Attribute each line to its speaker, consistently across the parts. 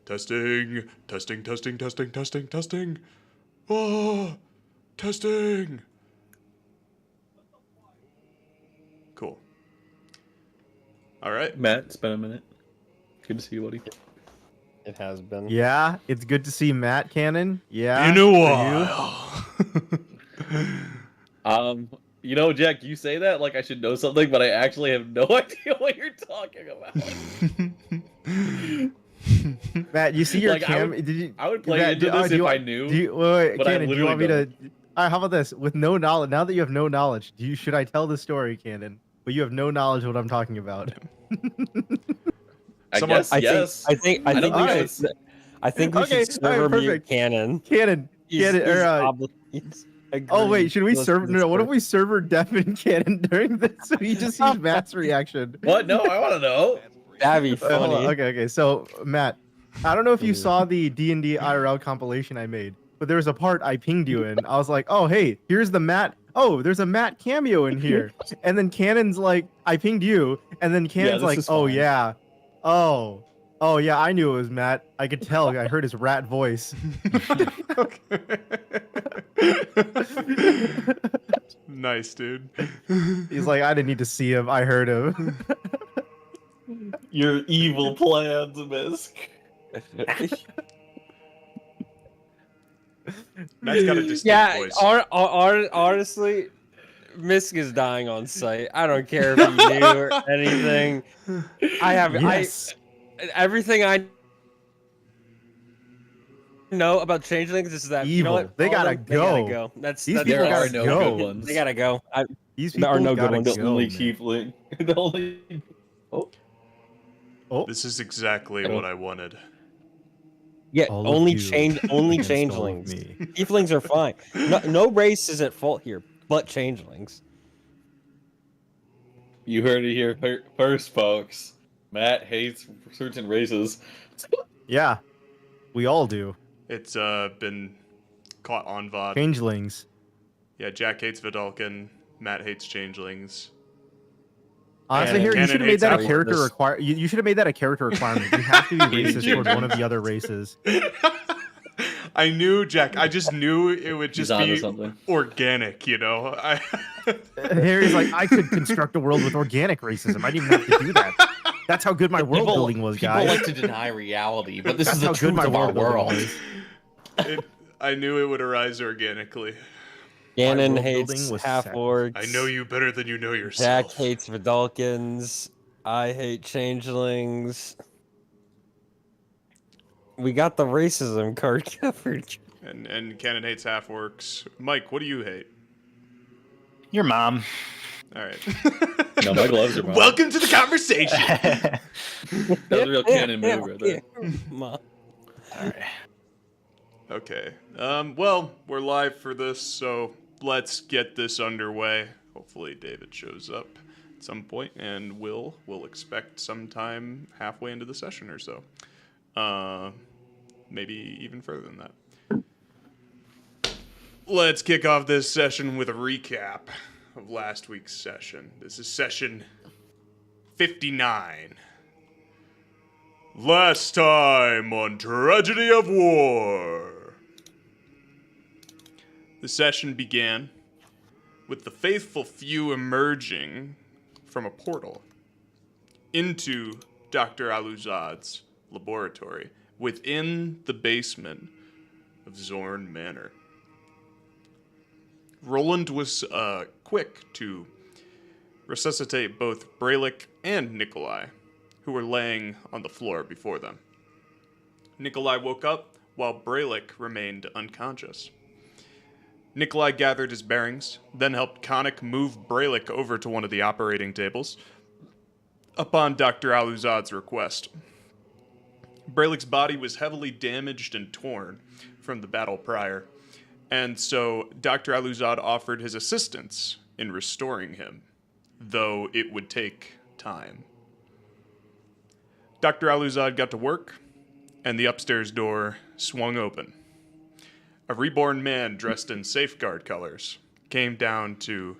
Speaker 1: Testing. Oh, testing. Cool. All right.
Speaker 2: Matt, it's been a minute. Good to see you, buddy.
Speaker 3: It has been.
Speaker 4: Yeah, it's good to see Matt Cannon. Yeah.
Speaker 1: In a
Speaker 4: for
Speaker 1: while.
Speaker 2: You know, Jack, you say that like I should know something, but I actually have no idea what you're talking about.
Speaker 4: Matt, you see your
Speaker 2: Like,
Speaker 4: cam?
Speaker 2: I would play into this if I knew.
Speaker 4: Wait,
Speaker 2: but
Speaker 4: Cannon,
Speaker 2: I
Speaker 4: do you want me
Speaker 2: literally
Speaker 4: to? All right, how about this? With no knowledge, now that you have no knowledge, should I tell the story, Cannon? But you have no knowledge of what I'm talking about.
Speaker 2: I guess yes.
Speaker 3: I think we should server mute Cannon.
Speaker 4: Cannon. Oh wait, should we serve? No, what if we server deafen Cannon during this so he just sees Matt's reaction?
Speaker 2: What? No, I want to know.
Speaker 3: That'd be funny.
Speaker 4: Okay. So Matt, I don't know if you saw the D&D IRL compilation I made, but there was a part I pinged you in. I was like, oh hey, here's the Matt. Oh, there's a Matt cameo in here. And then Cannon's like, I pinged you, and then Cannon's like, oh yeah, oh yeah, I knew it was Matt. I could tell. I heard his rat voice.
Speaker 1: Nice, dude.
Speaker 4: He's like, I didn't need to see him. I heard him.
Speaker 2: Your evil plans, Misk.
Speaker 1: Matt's got a distinct voice.
Speaker 3: Honestly, Misk is dying on sight. I don't care if you knew or anything. Everything I know about changelings is that
Speaker 4: evil.
Speaker 3: You know what?
Speaker 4: They gotta go.
Speaker 3: These people
Speaker 2: gotta go. Good ones.
Speaker 3: They gotta go.
Speaker 4: These
Speaker 3: there are no good ones.
Speaker 2: The only tiefling. The only.
Speaker 4: Oh.
Speaker 1: This is exactly what I wanted.
Speaker 3: Yeah,
Speaker 4: All
Speaker 3: only
Speaker 4: of you
Speaker 3: only
Speaker 4: against all of
Speaker 3: changelings.
Speaker 4: me.
Speaker 3: Tieflings are fine. No race is at fault here, but changelings.
Speaker 2: You heard it here first, folks. Matt hates certain races.
Speaker 4: Yeah, we all do.
Speaker 1: It's been caught on VOD.
Speaker 4: Changelings.
Speaker 1: Yeah, Jack hates Vidalcan. Matt hates changelings.
Speaker 4: Honestly, here you should have made that a character require. You should have made that a character requirement. You have to be racist toward one of the other races.
Speaker 1: I knew, Jack. I just knew it would just be
Speaker 2: something.
Speaker 1: Organic, you know.
Speaker 4: Harry's like, I could construct a world with organic racism. I didn't even have to do that. That's how good my world building was, guys.
Speaker 5: People like to deny reality, but this
Speaker 4: That's
Speaker 5: is the
Speaker 4: how good
Speaker 5: truth
Speaker 4: my
Speaker 5: of our world.
Speaker 1: I knew it would arise organically.
Speaker 3: Ganon
Speaker 4: world
Speaker 3: hates
Speaker 4: building was
Speaker 3: half-orcs.
Speaker 1: I know you better than you know yourself.
Speaker 3: Jack hates Vidalcans. I hate changelings. We got the racism card covered.
Speaker 1: And Canon hates half-orcs. Mike, what do you hate?
Speaker 6: Your mom.
Speaker 1: All right.
Speaker 2: No, my gloves are mine.
Speaker 1: Welcome to the conversation.
Speaker 2: That was a real Canon move right there.
Speaker 6: All right.
Speaker 1: Okay. Well, we're live for this, so let's get this underway. Hopefully David shows up at some point, and we'll expect sometime halfway into the session or so. Maybe even further than that. Let's kick off this session with a recap of last week's session. This is session 59. Last time on Tragedy of War. The session began with the faithful few emerging from a portal into Dr. Aluzad's laboratory within the basement of Zorn Manor. Rolland was quick to resuscitate both Braylick and Nicholai, who were laying on the floor before them. Nicholai woke up while Braylick remained unconscious. Nicholai gathered his bearings, then helped Khanek move Braylick over to one of the operating tables upon Dr. Aluzad's request. Braylick's body was heavily damaged and torn from the battle prior, and so Dr. Aluzad offered his assistance in restoring him, though it would take time. Dr. Aluzad got to work, and the upstairs door swung open. A reborn man dressed in safeguard colors came down to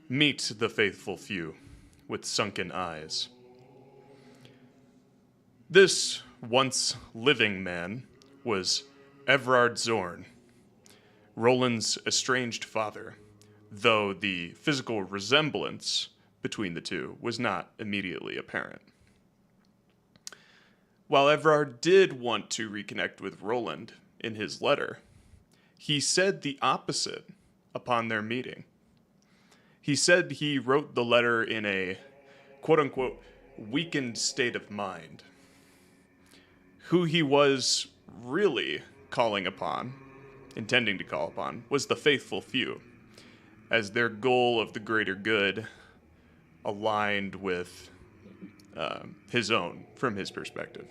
Speaker 1: meet the faithful few with sunken eyes. This once living man was Evrard Zorn, Rolland's estranged father, though the physical resemblance between the two was not immediately apparent. While Evrard did want to reconnect with Rolland in his letter, he said the opposite upon their meeting. He said he wrote the letter in a quote-unquote weakened state of mind. Who he was really intending to call upon, was the faithful few, as their goal of the greater good aligned with his own from his perspective.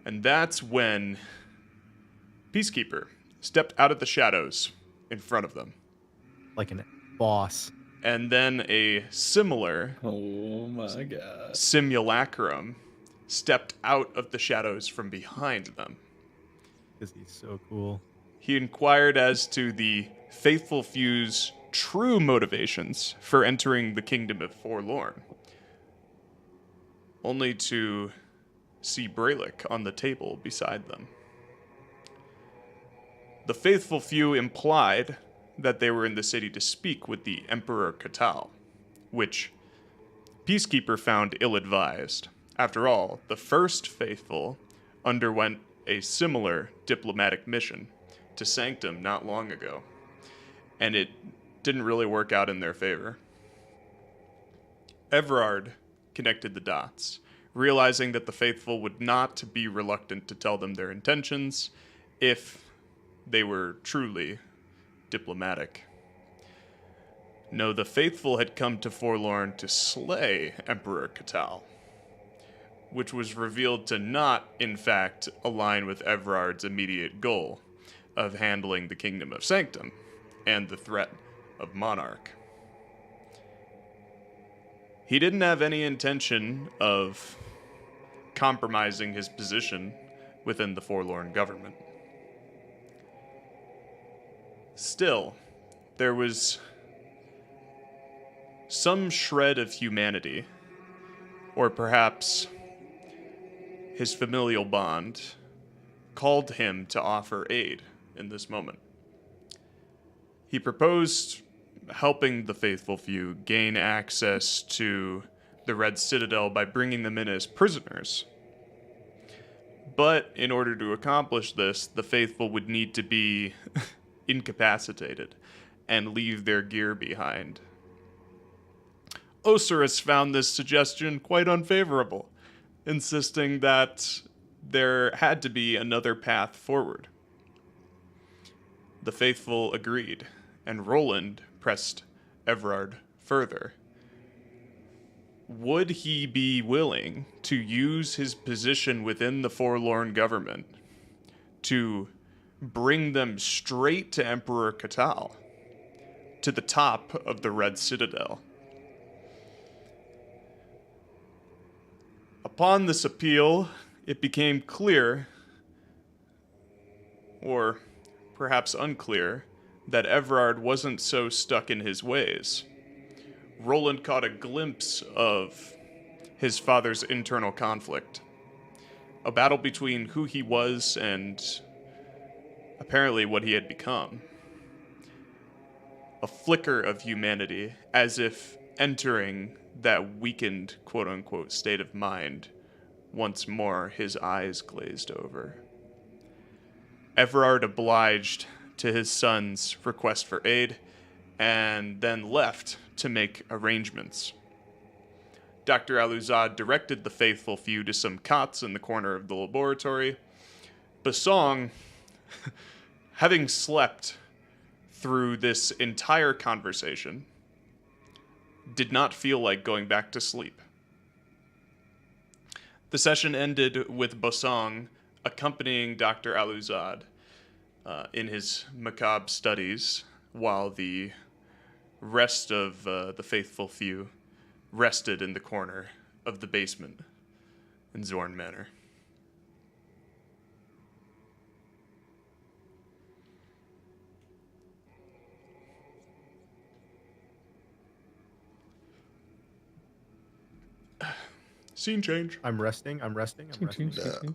Speaker 1: And that's when Peacekeeper stepped out of the shadows in front of them.
Speaker 4: Like an boss.
Speaker 1: And then a similar
Speaker 2: Oh my god.
Speaker 1: simulacrum stepped out of the shadows from behind them.
Speaker 4: Because he's so cool.
Speaker 1: He inquired as to the faithful few's true motivations for entering the kingdom of Forlorn, only to see Braylick on the table beside them. The faithful few implied that they were in the city to speak with the Emperor Catal, which Peacekeeper found ill-advised. After all, the first faithful underwent a similar diplomatic mission to Sanctum not long ago, and it didn't really work out in their favor. Evrard connected the dots, realizing that the faithful would not be reluctant to tell them their intentions if they were truly diplomatic. No, the faithful had come to Forlorn to slay Emperor Catal, which was revealed to not, in fact, align with Evrard's immediate goal of handling the Kingdom of Sanctum and the threat of Monarch. He didn't have any intention of compromising his position within the Forlorn government. Still, there was some shred of humanity, or perhaps his familial bond, called him to offer aid in this moment. He proposed helping the faithful few gain access to the Red Citadel by bringing them in as prisoners. But in order to accomplish this, the faithful would need to be incapacitated and leave their gear behind. Ocerus found this suggestion quite unfavorable, insisting that there had to be another path forward. The faithful agreed, and Rolland pressed Evrard further. Would he be willing to use his position within the Forlorn government to bring them straight to Emperor Catal, to the top of the Red Citadel? Upon this appeal, it became clear, or perhaps unclear, that Evrard wasn't so stuck in his ways. Rolland caught a glimpse of his father's internal conflict, a battle between who he was and apparently what he had become. A flicker of humanity, as if entering that weakened, quote-unquote, state of mind. Once more, his eyes glazed over. Evrard obliged to his son's request for aid, and then left to make arrangements. Dr. Aluzad directed the faithful few to some cots in the corner of the laboratory. Bosong, having slept through this entire conversation, did not feel like going back to sleep. The session ended with Bosong accompanying Dr. Aluzad in his macabre studies, while the rest of the faithful few rested in the corner of the basement in Zorn Manor. Scene change.
Speaker 4: I'm resting. I'm resting. I'm resting.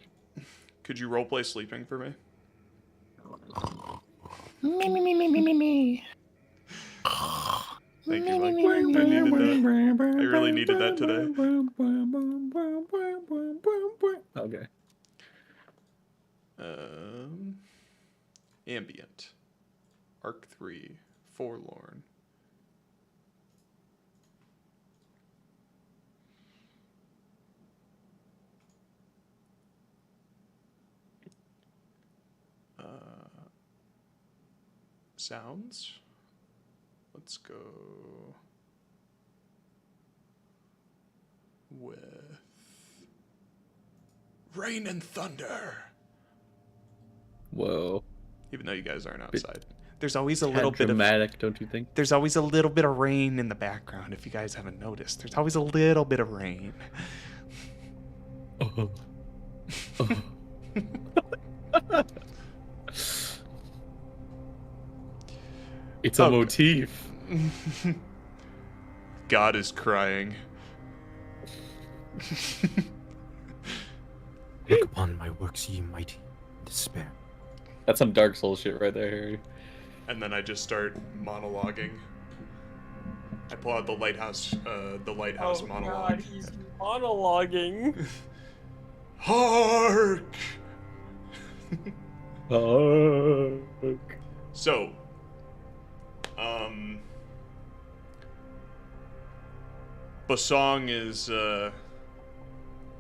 Speaker 1: Could you roleplay sleeping for me?
Speaker 6: Me.
Speaker 1: Thank you, Mike. I needed that. I really needed that today.
Speaker 2: Okay.
Speaker 1: Ambient. Arc 3. Forlorn. Sounds. Let's go with rain and thunder.
Speaker 2: Whoa.
Speaker 1: Even though you guys aren't outside, there's always a little bit
Speaker 2: dramatic, don't you think?
Speaker 1: There's always a little bit of rain in the background. If you guys haven't noticed, there's always a little bit of rain.
Speaker 2: It's a motif.
Speaker 1: God is crying.
Speaker 4: Look upon my works, ye mighty, in despair.
Speaker 2: That's some Dark Souls shit right there, Harry.
Speaker 1: And then I just start monologuing. I pull out the lighthouse monologue.
Speaker 3: God, he's monologuing.
Speaker 1: Hark! So, Bosong is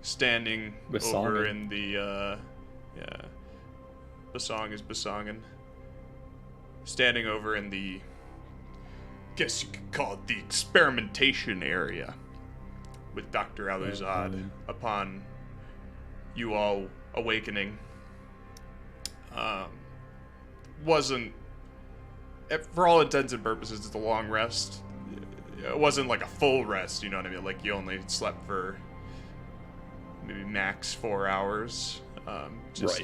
Speaker 1: standing over in the Bosong is Bosongin. Standing over in the, guess you could call it the experimentation area with Dr. Aluzad upon you all awakening. Wasn't, for all intents and purposes, it's a long rest. It wasn't like a full rest, you know what I mean? Like you only slept for maybe max 4 hours, just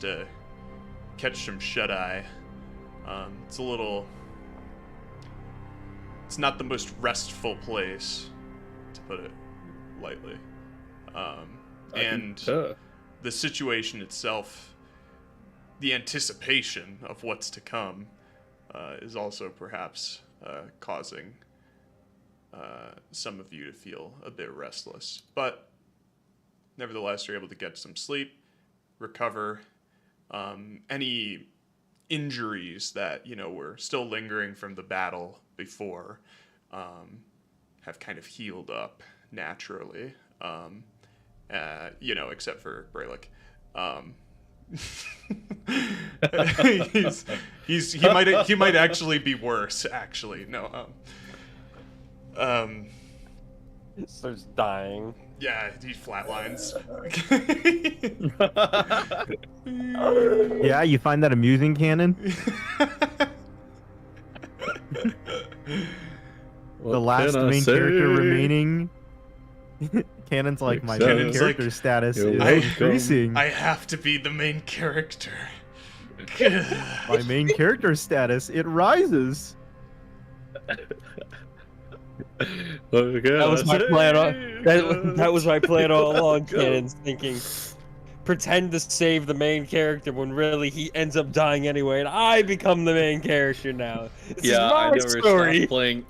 Speaker 1: to catch some shut eye. It's not the most restful place, to put it lightly. And the situation itself, the anticipation of what's to come, is also perhaps causing some of you to feel a bit restless. But nevertheless, you're able to get some sleep, recover. Any injuries that, were still lingering from the battle before have kind of healed up naturally, except for Braylick. He might actually be worse. Actually, no.
Speaker 3: Starts dying.
Speaker 1: Yeah, he flatlines.
Speaker 4: Yeah, you find that amusing, Canon? The last main character remaining. Canon's like, my main character status is increasing.
Speaker 1: I have to be the main character.
Speaker 4: My main character status, it rises.
Speaker 3: That was my plan. That was my plan all along. Canon's thinking, pretend to save the main character when really he ends up dying anyway, and I become the main character now. This is my story.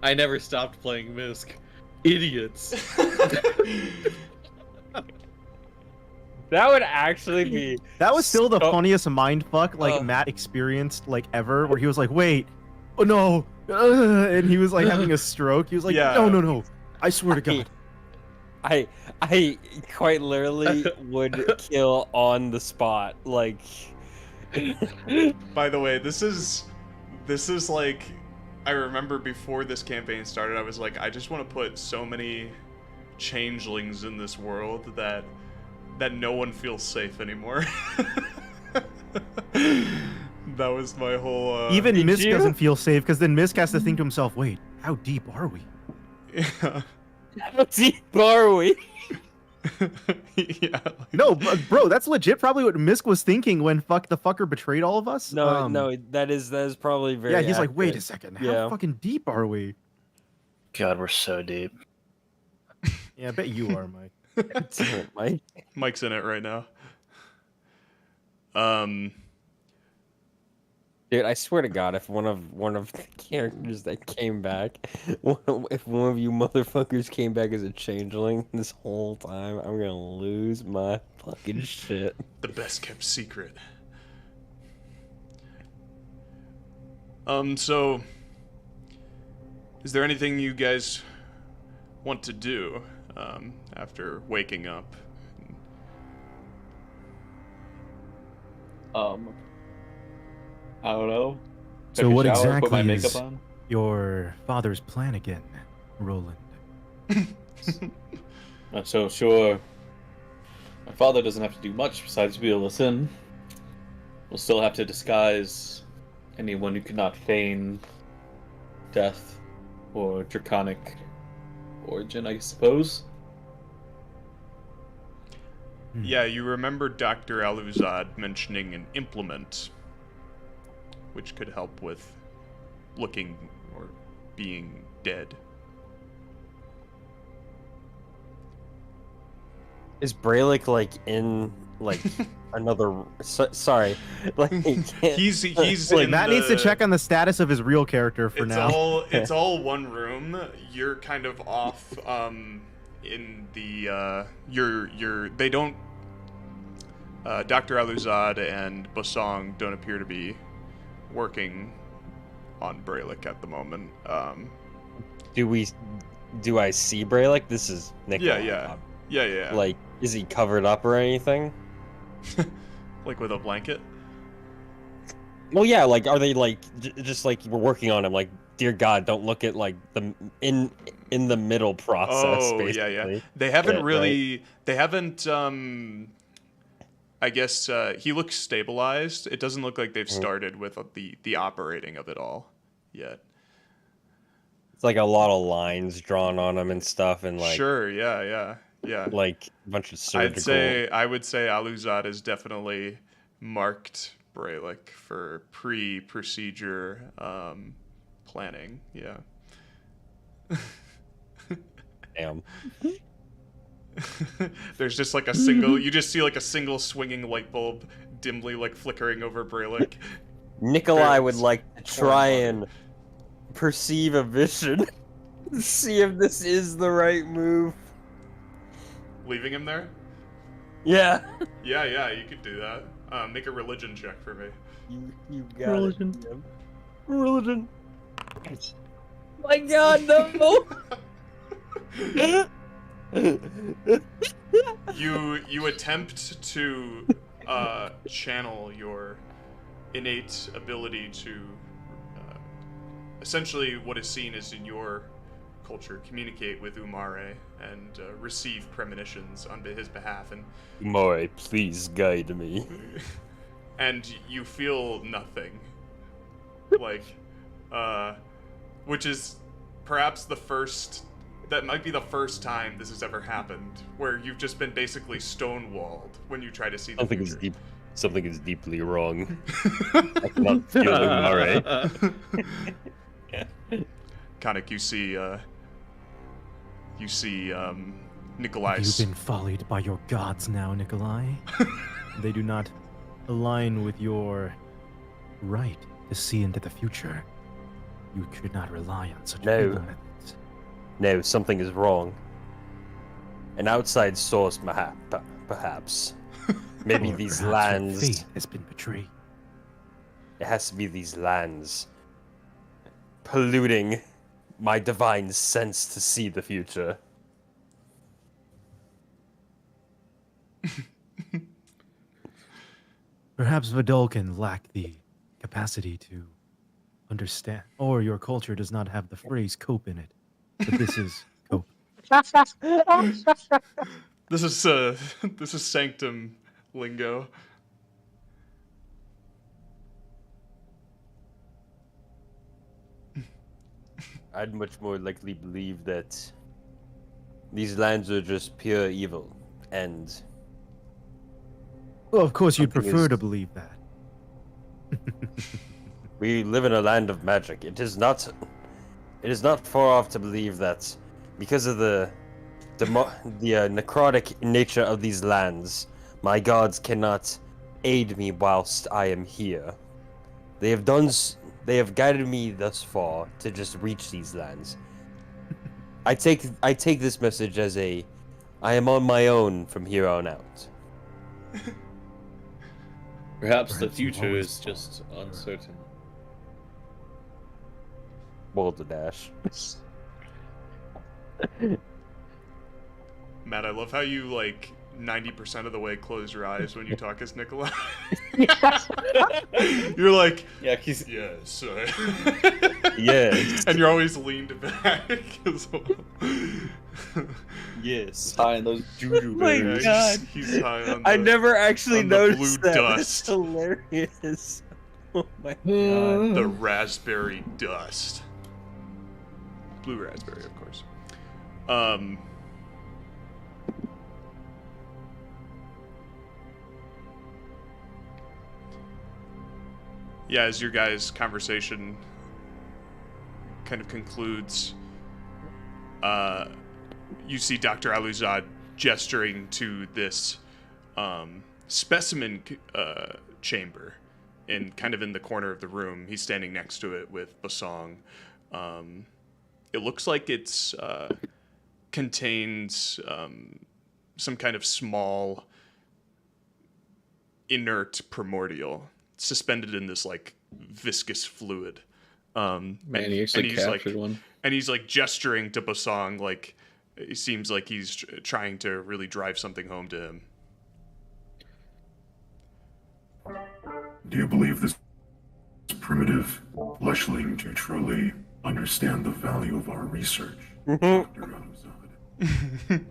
Speaker 2: I never stopped playing Misk. Idiots.
Speaker 3: That would actually be.
Speaker 4: That was still the funniest mindfuck Matt experienced ever, where he was like, "Wait, oh no," and he was like having a stroke. He was like, "No, I swear to God."
Speaker 3: I quite literally would kill on the spot. Like.
Speaker 1: By the way, this is like, I remember before this campaign started, I was like, I just want to put so many changelings in this world that no one feels safe anymore. That was my whole.
Speaker 4: Even Misk doesn't feel safe, because then Misk has to think to himself, "Wait, how deep are we?"
Speaker 1: Yeah.
Speaker 3: How deep are we?
Speaker 1: Yeah.
Speaker 4: No, bro, that's legit. Probably what Misk was thinking when the fucker betrayed all of us.
Speaker 3: No, that is probably very.
Speaker 4: Yeah, he's
Speaker 3: accurate.
Speaker 4: like, wait a second, how fucking deep are we?
Speaker 6: God, we're so deep.
Speaker 4: Yeah, I bet you are, Mike.
Speaker 3: Damn it, Mike.
Speaker 1: Mike's in it right now.
Speaker 3: Dude, I swear to God, if one of the characters that came back, if one of you motherfuckers came back as a changeling this whole time, I'm gonna lose my fucking shit.
Speaker 1: The best kept secret. So, is there anything you guys want to do after waking up?
Speaker 5: I don't know.
Speaker 4: So
Speaker 5: Take a
Speaker 4: what
Speaker 5: shower,
Speaker 4: exactly
Speaker 5: put my
Speaker 4: is
Speaker 5: makeup on?
Speaker 4: your father's plan again, Rolland?
Speaker 5: Not so sure. My father doesn't have to do much besides be a listen. We'll still have to disguise anyone who cannot feign death or draconic origin, I suppose.
Speaker 1: Yeah, you remember Dr. Aluzad mentioning an implement which could help with looking or being dead.
Speaker 3: Is Braylick like in like another? Sorry, like
Speaker 1: He's
Speaker 3: Like,
Speaker 1: in
Speaker 4: Matt needs to check on the status of his real character for
Speaker 1: it's
Speaker 4: now.
Speaker 1: it's all one room. You're kind of off in the they don't Dr. Aluzad and Bosong don't appear to be working on Braylick at the moment.
Speaker 3: do I see Braylick? This is Nicholai.
Speaker 1: Yeah.
Speaker 3: Like, is he covered up or anything?
Speaker 1: Like with a blanket?
Speaker 3: Well, yeah. Like, are they like just like we're working on him? Like, dear God, don't look at like the in the middle process.
Speaker 1: Oh,
Speaker 3: basically.
Speaker 1: yeah. They haven't
Speaker 3: Yeah,
Speaker 1: really.
Speaker 3: right.
Speaker 1: They haven't. I guess he looks stabilized. It doesn't look like they've started with the operating of it all yet.
Speaker 3: It's like a lot of lines drawn on him and stuff, and like
Speaker 1: Sure. Yeah.
Speaker 3: like a bunch of surgical.
Speaker 1: I would say Aluzad is definitely marked Braylick for pre-procedure planning. Yeah.
Speaker 3: Damn.
Speaker 1: There's just like a single. You just see like a single swinging light bulb dimly like flickering over Braylick.
Speaker 3: Nicholai would like to try and perceive a vision, see if this is the right move.
Speaker 1: Leaving him there?
Speaker 3: Yeah.
Speaker 1: Yeah, you could do that. Make a religion check for me.
Speaker 3: You got
Speaker 2: Religion.
Speaker 3: it. Jim. Religion. My God, no.
Speaker 1: You attempt to channel your innate ability to essentially what is seen as in your culture communicate with Umare and receive premonitions on his behalf, and
Speaker 3: Umare, please guide me.
Speaker 1: and you feel nothing, like which is perhaps that might be the first time this has ever happened, where you've just been basically stonewalled when you try to see the future.
Speaker 3: Something is deeply wrong. I cannot feel Umare.
Speaker 1: Khanek, you see Nicholai.
Speaker 4: You've been follied by your gods now, Nicholai. They do not align with your right to see into the future. You could not rely on such
Speaker 3: No.
Speaker 4: methods.
Speaker 3: No, something is wrong. An outside source, perhaps. Maybe
Speaker 4: Or
Speaker 3: these
Speaker 4: perhaps your
Speaker 3: lands.
Speaker 4: fate has been betrayed.
Speaker 3: It has to be these lands polluting my divine sense to see the future.
Speaker 4: Perhaps Vidalcan lack the capacity to understand, or your culture does not have the phrase cope in it. But this is cope.
Speaker 1: This is Sanctum lingo.
Speaker 3: I'd much more likely believe that these lands are just pure evil, and
Speaker 4: Well, of course, you'd
Speaker 3: Something
Speaker 4: prefer
Speaker 3: is-
Speaker 4: to believe that.
Speaker 3: we live in a land of magic. It is not far off to believe that because of the the necrotic nature of these lands, my gods cannot aid me whilst I am here. They have guided me thus far to just reach these lands. I take this message as I am on my own from here on out.
Speaker 5: Perhaps the future is just uncertain.
Speaker 3: Boulder Dash.
Speaker 1: Matt, I love how you, like, 90% of the way close your eyes when you talk as Nicholai. You're like,
Speaker 5: Yeah, he's
Speaker 1: yes.
Speaker 3: Yes.
Speaker 1: And you're always leaned back as well.
Speaker 3: Yes.
Speaker 5: high in those juju
Speaker 3: Oh my
Speaker 5: berries.
Speaker 3: God.
Speaker 1: He's high on
Speaker 3: I
Speaker 1: the-
Speaker 3: never actually
Speaker 1: on the
Speaker 3: noticed
Speaker 1: blue
Speaker 3: that.
Speaker 1: dust.
Speaker 3: That's hilarious. Oh my god.
Speaker 1: the raspberry dust. Blue raspberry, of course. Yeah, as your guys' conversation kind of concludes, you see Dr. Aluzad gesturing to this specimen chamber in kind of in the corner of the room. He's standing next to it with Bosong. It looks like it's contains some kind of small inert primordial suspended in this like viscous fluid.
Speaker 5: Man, he actually captured one.
Speaker 1: And he's like gesturing to Bosong, like it seems like he's trying to really drive something home to him.
Speaker 7: Do you believe this primitive fleshling to truly understand the value of our research, Dr. Aluzad?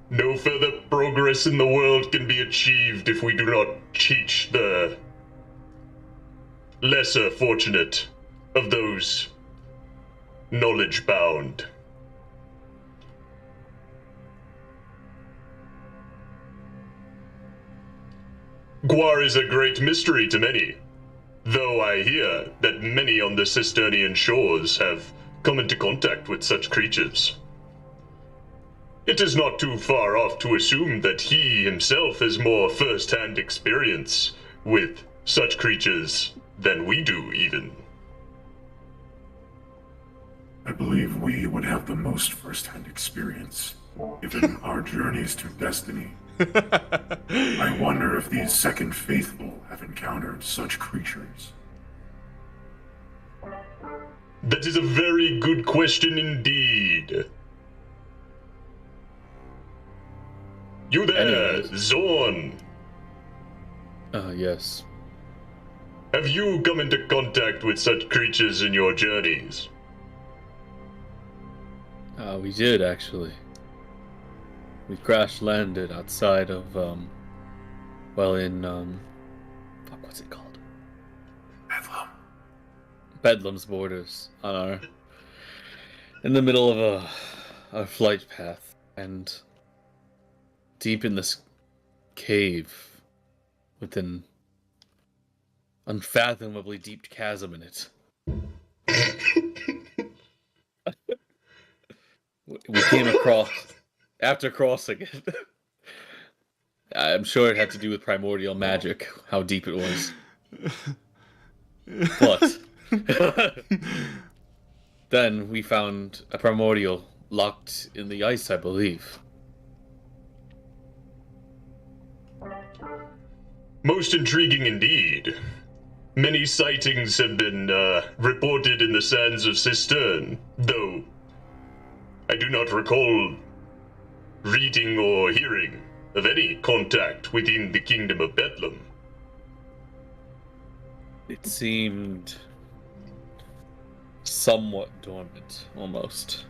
Speaker 8: No further progress in the world can be achieved if we do not teach the lesser fortunate of those knowledge-bound. Gwar is a great mystery to many, though I hear that many on the Cisternian shores have come into contact with such creatures. It is not too far off to assume that he himself has more first-hand experience with such creatures than we do, even.
Speaker 7: I believe we would have the most first-hand experience, given our journeys to destiny. I wonder if these Second Faithful have encountered such creatures.
Speaker 8: That is a very good question indeed. You there,
Speaker 5: Anyways.
Speaker 8: Zorn.
Speaker 5: Yes.
Speaker 8: Have you come into contact with such creatures in your journeys?
Speaker 5: We did, actually. We crash-landed outside of, fuck, what's it called?
Speaker 7: Bedlam.
Speaker 5: Bedlam's borders, in the middle of a flight path, and deep in this cave, with an unfathomably deep chasm in it. We came across, after crossing it, I'm sure it had to do with primordial magic, how deep it was. But then we found a primordial locked in the ice, I believe.
Speaker 8: Most intriguing indeed. Many sightings have been reported in the sands of Cistern, though I do not recall reading or hearing of any contact within the Kingdom of Bedlam.
Speaker 5: It seemed somewhat dormant, almost.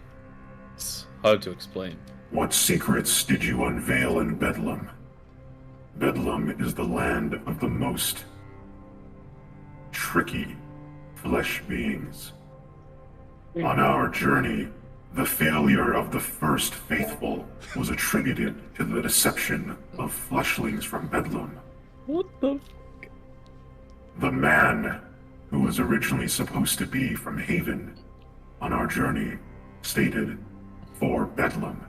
Speaker 5: It's hard to explain.
Speaker 7: What secrets did you unveil in Bedlam? Bedlam is the land of the most tricky flesh beings. On our journey, the failure of the first faithful was attributed to the deception of fleshlings from Bedlam.
Speaker 5: What the?
Speaker 7: The man who was originally supposed to be from Haven, on our journey, stated, "For Bedlam,"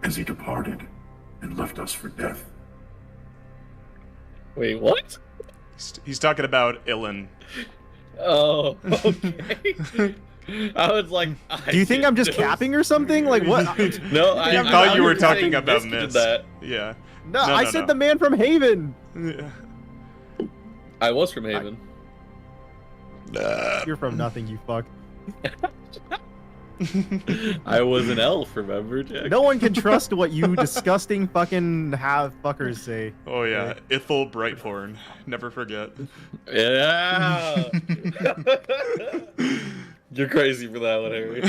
Speaker 7: as he departed and left us for death.
Speaker 2: Wait, what?
Speaker 1: He's talking about Ilan.
Speaker 2: Oh, okay. I was like,
Speaker 4: Do you think I'm just capping or something? Like what?
Speaker 2: No,
Speaker 1: I
Speaker 2: I
Speaker 1: thought you were
Speaker 2: saying
Speaker 1: talking about
Speaker 2: Mist did
Speaker 1: Mist.
Speaker 2: that.
Speaker 1: Yeah.
Speaker 4: No, I said the man from Haven.
Speaker 1: Yeah.
Speaker 2: I was from Haven.
Speaker 4: You're from nothing, you fuck.
Speaker 2: I was an elf, remember, Jack?
Speaker 4: No one can trust what you disgusting fucking have fuckers say.
Speaker 1: Oh yeah, Ithel Brighthorn. Never forget.
Speaker 2: Yeah. You're crazy for that one, Harry.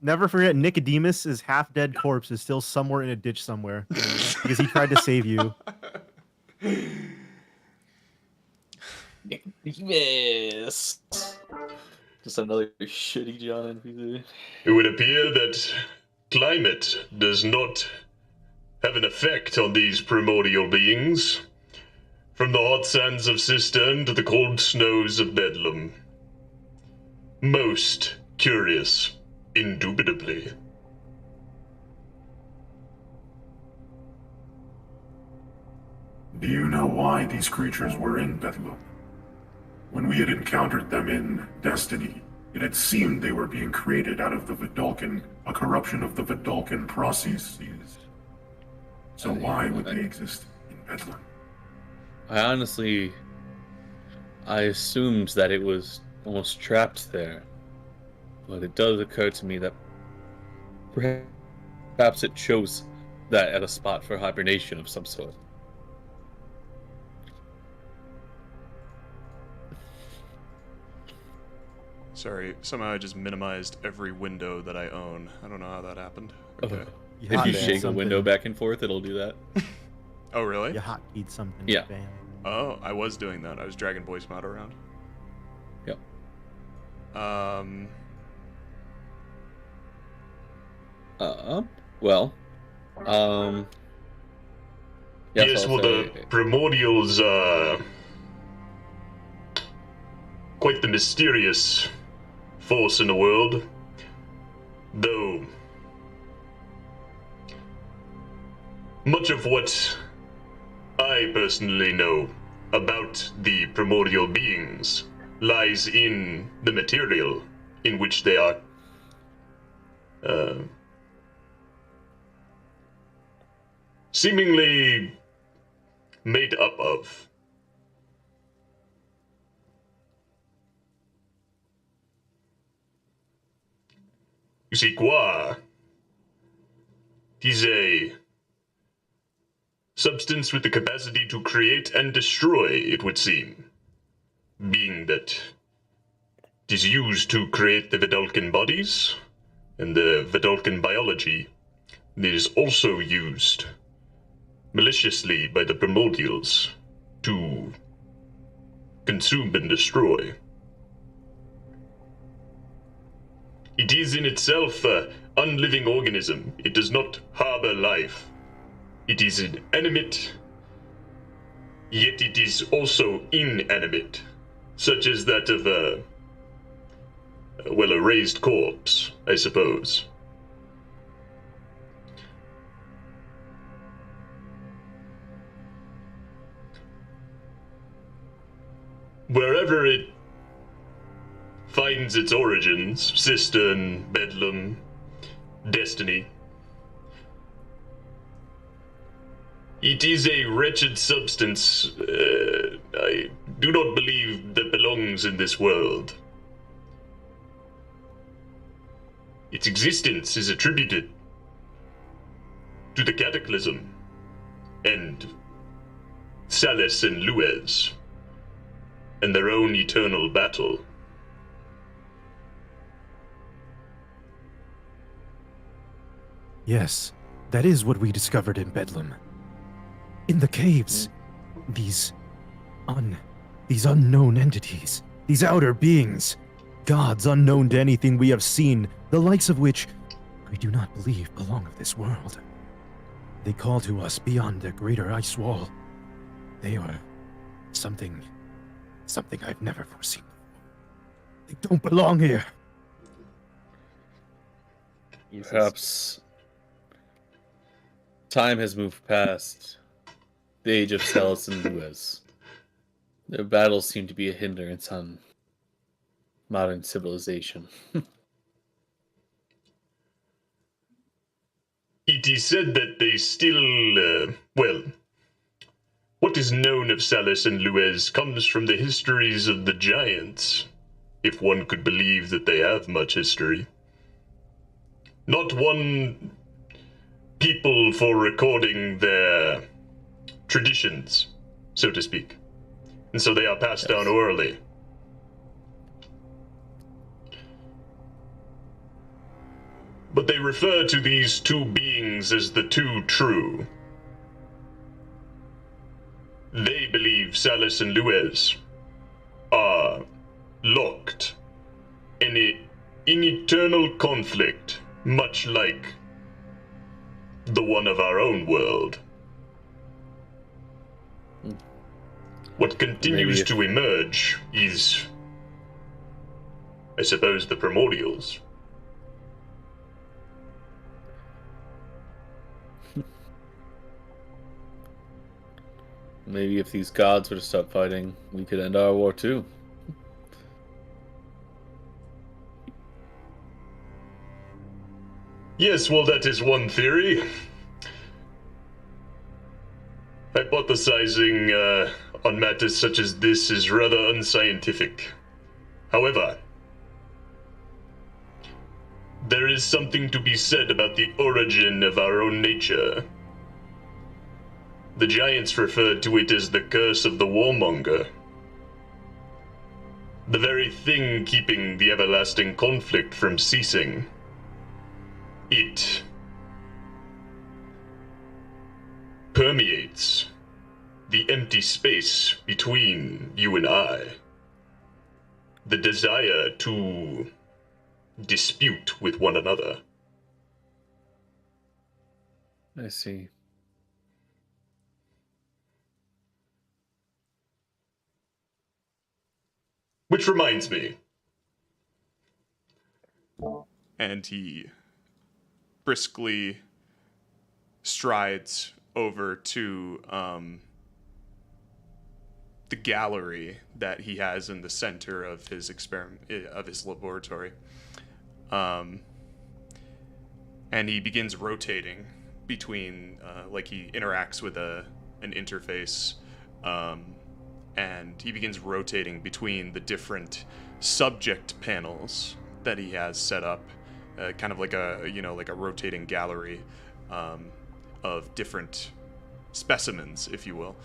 Speaker 4: Never forget Nicodemus' half-dead corpse is still somewhere in a ditch somewhere because he tried to save you.
Speaker 2: Yes. Just another shitty John NPC.
Speaker 8: It would appear that climate does not have an effect on these primordial beings. From the hot sands of Cistern to the cold snows of Bedlam. Most curious, indubitably.
Speaker 7: Do you know why these creatures were in Bedlam? When we had encountered them in Destiny, it had seemed they were being created out of the Vidalcan, a corruption of the Vidalcan processes. So why would they exist in Bedlam?
Speaker 2: I assumed that it was almost trapped there. But it does occur to me that perhaps it chose that as a spot for hibernation of some sort.
Speaker 1: Sorry, somehow I just minimized every window that I own. I don't know how that happened. Okay.
Speaker 2: If you shake a window back and forth, it'll do that.
Speaker 1: Oh, really?
Speaker 4: You hotkeyed something.
Speaker 2: Yeah.
Speaker 4: Bam.
Speaker 1: Oh, I was doing that. I was dragging voice mod around.
Speaker 2: Yep. Well.
Speaker 8: Yes, well, the primordials are quite the mysterious force in the world. Though much of what I personally know about the primordial beings lies in the material in which they are seemingly made up of. You see, Gua is a substance with the capacity to create and destroy, it would seem, being that it is used to create the Vidalcan bodies and the Vidalcan biology. It is also used maliciously by the primordials to consume and destroy. It is in itself an unliving organism. It does not harbor life. It is inanimate, yet it is also inanimate, such as that of a raised corpse, I suppose. Wherever it finds its origins, Cistern, Bedlam, Destiny, it is a wretched substance I do not believe that belongs in this world. Its existence is attributed to the Cataclysm and Salus and Luez and their own eternal battle.
Speaker 4: Yes, that is what we discovered in Bedlam. In the caves, these unknown entities, these outer beings, gods unknown to anything we have seen, the likes of which we do not believe belong of this world. They call to us beyond the greater ice wall, They are something I've never foreseen. They don't belong here.
Speaker 5: Perhaps time has moved past the age of Celis and Woes. Their battles seem to be a hindrance on modern civilization.
Speaker 8: It is said that they still, well, what is known of Salis and Luez comes from the histories of the giants, if one could believe that they have much history. Not one people for recording their traditions, so to speak. And so they are passed down orally. But they refer to these two beings as the two true. They believe Salis and Luez are locked in eternal conflict, much like the one of our own world. What continues to emerge is, I suppose, the primordials.
Speaker 5: Maybe if these gods were to stop fighting, we could end our war too.
Speaker 8: Yes, well, that is one theory. Hypothesizing on matters such as this is rather unscientific. However, there is something to be said about the origin of our own nature. The giants referred to it as the curse of the warmonger. The very thing keeping the everlasting conflict from ceasing. It permeates the empty space between you and I. The desire to dispute with one another.
Speaker 5: I see.
Speaker 8: Which reminds me.
Speaker 1: And he briskly strides over to the gallery that he has in the center of his laboratory, and he begins rotating between, like he interacts with an interface, and he begins rotating between the different subject panels that he has set up. Kind of like a rotating gallery of different specimens, if you will.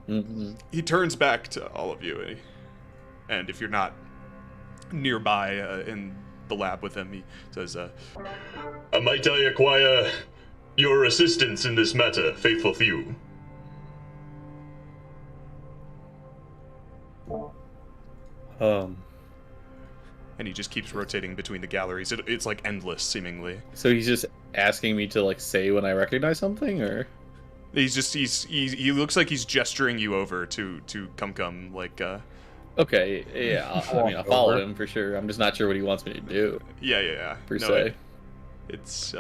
Speaker 5: Mm-hmm.
Speaker 1: He turns back to all of you, and if you're not nearby in the lab with him, he says,
Speaker 8: Might I acquire your assistance in this matter, faithful few?
Speaker 1: And he just keeps rotating between the galleries. It's like endless, seemingly.
Speaker 5: So he's just asking me to like say when I recognize something, or
Speaker 1: he looks like he's gesturing you over to come like.
Speaker 5: Okay, yeah. I'll follow him for sure. I'm just not sure what he wants me to do.
Speaker 1: Yeah.
Speaker 5: Per se.
Speaker 1: It's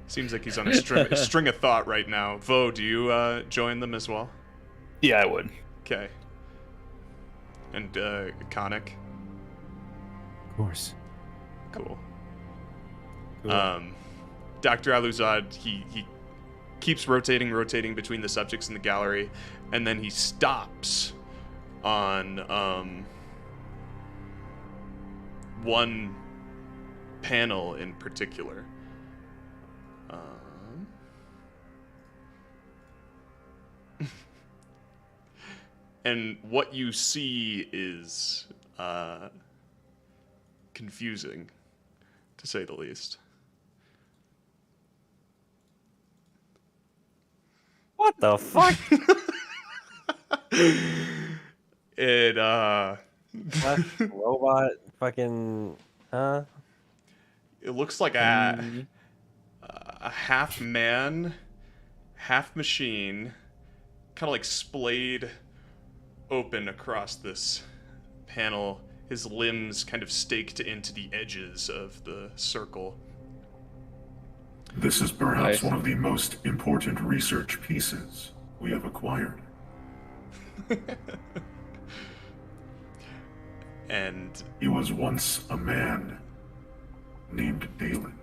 Speaker 1: seems like he's on a string of thought right now. Vough, do you join them as well?
Speaker 9: Yeah, I would.
Speaker 1: Okay. And Khanek.
Speaker 4: Of course.
Speaker 1: Cool. Dr. Aluzad, he keeps rotating between the subjects in the gallery, and then he stops on one panel in particular. And what you see is confusing, to say the least.
Speaker 3: What the fuck?
Speaker 1: It
Speaker 3: Robot fucking huh?
Speaker 1: it looks like a half man, half machine, kind of like splayed open across this panel, his limbs kind of staked into the edges of the circle.
Speaker 7: This is perhaps
Speaker 5: Nice.
Speaker 7: one of the most important research pieces we have acquired.
Speaker 1: And
Speaker 7: He was once a man named Dalen.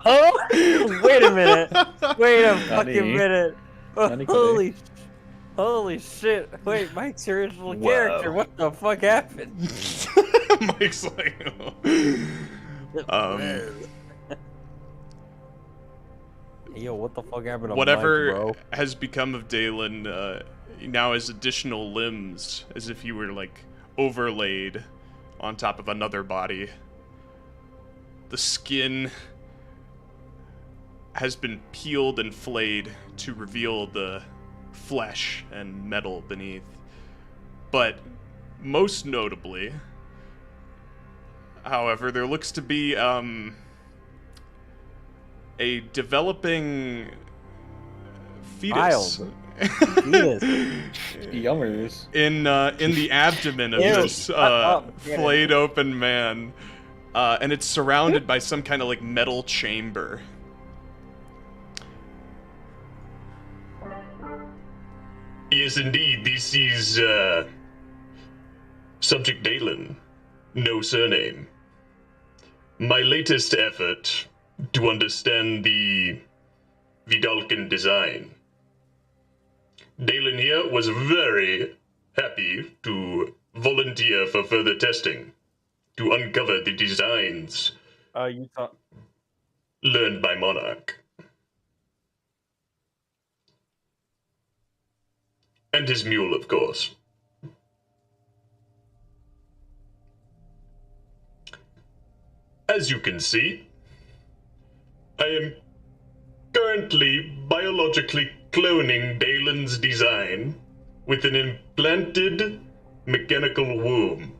Speaker 3: Oh, wait a minute. Wait a fucking
Speaker 5: Honey.
Speaker 3: minute.
Speaker 5: Honey,
Speaker 3: Holy shit. Wait, Mike's your original
Speaker 5: Whoa.
Speaker 3: character. What the fuck happened?
Speaker 1: Mike's like,
Speaker 3: Yo, what the fuck happened to
Speaker 1: whatever
Speaker 3: Mike, bro?
Speaker 1: has become of Dalen now has additional limbs, as if you were like overlaid on top of another body. The skin has been peeled and flayed to reveal the flesh and metal beneath. But most notably, however, there looks to be a developing fetus
Speaker 3: Child. Fetus.
Speaker 5: Yummers.
Speaker 1: in the abdomen of
Speaker 3: Ew,
Speaker 1: this
Speaker 3: shut up. Get it.
Speaker 1: flayed open man, and it's surrounded by some kind of like metal chamber.
Speaker 8: Yes, indeed, this is, Subject Dalen. No surname. My latest effort to understand the Vidalcan design. Dalen here was very happy to volunteer for further testing, to uncover the designs
Speaker 3: You thought.
Speaker 8: learned by Monarch. And his mule, of course. As you can see, I am currently biologically cloning Dalen's design with an implanted mechanical womb.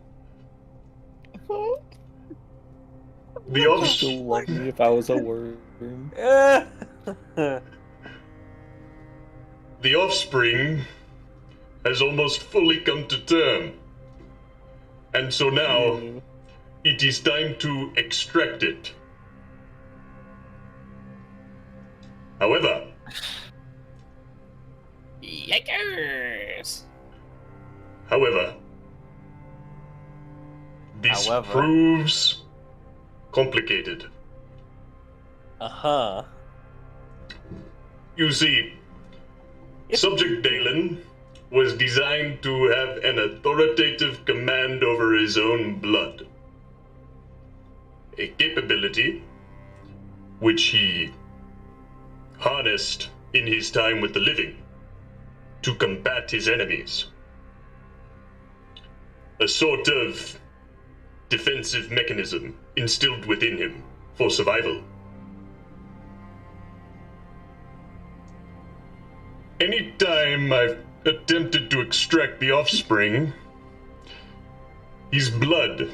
Speaker 8: The
Speaker 5: Still love me if I was a worm.
Speaker 8: The offspring has almost fully come to term. And so now, it is time to extract it. However,
Speaker 6: Yikers!
Speaker 8: this
Speaker 3: However.
Speaker 8: proves complicated.
Speaker 3: Uh-huh.
Speaker 8: You see, Subject Dalen was designed to have an authoritative command over his own blood. A capability which he harnessed in his time with the living to combat his enemies. A sort of defensive mechanism instilled within him for survival. Anytime I've attempted to extract the offspring, his blood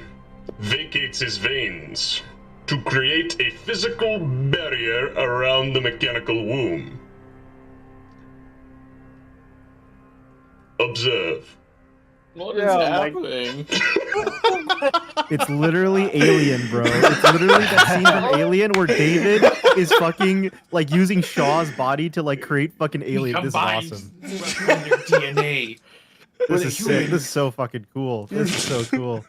Speaker 8: vacates his veins to create a physical barrier around the mechanical womb. Observe.
Speaker 5: What is
Speaker 3: Yeah, like-
Speaker 5: happening?
Speaker 4: It's literally Alien, bro. It's literally that scene from Alien where David is fucking like using Shaw's body to like create fucking Alien. This is awesome.
Speaker 6: Your DNA.
Speaker 4: This is sick. This is so fucking cool. This is so cool.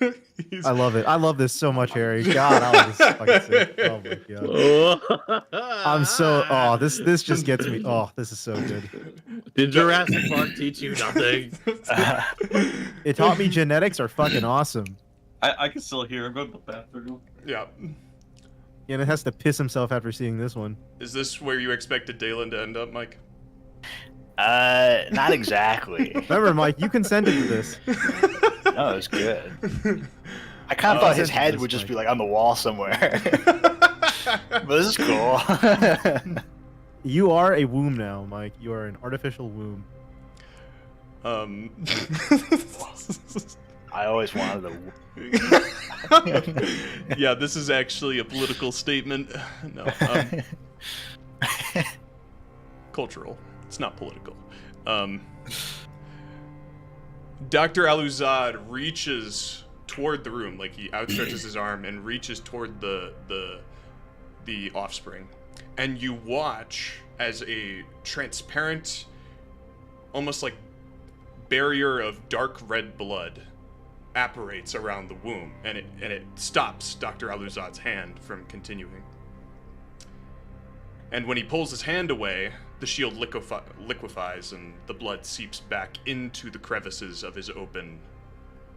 Speaker 4: I love it. I love this so much, Harry. God, I love this fucking sick. Oh my god. I'm so. Oh, this just gets me. Oh, this is so good.
Speaker 2: Did Jurassic Park teach you nothing?
Speaker 4: It taught me genetics are fucking awesome.
Speaker 2: I can still hear him. Go to the bathroom.
Speaker 1: Yeah.
Speaker 4: And it has to piss himself after seeing this one.
Speaker 1: Is this where you expected Dalen to end up, Mike?
Speaker 9: Not exactly.
Speaker 4: Remember, Mike, you consented to this.
Speaker 9: No, it was good. I kind of thought his head would just be like on the wall somewhere. But this is cool.
Speaker 4: You are a womb now, Mike. You are an artificial womb.
Speaker 9: I always wanted a.
Speaker 1: Yeah, this is actually a political statement. No. cultural. It's not political. Dr. Aluzad reaches toward the room, like he outstretches his arm and reaches toward the offspring, and you watch as a transparent, almost like barrier of dark red blood apparates around the womb, and it stops Dr. Aluzad's hand from continuing. And when he pulls his hand away, the shield liquefies and the blood seeps back into the crevices of his open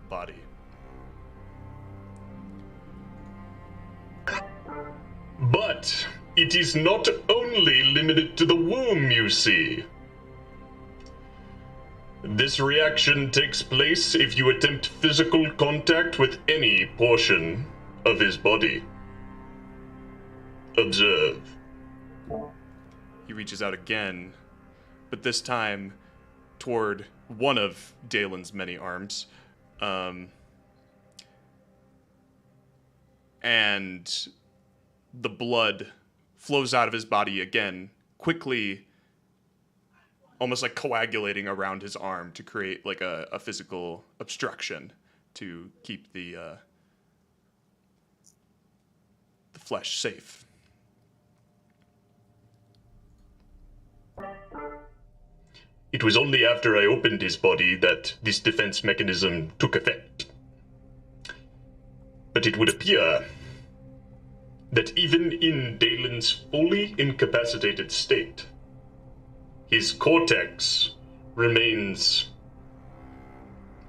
Speaker 1: body.
Speaker 8: But it is not only limited to the womb, you see. This reaction takes place if you attempt physical contact with any portion of his body. Observe.
Speaker 1: He reaches out again, but this time toward one of Dalen's many arms. And the blood flows out of his body again, quickly, almost like coagulating around his arm to create like a physical obstruction to keep the flesh safe.
Speaker 8: It was only after I opened his body that this defense mechanism took effect. But it would appear that even in Dalen's fully incapacitated state, his cortex remains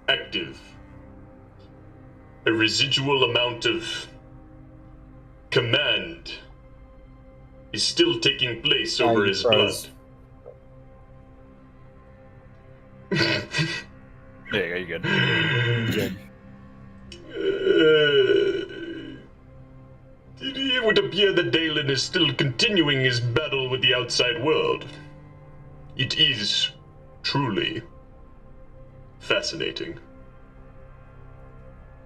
Speaker 8: active. A residual amount of command is still taking place over his blood.
Speaker 9: There you go, you're good.
Speaker 8: It would appear that Dalen is still continuing his battle with the outside world. It is truly fascinating.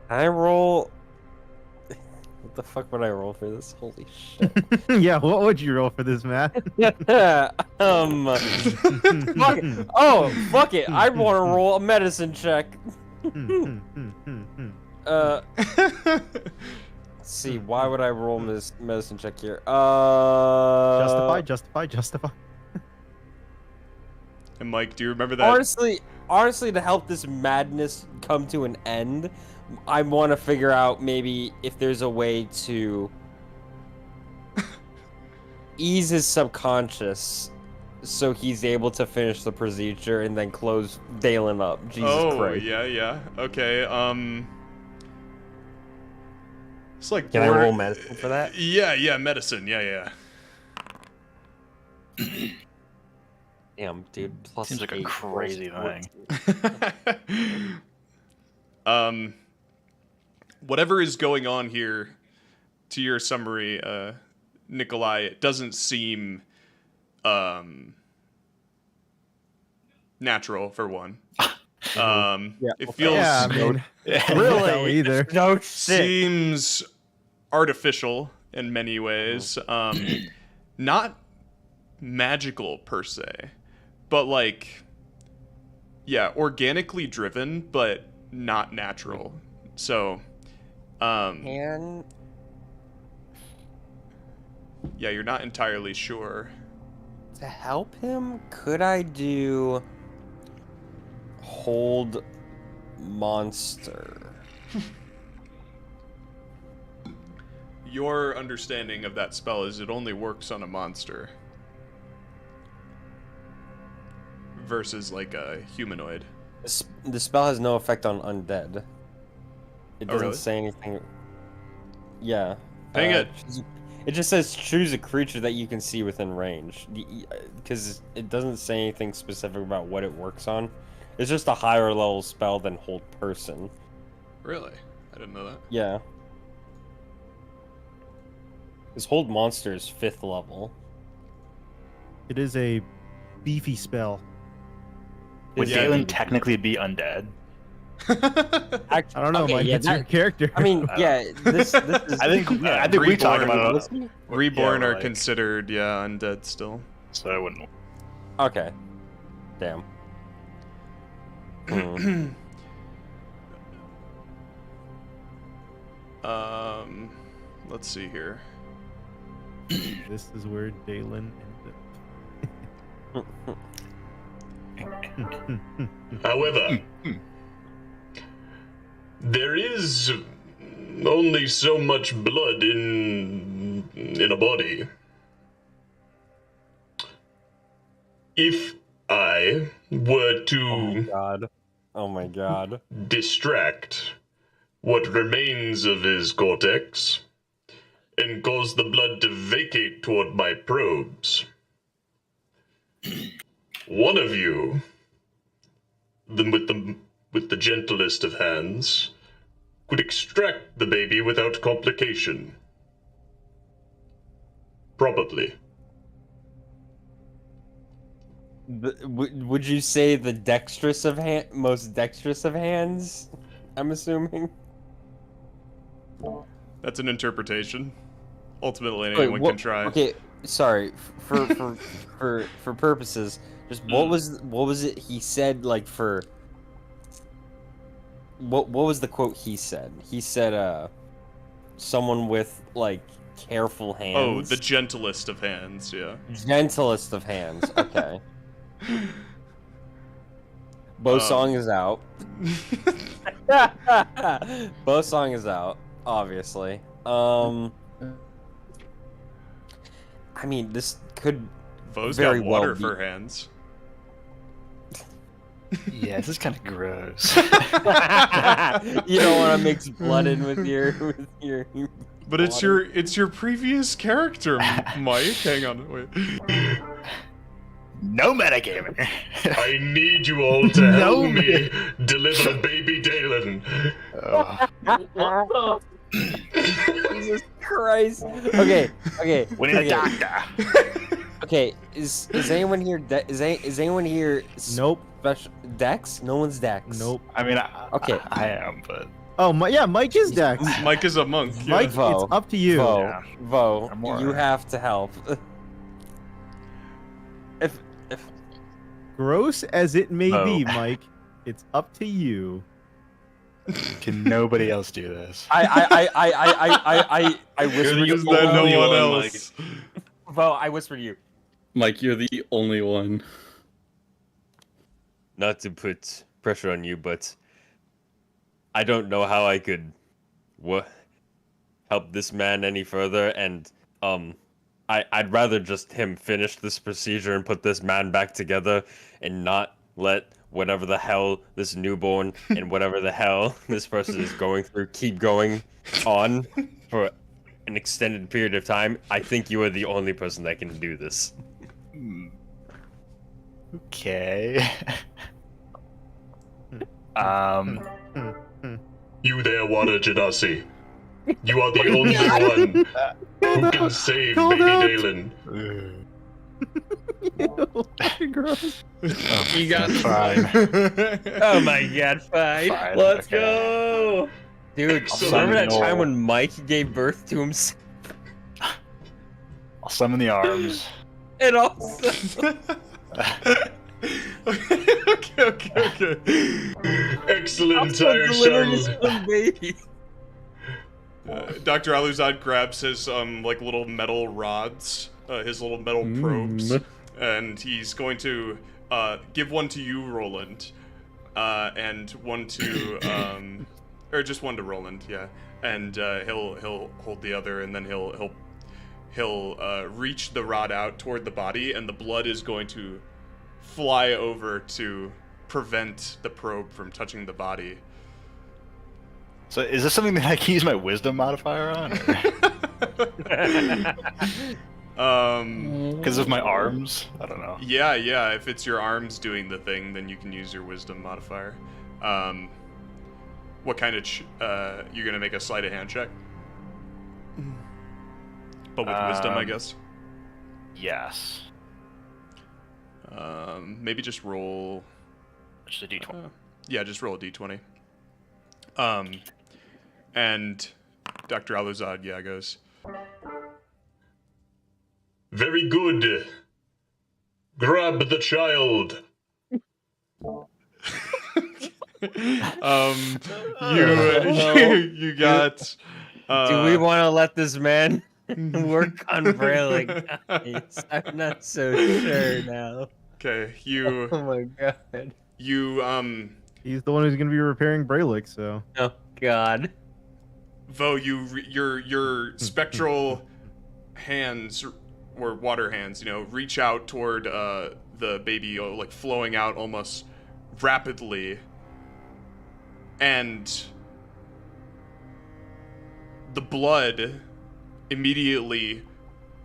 Speaker 3: I roll. What the fuck would I roll for this? Holy shit.
Speaker 4: Yeah, what would you roll for this, Matt?
Speaker 3: Fuck it. Oh, fuck it. I want to roll a medicine check. Let's see. Why would I roll this medicine check here?
Speaker 4: Justify.
Speaker 1: And Mike, do you remember that?
Speaker 3: Honestly, to help this madness come to an end, I want to figure out maybe if there's a way to ease his subconscious so he's able to finish the procedure and then close Dalen up. Jesus Christ.
Speaker 1: Yeah. Okay, it's like
Speaker 3: Can I roll medicine for that?
Speaker 1: Yeah, medicine. Yeah.
Speaker 3: Damn, dude. Plus
Speaker 9: Seems like a
Speaker 3: 8
Speaker 9: crazy
Speaker 3: rolls.
Speaker 9: thing.
Speaker 1: Whatever is going on here, to your summary, Nicholai, it doesn't seem natural for one. It feels
Speaker 4: really either.
Speaker 3: No shit.
Speaker 1: Seems artificial in many ways. Not magical per se, but like, yeah, organically driven, but not natural. So, yeah, you're not entirely sure.
Speaker 3: To help him, could I do hold monster?
Speaker 1: Your understanding of that spell is it only works on a monster versus like a humanoid.
Speaker 3: The spell has no effect on undead. It doesn't
Speaker 1: really?
Speaker 3: say anything. Yeah.
Speaker 1: Dang it.
Speaker 3: It just says choose a creature that you can see within range. Because it doesn't say anything specific about what it works on. It's just a higher level spell than hold person.
Speaker 1: Really? I didn't know that.
Speaker 3: Yeah. Because hold monster is 5th level.
Speaker 4: It is a beefy spell.
Speaker 9: Would Dalen technically be undead?
Speaker 4: I don't know,
Speaker 3: okay,
Speaker 4: Mike.
Speaker 3: yeah,
Speaker 4: It's your character.
Speaker 3: I mean, yeah, this is...
Speaker 9: I think we talked about it.
Speaker 1: Reborn
Speaker 9: Yeah,
Speaker 1: are
Speaker 9: like-
Speaker 1: considered, undead still.
Speaker 9: So I wouldn't.
Speaker 3: Okay. Damn. Hmm.
Speaker 1: Let's see here.
Speaker 4: This is where Dalen ended.
Speaker 8: However, there is only so much blood in a body. If I were to
Speaker 3: God. Oh my God.
Speaker 8: distract what remains of his cortex and cause the blood to vacate toward my probes, one of you, with the gentlest of hands, could extract the baby without complication. Probably.
Speaker 3: Would you say the most dexterous of hands? I'm assuming.
Speaker 1: That's an interpretation. Ultimately, anyone can try.
Speaker 3: Okay, sorry. For purposes, just what was it he said? Like for what was the quote he said? He said, someone with like careful hands.
Speaker 1: Oh, the gentlest of hands. Yeah.
Speaker 3: Gentlest of hands. Okay. Bosong is out. Bosong is out, obviously. I mean, this could
Speaker 1: Vough's
Speaker 3: very
Speaker 1: got water
Speaker 3: well be...
Speaker 1: for hands.
Speaker 9: Yeah, this is kind of gross.
Speaker 3: You don't want to mix blood in with your
Speaker 1: But
Speaker 3: water.
Speaker 1: it's your previous character, Mike. Hang on, wait.
Speaker 9: No metagaming.
Speaker 8: I need you all to help me deliver baby Dalen.
Speaker 3: Jesus Christ. Okay.
Speaker 9: We need a doctor.
Speaker 3: Okay, is anyone here? Is anyone here?
Speaker 4: Nope.
Speaker 3: Special Dex? No one's Dex.
Speaker 4: Nope.
Speaker 9: I mean,
Speaker 3: Okay.
Speaker 9: I am, but
Speaker 4: Oh, yeah, Mike is Dex.
Speaker 1: Mike is a monk. Yeah.
Speaker 4: Mike,
Speaker 3: Vough.
Speaker 4: it's up to you.
Speaker 3: Vough,
Speaker 9: I'm more-
Speaker 3: you have to help. if
Speaker 4: Gross as it may
Speaker 9: No.
Speaker 4: be, Mike, it's up to you.
Speaker 9: can nobody else do this?
Speaker 3: I whispered
Speaker 5: You're
Speaker 3: you.
Speaker 1: Is there no
Speaker 5: only
Speaker 1: one
Speaker 5: one,
Speaker 1: else?
Speaker 3: Vough, I whispered you.
Speaker 5: Mike, you're the only one.
Speaker 3: Not to put pressure on you, but I don't know how I could help this man any further, and I'd rather just him finish this procedure and put this man back together and not let whatever the hell this newborn and whatever the hell this person is going through keep going on for an extended period of time. I think you are the only person that can do this.
Speaker 9: Okay.
Speaker 8: You there, Water Genasi. You are the only one who can save
Speaker 4: Called
Speaker 8: baby
Speaker 4: out.
Speaker 8: Dalen.
Speaker 4: Fucking gross.
Speaker 5: You got
Speaker 9: Fine.
Speaker 3: Oh my god, fine.
Speaker 9: Fine,
Speaker 3: Let's
Speaker 9: okay.
Speaker 3: go! Dude,
Speaker 8: Excellent.
Speaker 3: remember that
Speaker 9: No.
Speaker 3: time when Mike gave birth to himself?
Speaker 9: I'll summon the arms.
Speaker 3: And also...
Speaker 1: Okay.
Speaker 8: Excellent
Speaker 3: delivered
Speaker 8: tire
Speaker 3: his
Speaker 8: shell.
Speaker 3: own baby.
Speaker 1: Dr. Aluzad grabs his like little metal rods, his little metal probes, and he's going to give one to you, Rolland, and one to or just one to Rolland, yeah. And he'll hold the other, and then he'll reach the rod out toward the body, and the blood is going to fly over to prevent the probe from touching the body.
Speaker 9: So is this something that I can use my wisdom modifier on? Because of my arms? I don't know.
Speaker 1: Yeah. If it's your arms doing the thing, then you can use your wisdom modifier. What kind of you're gonna make a sleight of hand check? But with wisdom, I guess.
Speaker 9: Yes.
Speaker 1: Maybe just roll.
Speaker 9: Just a d20.
Speaker 1: Yeah, just roll a d20. And Dr. Aluzad, goes.
Speaker 8: Very good. grab the child.
Speaker 1: You got.
Speaker 3: Do we want to let this man work on Brayling? I'm not so sure now.
Speaker 1: Okay, you.
Speaker 3: Oh my god.
Speaker 1: You
Speaker 4: He's the one who's gonna be repairing Braylick, so.
Speaker 3: Oh god.
Speaker 1: Vough, your spectral hands or water hands, reach out toward the baby, like flowing out almost rapidly, and the blood immediately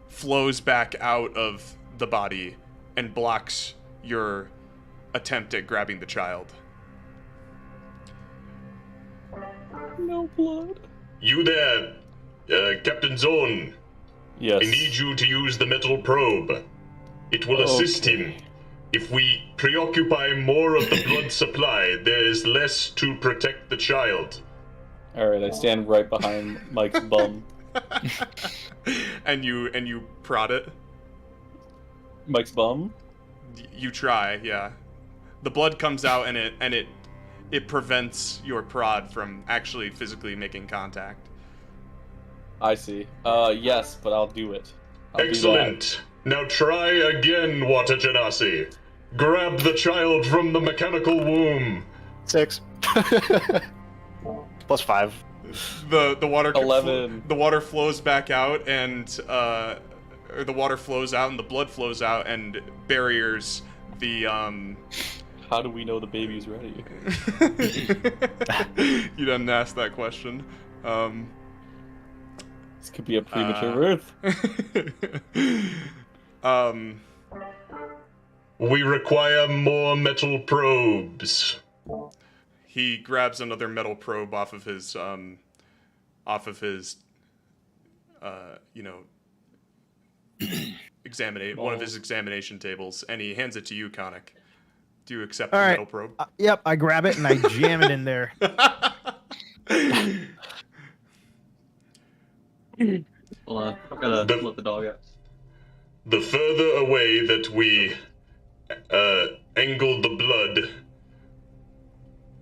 Speaker 1: flows back out of the body and blocks your attempt at grabbing the child.
Speaker 2: No blood.
Speaker 8: You there, Captain Zone.
Speaker 5: Yes.
Speaker 8: I need you to use the metal probe. It will assist him. If we preoccupy more of the blood supply, there is less to protect the child.
Speaker 5: Alright, I stand right behind Mike's bum.
Speaker 1: and you prod it.
Speaker 5: Mike's bum?
Speaker 1: You try, yeah. The blood comes out and it prevents your prod from actually physically making contact.
Speaker 5: I see. Yes, but I'll do it.
Speaker 8: Excellent. Now try again, Water Genasi. Grab the child from the mechanical womb.
Speaker 9: 6. Plus 5.
Speaker 1: The water
Speaker 5: 11.
Speaker 1: The water flows back out and or the water flows out and the blood flows out and barriers the
Speaker 5: How do we know the baby's ready?
Speaker 1: You didn't ask that question.
Speaker 5: This could be a premature birth.
Speaker 8: We require more metal probes.
Speaker 1: He grabs another metal probe off of his one of his examination tables, and he hands it to you, Khanek. Do you accept the metal probe?
Speaker 4: Yep, I grab it and I jam it in there.
Speaker 2: Hold on, I've gotta let the dog out.
Speaker 8: The further away that we angle the blood,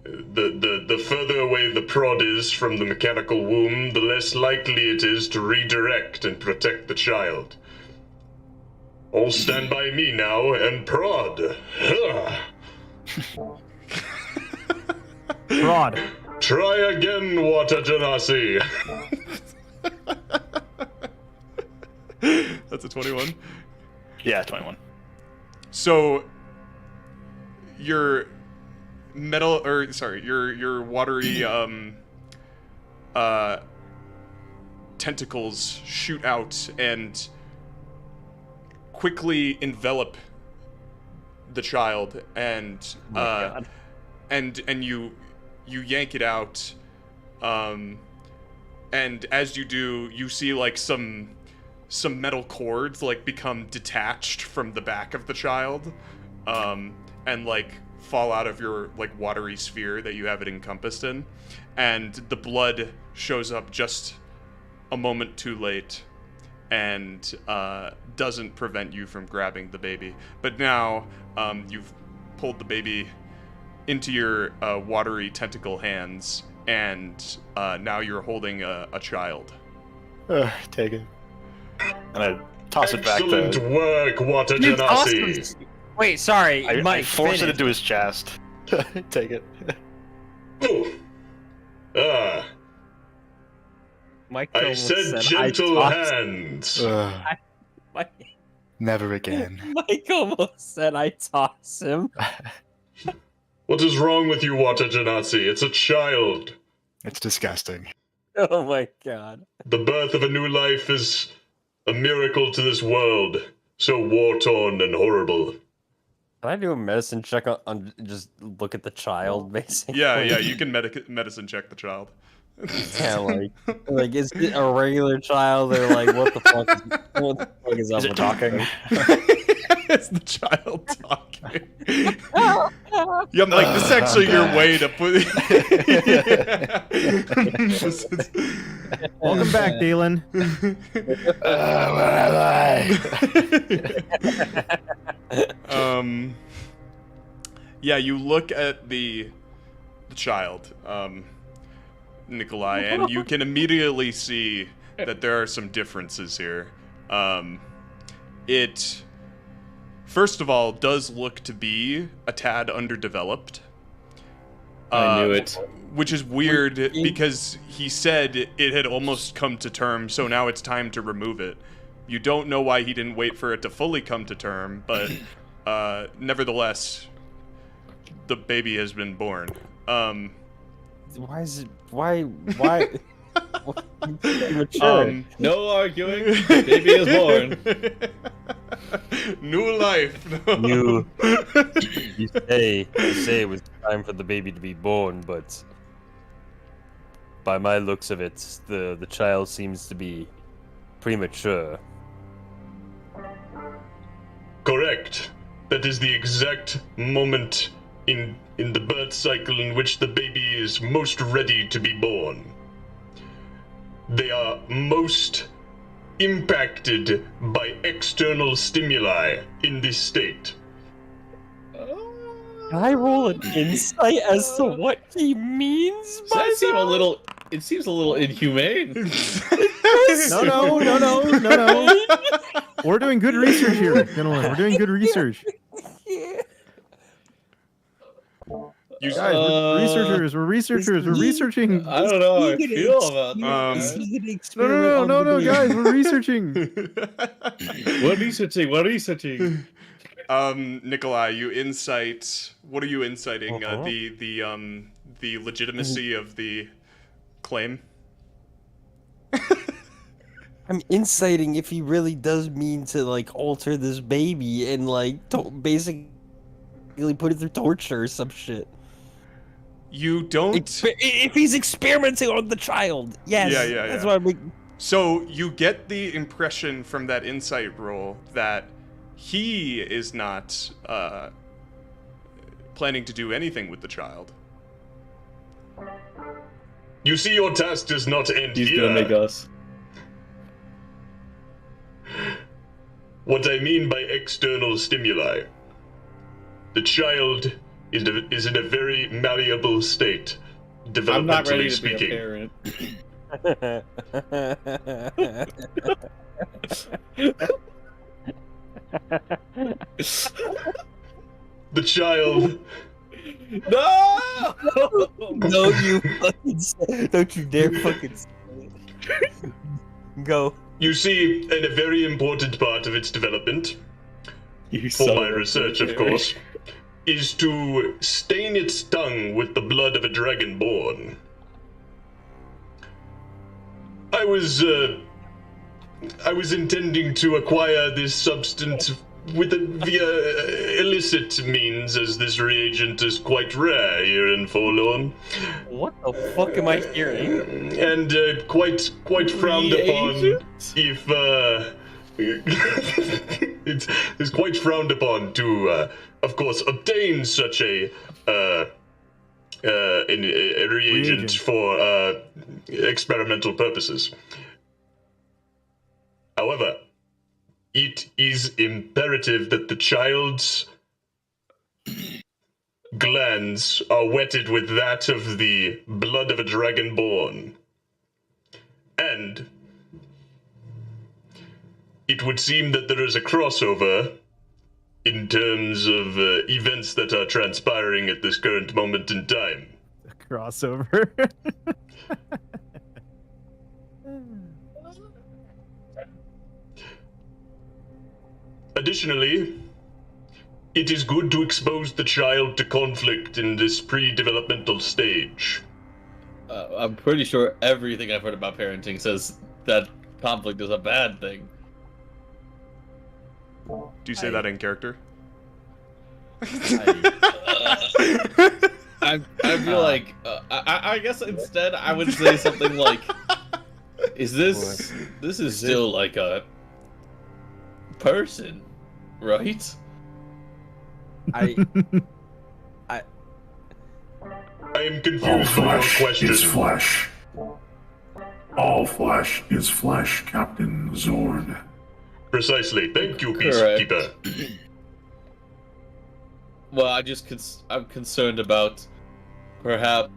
Speaker 8: the further away the prod is from the mechanical womb, the less likely it is to redirect and protect the child. All stand by me now and prod.
Speaker 4: Prod.
Speaker 8: Try again, Water Genasi.
Speaker 1: That's a 21.
Speaker 9: Yeah, 21.
Speaker 1: So your your watery tentacles shoot out and quickly envelop the child, and and you yank it out, and as you do, you see like some metal cords like become detached from the back of the child, and like fall out of your like watery sphere that you have it encompassed in, and the blood shows up just a moment too late and doesn't prevent you from grabbing the baby. But now you've pulled the baby into your watery tentacle hands, and now you're holding a child.
Speaker 9: Take it. And I toss it back
Speaker 8: Excellent
Speaker 9: to...
Speaker 8: work, Water Genasi.
Speaker 3: Wait, sorry,
Speaker 9: I
Speaker 3: Mike.
Speaker 9: force it
Speaker 3: finish.
Speaker 9: into his chest. Take it.
Speaker 3: Mike
Speaker 8: I
Speaker 3: almost
Speaker 8: said gentle hands.
Speaker 3: Mike,
Speaker 9: Never again.
Speaker 3: Mike almost said I toss him.
Speaker 8: What is wrong with you, Water Genasi? It's a child.
Speaker 9: It's disgusting.
Speaker 3: Oh my god.
Speaker 8: The birth of a new life is a miracle to this world. So war-torn and horrible.
Speaker 3: Can I do a medicine check on just look at the child, basically?
Speaker 1: Yeah, you can medicine check the child.
Speaker 3: Yeah, like is it a regular child or like what the fuck is up
Speaker 9: Is it
Speaker 3: with
Speaker 9: talking?
Speaker 1: It's the child talking. Yeah, I'm like, this is actually your way to put
Speaker 4: Welcome back, Dalen.
Speaker 9: Where am I?
Speaker 1: Yeah, you look at the child, Nicholai, and you can immediately see that there are some differences here. It, first of all, does look to be a tad underdeveloped.
Speaker 5: I knew it.
Speaker 1: Which is weird because he said it had almost come to term, so now it's time to remove it. You don't know why he didn't wait for it to fully come to term, but nevertheless, the baby has been born.
Speaker 3: Why is it? Why? Mature.
Speaker 5: No arguing. Baby is born.
Speaker 1: New life.
Speaker 3: You say it was time for the baby to be born, but by my looks of it, the child seems to be premature.
Speaker 8: Correct. That is the exact moment in the birth cycle in which the baby is most ready to be born. They are most impacted by external stimuli in this state.
Speaker 3: Can I roll an insight as to what he means by
Speaker 5: Does that seem a little? It seems a little inhumane.
Speaker 4: No. We're doing good research here, gentlemen. We're doing good research.
Speaker 1: You
Speaker 4: Guys, we're researchers. We're researching.
Speaker 5: I don't know how I feel about that.
Speaker 4: No, guys, we're researching.
Speaker 5: What researching?
Speaker 1: Nicholai, you insight. What are you inciting? The legitimacy of the claim.
Speaker 3: I'm inciting if he really does mean to like alter this baby and like basically put it through torture or some shit.
Speaker 1: You don't.
Speaker 3: If he's experimenting on the child, yes.
Speaker 1: Yeah.
Speaker 3: That's what I'm.
Speaker 1: So you get the impression from that insight roll that he is not planning to do anything with the child.
Speaker 8: You see, your task does not end
Speaker 5: He's
Speaker 8: here.
Speaker 5: gonna make us.
Speaker 8: What I mean by external stimuli. The child is in a very malleable state,
Speaker 5: I'm not ready
Speaker 8: developmentally
Speaker 5: to be a
Speaker 8: speaking.
Speaker 5: parent.
Speaker 8: The child.
Speaker 5: No!
Speaker 3: No, you fucking don't you dare fucking say it. Go.
Speaker 8: You see, in a very important part of its development, for my research, of course, is to stain its tongue with the blood of a dragonborn. I was intending to acquire this substance via illicit means, as this reagent is quite rare here in Forlorn.
Speaker 3: What the fuck am I hearing?
Speaker 8: And quite frowned upon if it's quite frowned upon to, of course, obtain such a reagent for experimental purposes. However, it is imperative that the child's glands are wetted with that of the blood of a dragonborn. And it would seem that there is a crossover in terms of events that are transpiring at this current moment in time.
Speaker 4: Crossover.
Speaker 8: Additionally, it is good to expose the child to conflict in this pre-developmental stage.
Speaker 5: I'm pretty sure everything I've heard about parenting says that conflict is a bad thing.
Speaker 1: Do you say that in character?
Speaker 5: I feel like I guess instead I would say something like, this is still like a person, right?
Speaker 8: I am confused
Speaker 7: All
Speaker 8: by your
Speaker 7: flesh
Speaker 8: question.
Speaker 7: is flesh. All flesh is flesh, Captain Zord.
Speaker 8: Precisely. Thank you,
Speaker 5: Correct.
Speaker 8: Peacekeeper.
Speaker 5: Well, I'm concerned about perhaps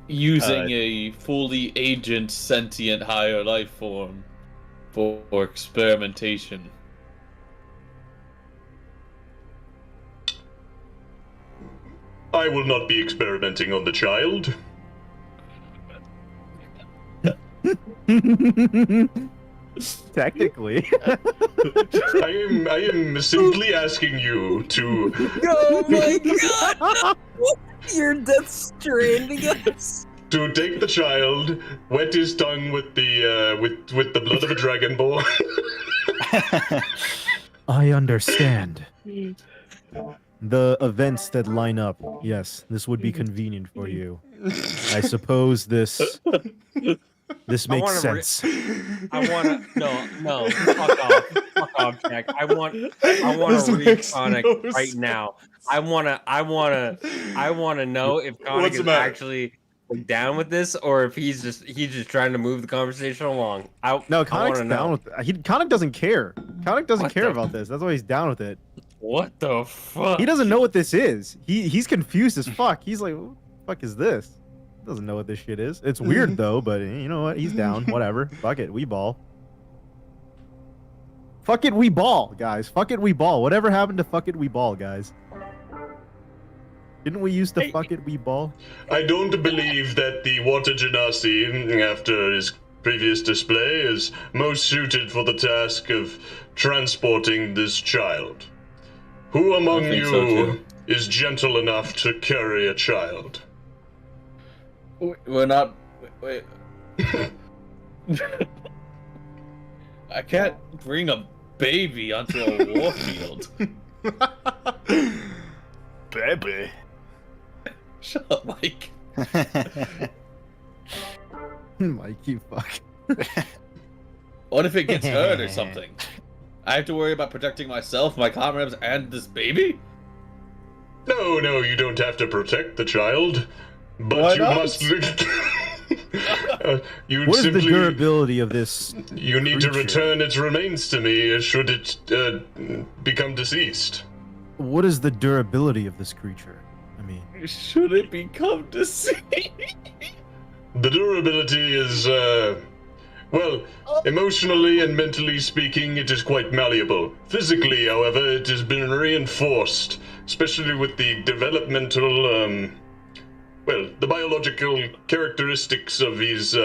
Speaker 5: using a fully agent, sentient, higher life form for experimentation.
Speaker 8: I will not be experimenting on the child.
Speaker 4: Technically.
Speaker 8: I am simply asking you to
Speaker 3: Oh my god! You're Death Stranding us!
Speaker 8: to take the child, wet his tongue with the with the blood of a dragonborn.
Speaker 4: I understand. The events that line up. Yes, this would be convenient for you. I suppose this makes sense.
Speaker 3: I wanna no, fuck off, Jack. I wanna
Speaker 1: This
Speaker 3: read
Speaker 1: makes
Speaker 3: Khanek
Speaker 1: no
Speaker 3: right
Speaker 1: sense.
Speaker 3: now. I wanna know if Khanek
Speaker 1: What's the
Speaker 3: is
Speaker 1: matter?
Speaker 3: actually down with this, or if he's just trying to move the conversation along.
Speaker 4: No,
Speaker 3: I
Speaker 4: Khanek's
Speaker 3: wanna know.
Speaker 4: down with it. Khanek doesn't care. Khanek doesn't
Speaker 3: What
Speaker 4: care
Speaker 3: the-
Speaker 4: about this. That's why he's down with it.
Speaker 3: What the fuck?
Speaker 4: He doesn't know what this is. He's confused as fuck. He's like, what the fuck is this? Doesn't know what this shit is. It's weird though, but you know what? He's down. Whatever. Fuck it. We ball. Fuck it. We ball, guys. Fuck it. We ball. Whatever happened to fuck it. We ball, guys? Didn't we used to fuck it. We ball?
Speaker 8: I don't believe that the water genasi, after his previous display, is most suited for the task of transporting this child. Who among
Speaker 5: think so,
Speaker 8: you
Speaker 5: too.
Speaker 8: is gentle enough to carry a child?
Speaker 5: We're not. Wait. I can't bring a baby onto a warfield.
Speaker 9: Baby.
Speaker 5: Shut up, Mike.
Speaker 4: Mikey, fuck.
Speaker 5: What if it gets hurt or something? I have to worry about protecting myself, my comrades, and this baby?
Speaker 8: No, you don't have to protect the child. But
Speaker 5: Why
Speaker 8: you
Speaker 5: not?
Speaker 8: must. You
Speaker 4: What is the
Speaker 8: simply.
Speaker 4: durability of this?
Speaker 8: You need to
Speaker 4: creature?
Speaker 8: return its remains to me should it become deceased.
Speaker 4: What is the durability of this creature? I mean,
Speaker 5: Should it become deceased?
Speaker 8: The durability is, well, emotionally and mentally speaking, it is quite malleable. Physically, however, it has been reinforced, especially with the developmental, well, the biological characteristics of his,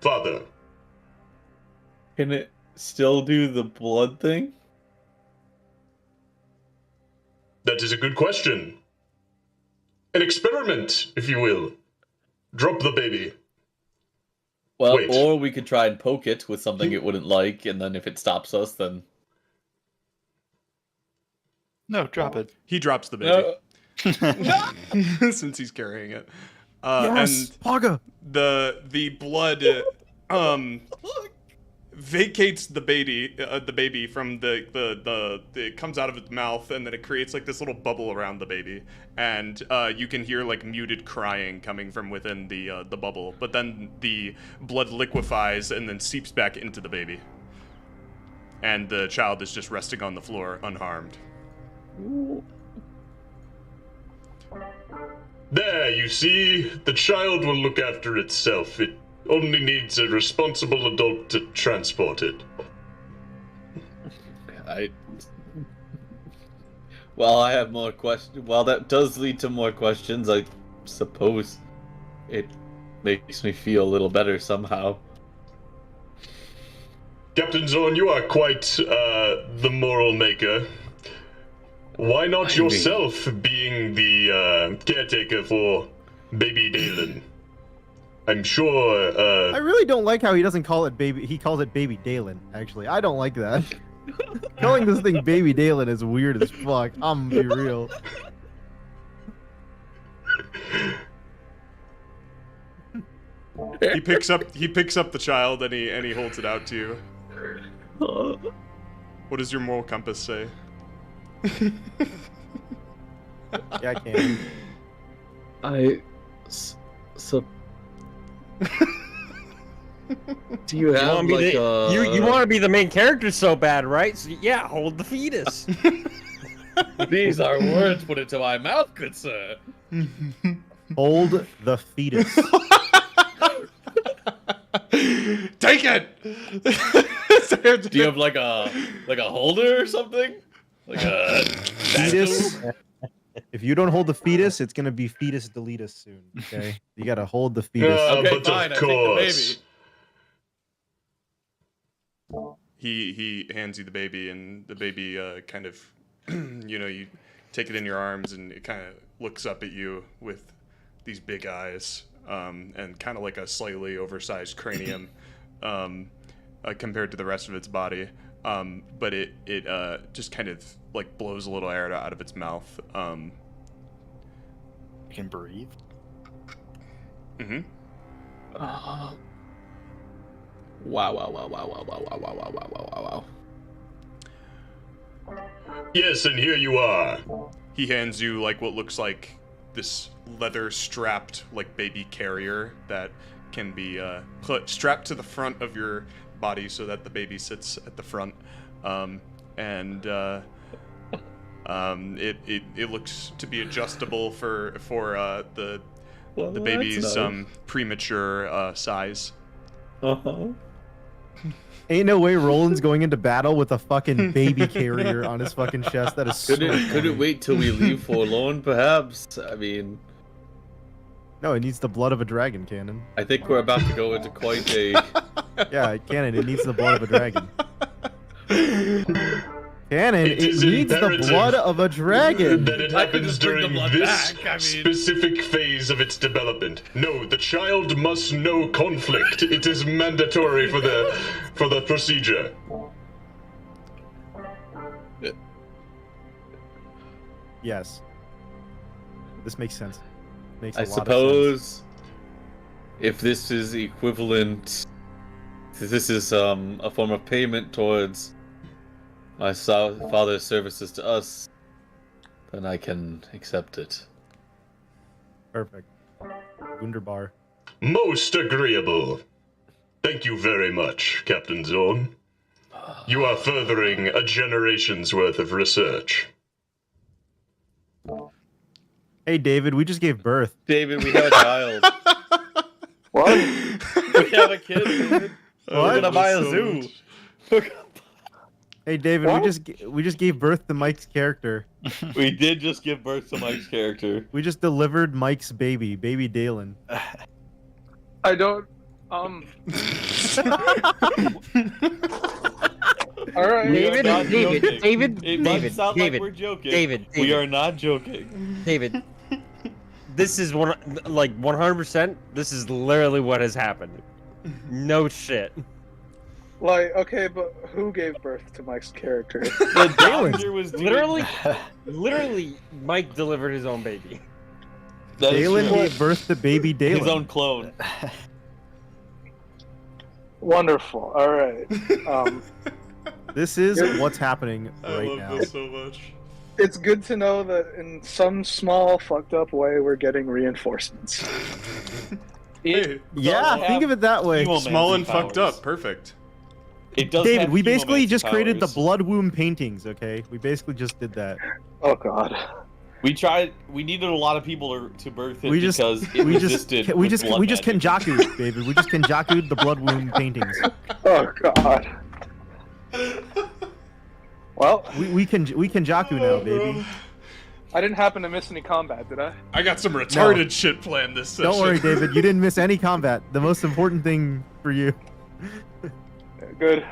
Speaker 8: father.
Speaker 5: Can it still do the blood thing?
Speaker 8: That is a good question. An experiment, if you will. Drop the baby.
Speaker 5: Well,
Speaker 8: Wait.
Speaker 5: or we could try and poke it with something it wouldn't like, and then if it stops us, then...
Speaker 9: No, drop it.
Speaker 1: He drops the baby
Speaker 5: No.
Speaker 1: since he's carrying it.
Speaker 4: yes,
Speaker 1: And
Speaker 4: Paga.
Speaker 1: the blood vacates the baby from the it comes out of its mouth, and then it creates like this little bubble around the baby, and you can hear like muted crying coming from within the bubble, but then the blood liquefies and then seeps back into the baby, and the child is just resting on the floor unharmed.
Speaker 8: There, you see, the child will look after itself. It only needs a responsible adult to transport it.
Speaker 5: Well, I have more questions. Well, that does lead to more questions. I suppose it makes me feel a little better somehow.
Speaker 8: Captain Zorn, you are quite the moral maker. Why not yourself being the caretaker for baby Dalen? I'm sure.
Speaker 4: I really don't like how he doesn't call it baby. He calls it baby Dalen. Actually, I don't like that. Calling this thing baby Dalen is weird as fuck. I'm gonna be real.
Speaker 1: He picks up the child and he holds it out to you. What does your moral compass say?
Speaker 4: Yeah, I can.
Speaker 5: Do you have
Speaker 3: You
Speaker 5: like
Speaker 3: want to be the main character so bad, right? So, yeah, hold the fetus.
Speaker 2: These are words put into my mouth, good sir.
Speaker 4: Hold the fetus.
Speaker 1: Take it.
Speaker 2: Do you have like a holder or something? Like a
Speaker 4: Fetus. If you don't hold the fetus, it's gonna be fetus deletus soon. Okay, you gotta hold the fetus.
Speaker 2: Okay,
Speaker 8: but
Speaker 2: fine.
Speaker 8: of
Speaker 2: I take the
Speaker 8: course.
Speaker 2: baby.
Speaker 1: He hands you the baby, and the baby kind of, you take it in your arms, and it kind of looks up at you with these big eyes, and kind of like a slightly oversized cranium, compared to the rest of its body. But it just kind of like blows a little air out of its mouth.
Speaker 9: You can breathe.
Speaker 1: Mm-hmm.
Speaker 2: Wow.
Speaker 8: Yes, and here you are.
Speaker 1: He hands you like what looks like this leather-strapped like baby carrier that can be strapped to the front of your body so that the baby sits at the front, it looks to be adjustable for the baby's premature size.
Speaker 4: Ain't no way Roland's going into battle with a fucking baby carrier on his fucking chest. That is so
Speaker 2: Could it
Speaker 4: funny.
Speaker 2: wait till we leave Forlorn, perhaps? I mean,
Speaker 4: No, it needs the blood of a dragon, Cannon.
Speaker 2: I think we're about to go into quite a.
Speaker 4: Yeah, Cannon, it needs the blood of a dragon. Cannon,
Speaker 8: It
Speaker 4: it
Speaker 8: is
Speaker 4: needs the
Speaker 8: imperative
Speaker 4: blood of a dragon.
Speaker 8: That it
Speaker 2: I could
Speaker 8: happens
Speaker 2: just bring the
Speaker 8: during
Speaker 2: blood
Speaker 8: this
Speaker 2: back, I mean-
Speaker 8: specific phase of its development. No, the child must know conflict. It is mandatory for the procedure.
Speaker 4: Yes. This makes sense. Makes a
Speaker 2: I
Speaker 4: lot of
Speaker 2: suppose if this is equivalent, if this is a form of payment towards my father's services to us, then I can accept it.
Speaker 4: sense. Perfect. Wunderbar.
Speaker 8: Most agreeable. Thank you very much, Captain Zorn. You are furthering a generation's worth of research.
Speaker 4: Hey, David, we just gave birth.
Speaker 2: David, we have a child.
Speaker 9: What?
Speaker 2: We have a kid, David. We're gonna buy a zoo.
Speaker 4: Hey, David, we just gave birth to Mike's character.
Speaker 2: We did just give birth to Mike's character.
Speaker 4: We just delivered Mike's baby Dalen.
Speaker 10: I don't. All right.
Speaker 3: David,
Speaker 2: not
Speaker 3: David,
Speaker 2: joking.
Speaker 3: David,
Speaker 2: It
Speaker 3: David,
Speaker 2: might sound
Speaker 3: David,
Speaker 2: like we're joking.
Speaker 3: David,
Speaker 2: We
Speaker 3: David.
Speaker 2: are not joking.
Speaker 3: David, this is 100%. This is literally what has happened. No shit.
Speaker 10: Like, okay, but who gave birth to Mike's character?
Speaker 2: The doctor was doing...
Speaker 3: Literally, Mike delivered his own baby.
Speaker 2: That is
Speaker 4: Dalen
Speaker 2: true.
Speaker 4: gave birth to baby Dalen.
Speaker 2: His own clone.
Speaker 10: Wonderful. All right.
Speaker 4: This is what's happening
Speaker 1: I
Speaker 4: right
Speaker 1: love
Speaker 4: now.
Speaker 1: this so much.
Speaker 10: It's good to know that in some small, fucked up way, we're getting reinforcements.
Speaker 1: Hey,
Speaker 4: Yeah, think of it that way.
Speaker 1: small and fucked up. Perfect.
Speaker 2: It does
Speaker 4: David,
Speaker 2: have
Speaker 4: we basically
Speaker 2: chemomancy
Speaker 4: just created the
Speaker 2: powers.
Speaker 4: blood womb paintings, okay? We basically just did that.
Speaker 10: Oh God.
Speaker 2: We tried. We needed a lot of people to birth it
Speaker 4: We just
Speaker 2: because it resisted.
Speaker 4: we
Speaker 2: with
Speaker 4: just
Speaker 2: blood magic.
Speaker 4: Kenjaku, David. We just Kenjaku'd the blood womb paintings.
Speaker 10: Oh God. Well,
Speaker 4: We Kenjaku now, baby.
Speaker 10: I didn't happen to miss any combat, did I?
Speaker 1: I got some retarded shit planned this session.
Speaker 4: Don't worry, David. You didn't miss any combat. The most important thing for you.
Speaker 10: Good.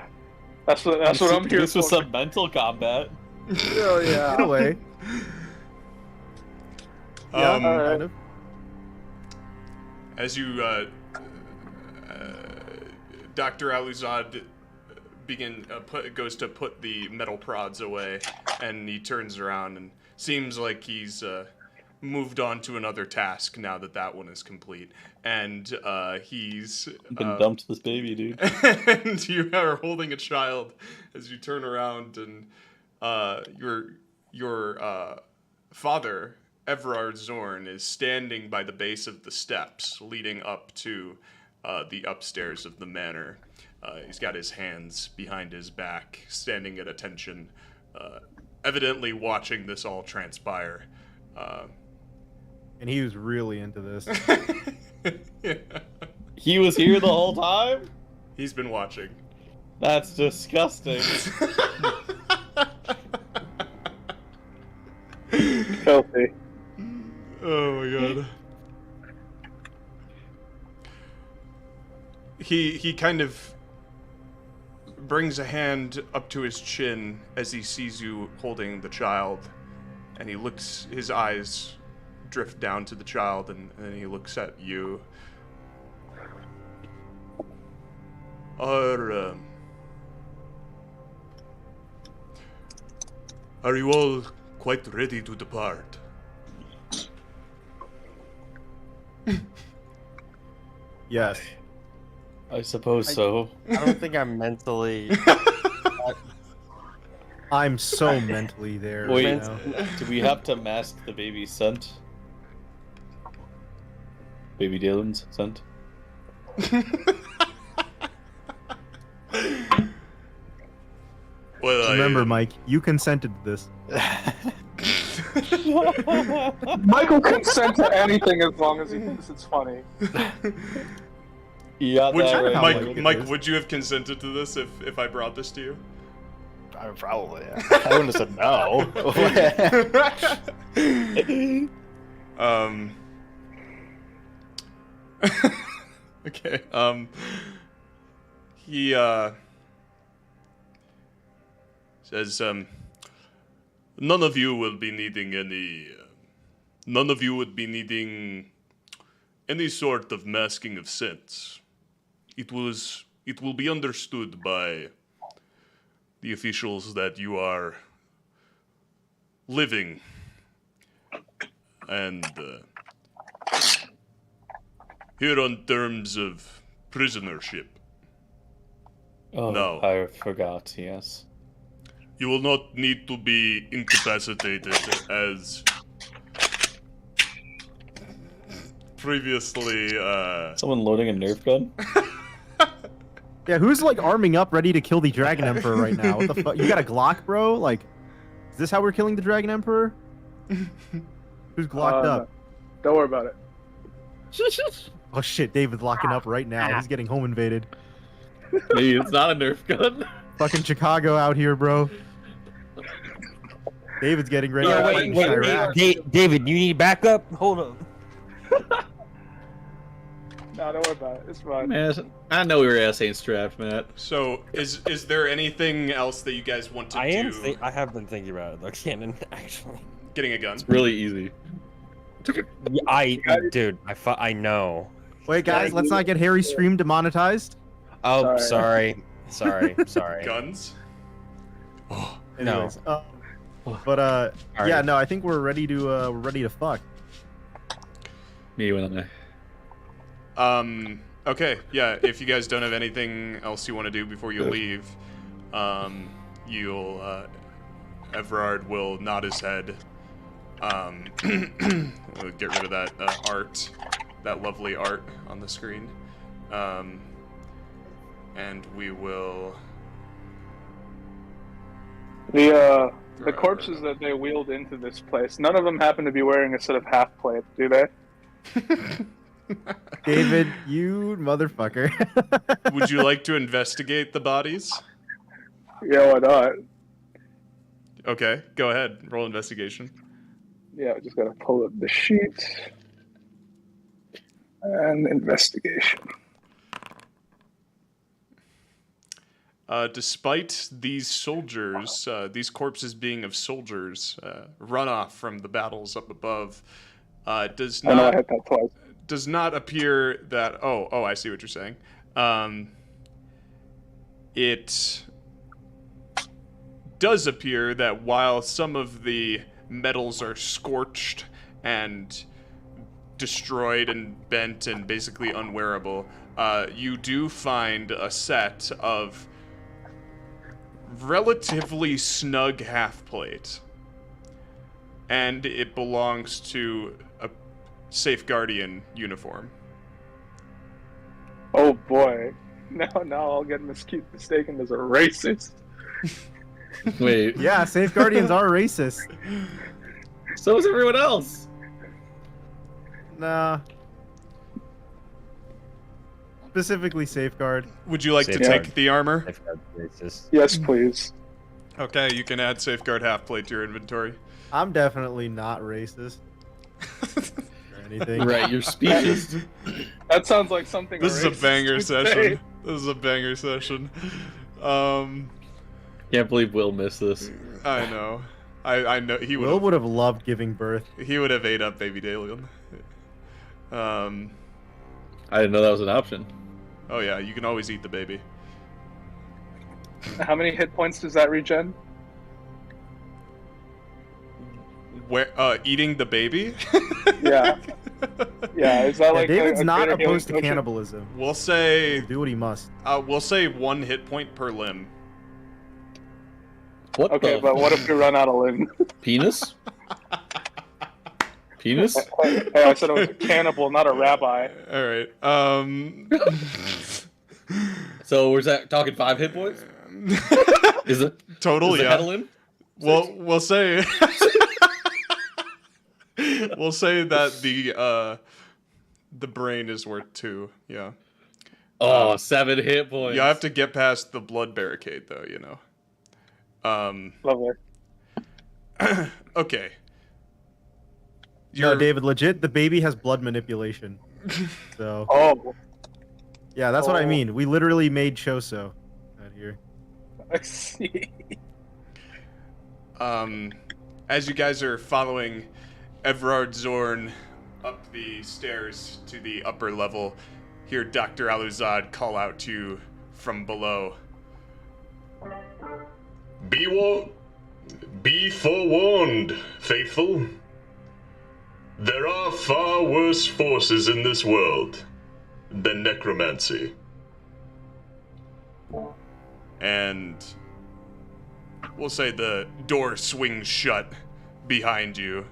Speaker 10: That's what I'm here
Speaker 2: This
Speaker 10: for.
Speaker 2: was some mental combat.
Speaker 10: Oh yeah.
Speaker 4: In a way. Yeah,
Speaker 1: Um,
Speaker 10: Alright.
Speaker 4: kind of.
Speaker 1: As you, Dr. Aluzad goes to put the metal prods away, and he turns around and seems like he's moved on to another task now that one is complete. And he's
Speaker 2: Been dumped this baby, dude.
Speaker 1: and you are holding a child as you turn around, and your father, Everard Zorn, is standing by the base of the steps leading up to the upstairs of the manor. He's got his hands behind his back, standing at attention, evidently watching this all transpire.
Speaker 4: And he was really into this.
Speaker 1: Yeah.
Speaker 2: He was here the whole time?
Speaker 1: He's been watching.
Speaker 2: That's disgusting.
Speaker 10: Filthy.
Speaker 1: Oh my god. He kind of brings a hand up to his chin as he sees you holding the child, and he looks, his eyes drift down to the child, and then he looks at you. Are you all quite ready to depart?
Speaker 4: Yes.
Speaker 5: I suppose so.
Speaker 3: I don't think I'm mentally.
Speaker 4: I'm so mentally there
Speaker 5: Wait,
Speaker 4: right now.
Speaker 5: do we have to mask the baby scent? Baby Dylan's scent?
Speaker 1: Well,
Speaker 4: Remember, Mike, you consented to this.
Speaker 10: Michael consent to anything as long as he thinks it's funny.
Speaker 5: Yeah,
Speaker 1: Would
Speaker 5: that
Speaker 1: you,
Speaker 5: right.
Speaker 1: Mike, would you have consented to this if I brought this to you?
Speaker 9: I probably. I wouldn't have said no.
Speaker 1: Okay. He says, none of you will be needing any. None of you would be needing any sort of masking of scents. It will be understood by the officials that you are living and here on terms of prisonership.
Speaker 5: Oh,
Speaker 1: No.
Speaker 5: I forgot, yes.
Speaker 1: You will not need to be incapacitated as previously,
Speaker 5: Someone loading a Nerf gun?
Speaker 4: Yeah, who's like arming up ready to kill the Dragon Emperor right now? What the fuck? You got a Glock, bro? Like, is this how we're killing the Dragon Emperor? Who's glocked up?
Speaker 10: Don't worry about it.
Speaker 4: Oh shit, David's locking up right now. He's getting home invaded.
Speaker 5: Maybe it's not a Nerf gun.
Speaker 4: Fucking Chicago out here, bro. David's getting ready to fight in Iraq.
Speaker 3: David, you need backup? Hold on.
Speaker 10: No, don't worry about it. It's fine.
Speaker 5: Man, I know we were ass ain't strapped, Matt.
Speaker 1: so is there anything else that you guys want to do?
Speaker 3: I have been thinking about it though, Cannon. Actually,
Speaker 1: Getting a gun.
Speaker 5: Really easy.
Speaker 3: I know.
Speaker 4: Wait, guys, let's not get Harry Stream demonetized.
Speaker 3: Oh,
Speaker 10: Sorry.
Speaker 3: sorry.
Speaker 1: Guns? Oh,
Speaker 4: Anyways, but
Speaker 3: All
Speaker 4: yeah,
Speaker 3: right.
Speaker 4: no, I think we're ready to fuck.
Speaker 5: Me when
Speaker 1: okay, yeah, if you guys don't have anything else you want to do before you leave, Everard will nod his head. We'll get rid of that art, that lovely art on the screen. And we will...
Speaker 10: The corpses that they wheeled into this place, none of them happen to be wearing a set of half plate, do they?
Speaker 4: David, you motherfucker.
Speaker 1: Would you like to investigate the bodies?
Speaker 10: Yeah, why not?
Speaker 1: Okay, go ahead. Roll investigation.
Speaker 10: Yeah, I just gotta pull up the sheet. And investigation.
Speaker 1: Despite these soldiers, these corpses being of soldiers, run off from the battles up above, does
Speaker 10: I know I
Speaker 1: not
Speaker 10: hit that twice.
Speaker 1: does not appear that. Oh, I see what you're saying. It does appear that while some of the metals are scorched and destroyed and bent and basically unwearable, you do find a set of relatively snug half plate, and it belongs to a Safe Guardian uniform.
Speaker 10: Oh boy. Now I'll get mistaken as a racist.
Speaker 2: Wait.
Speaker 4: Yeah, Safeguardians are racist.
Speaker 2: So is everyone else.
Speaker 4: Nah. Specifically Safeguard.
Speaker 1: Would you like to
Speaker 3: Safeguard.
Speaker 1: take the armor?
Speaker 3: Safeguard racist.
Speaker 10: Yes, please.
Speaker 1: Okay, you can add Safeguard half-plate to your inventory.
Speaker 4: I'm definitely not racist. or anything.
Speaker 2: Right, you're specious.
Speaker 10: That sounds like something.
Speaker 1: This is a
Speaker 10: racist
Speaker 1: banger
Speaker 10: would
Speaker 1: session.
Speaker 10: say.
Speaker 1: This is a banger session.
Speaker 2: Can't believe Will missed this.
Speaker 1: I know. I know he
Speaker 4: Will would have loved giving birth.
Speaker 1: He would have ate up baby Dalian.
Speaker 2: I didn't know that was an option.
Speaker 1: Oh yeah, you can always eat the baby.
Speaker 10: How many hit points does that regen?
Speaker 1: Where eating the baby?
Speaker 10: Yeah. Yeah, is that like
Speaker 4: David's
Speaker 10: a
Speaker 4: not
Speaker 10: greater
Speaker 4: opposed to
Speaker 10: healing potion?
Speaker 4: cannibalism.
Speaker 1: We'll say
Speaker 4: Do what he must.
Speaker 1: we'll say 1 hit point per limb.
Speaker 2: What
Speaker 10: Okay,
Speaker 2: the?
Speaker 10: but what if we run out of limb?
Speaker 2: Penis? Penis?
Speaker 10: Hey, I said it was a cannibal, not a rabbi.
Speaker 1: All right.
Speaker 2: So we're talking 5 hit points? Is it
Speaker 1: Total,
Speaker 2: is the
Speaker 1: yeah.
Speaker 2: head a limb?
Speaker 1: Well, we'll say we'll say that the brain is worth 2. Yeah.
Speaker 2: Oh, 7 hit points.
Speaker 1: You have to get past the blood barricade, though. You know.
Speaker 10: Lovely.
Speaker 1: Okay.
Speaker 4: No, David, legit, the baby has blood manipulation. So,
Speaker 10: Oh,
Speaker 4: yeah, that's what I
Speaker 10: Oh.
Speaker 4: mean. We literally made Choso out here.
Speaker 10: I see.
Speaker 1: As you guys are following Everard Zorn up the stairs to the upper level, hear Dr. Aluzad call out to you from below.
Speaker 8: Be forewarned, faithful. There are far worse forces in this world than necromancy.
Speaker 1: And we'll say the door swings shut behind you,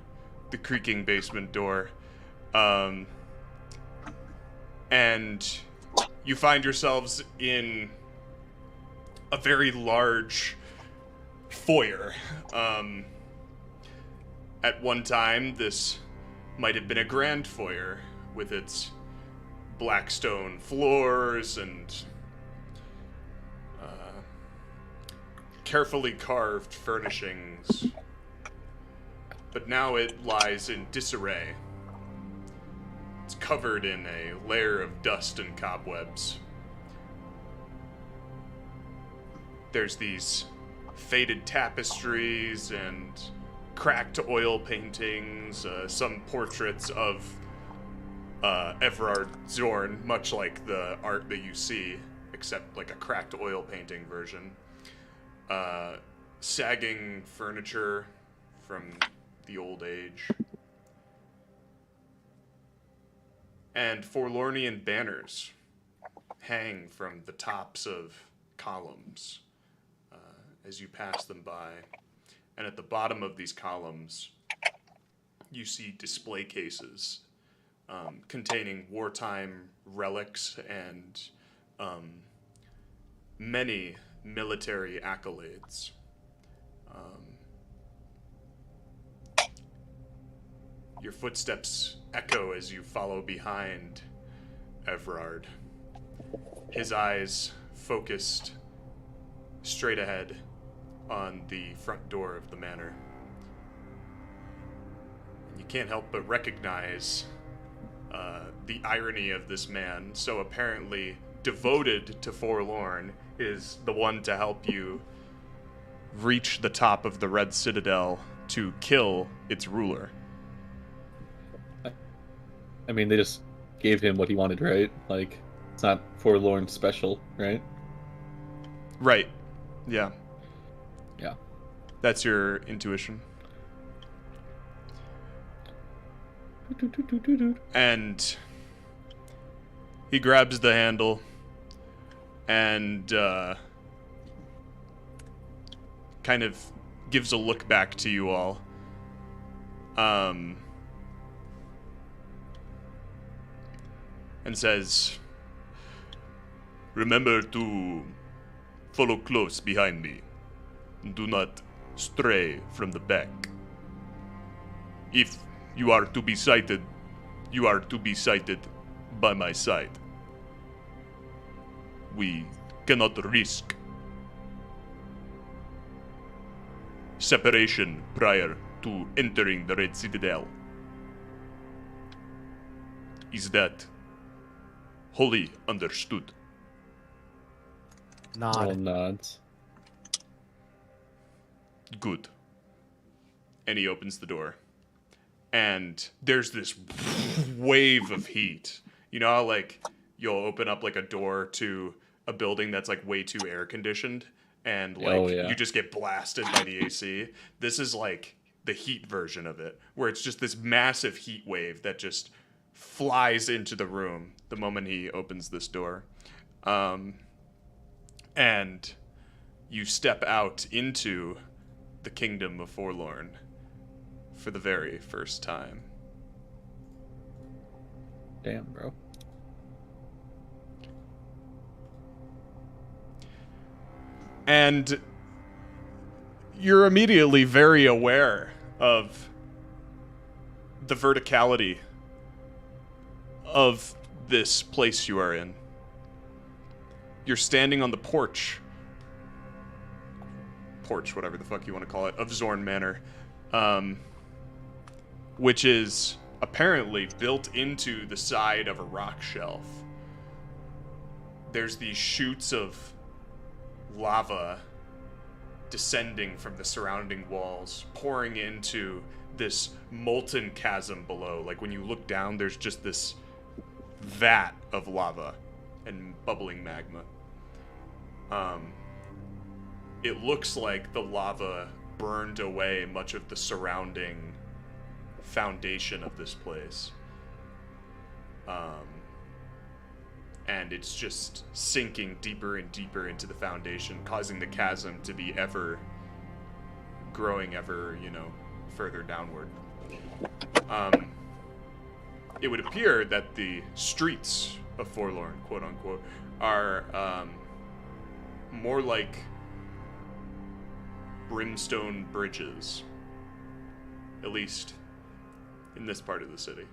Speaker 1: the creaking basement door. And you find yourselves in a very large foyer. At one time, this might have been a grand foyer with its black stone floors and carefully carved furnishings. But now it lies in disarray. It's covered in a layer of dust and cobwebs. There's these faded tapestries and cracked oil paintings, some portraits of Everard Zorn, much like the art that you see, except like a cracked oil painting version. Sagging furniture from the old age. And Forlornian banners hang from the tops of columns as you pass them by. And at the bottom of these columns, you see display cases containing wartime relics and many military accolades. Your footsteps echo as you follow behind Everard. His eyes focused straight ahead on the front door of the manor. And you can't help but recognize the irony of this man, so apparently devoted to Forlorn, is the one to help you reach the top of the Red Citadel to kill its ruler.
Speaker 2: I mean, they just gave him what he wanted, right? Like, it's not Forlorn special, right?
Speaker 1: Right. Yeah.
Speaker 2: Yeah.
Speaker 1: That's your intuition. And he grabs the handle and kind of gives a look back to you all. And says, "Remember to follow close behind me. Do not stray from the back. If you are to be sighted, you are to be sighted by my side. We cannot risk separation prior to entering the Red Citadel. Is that wholly understood?
Speaker 2: All
Speaker 4: Nod.
Speaker 2: nods.
Speaker 1: Good. And he opens the door. And there's this wave of heat. You know how, like, you'll open up, like, a door to a building that's, like, way too air-conditioned? And, like, you just get blasted by the AC? This is, like, the heat version of it, where it's just this massive heat wave that just flies into the room the moment he opens this door. And you step out into the kingdom of Forlorn for the very first time.
Speaker 2: Damn, bro.
Speaker 1: And you're immediately very aware of the verticality of this place you are in. You're standing on the porch, whatever the fuck you want to call it, of Zorn Manor, which is apparently built into the side of a rock shelf. There's these chutes of lava descending from the surrounding walls, pouring into this molten chasm below. Like, when you look down, there's just this vat of lava and bubbling magma. It looks like the lava burned away much of the surrounding foundation of this place. And it's just sinking deeper and deeper into the foundation, causing the chasm to be growing ever, further downward. It would appear that the streets of Forlorn, quote unquote, are more like brimstone bridges, at least in this part of the city.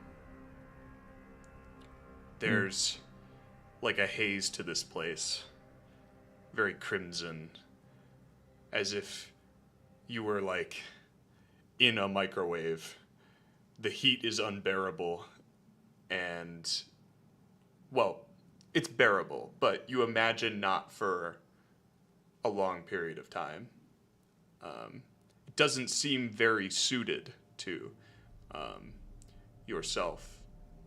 Speaker 1: There's like a haze to this place, very crimson, as if you were like in a microwave. The heat is unbearable, and, well, it's bearable, but you imagine not for a long period of time. It doesn't seem very suited to yourself,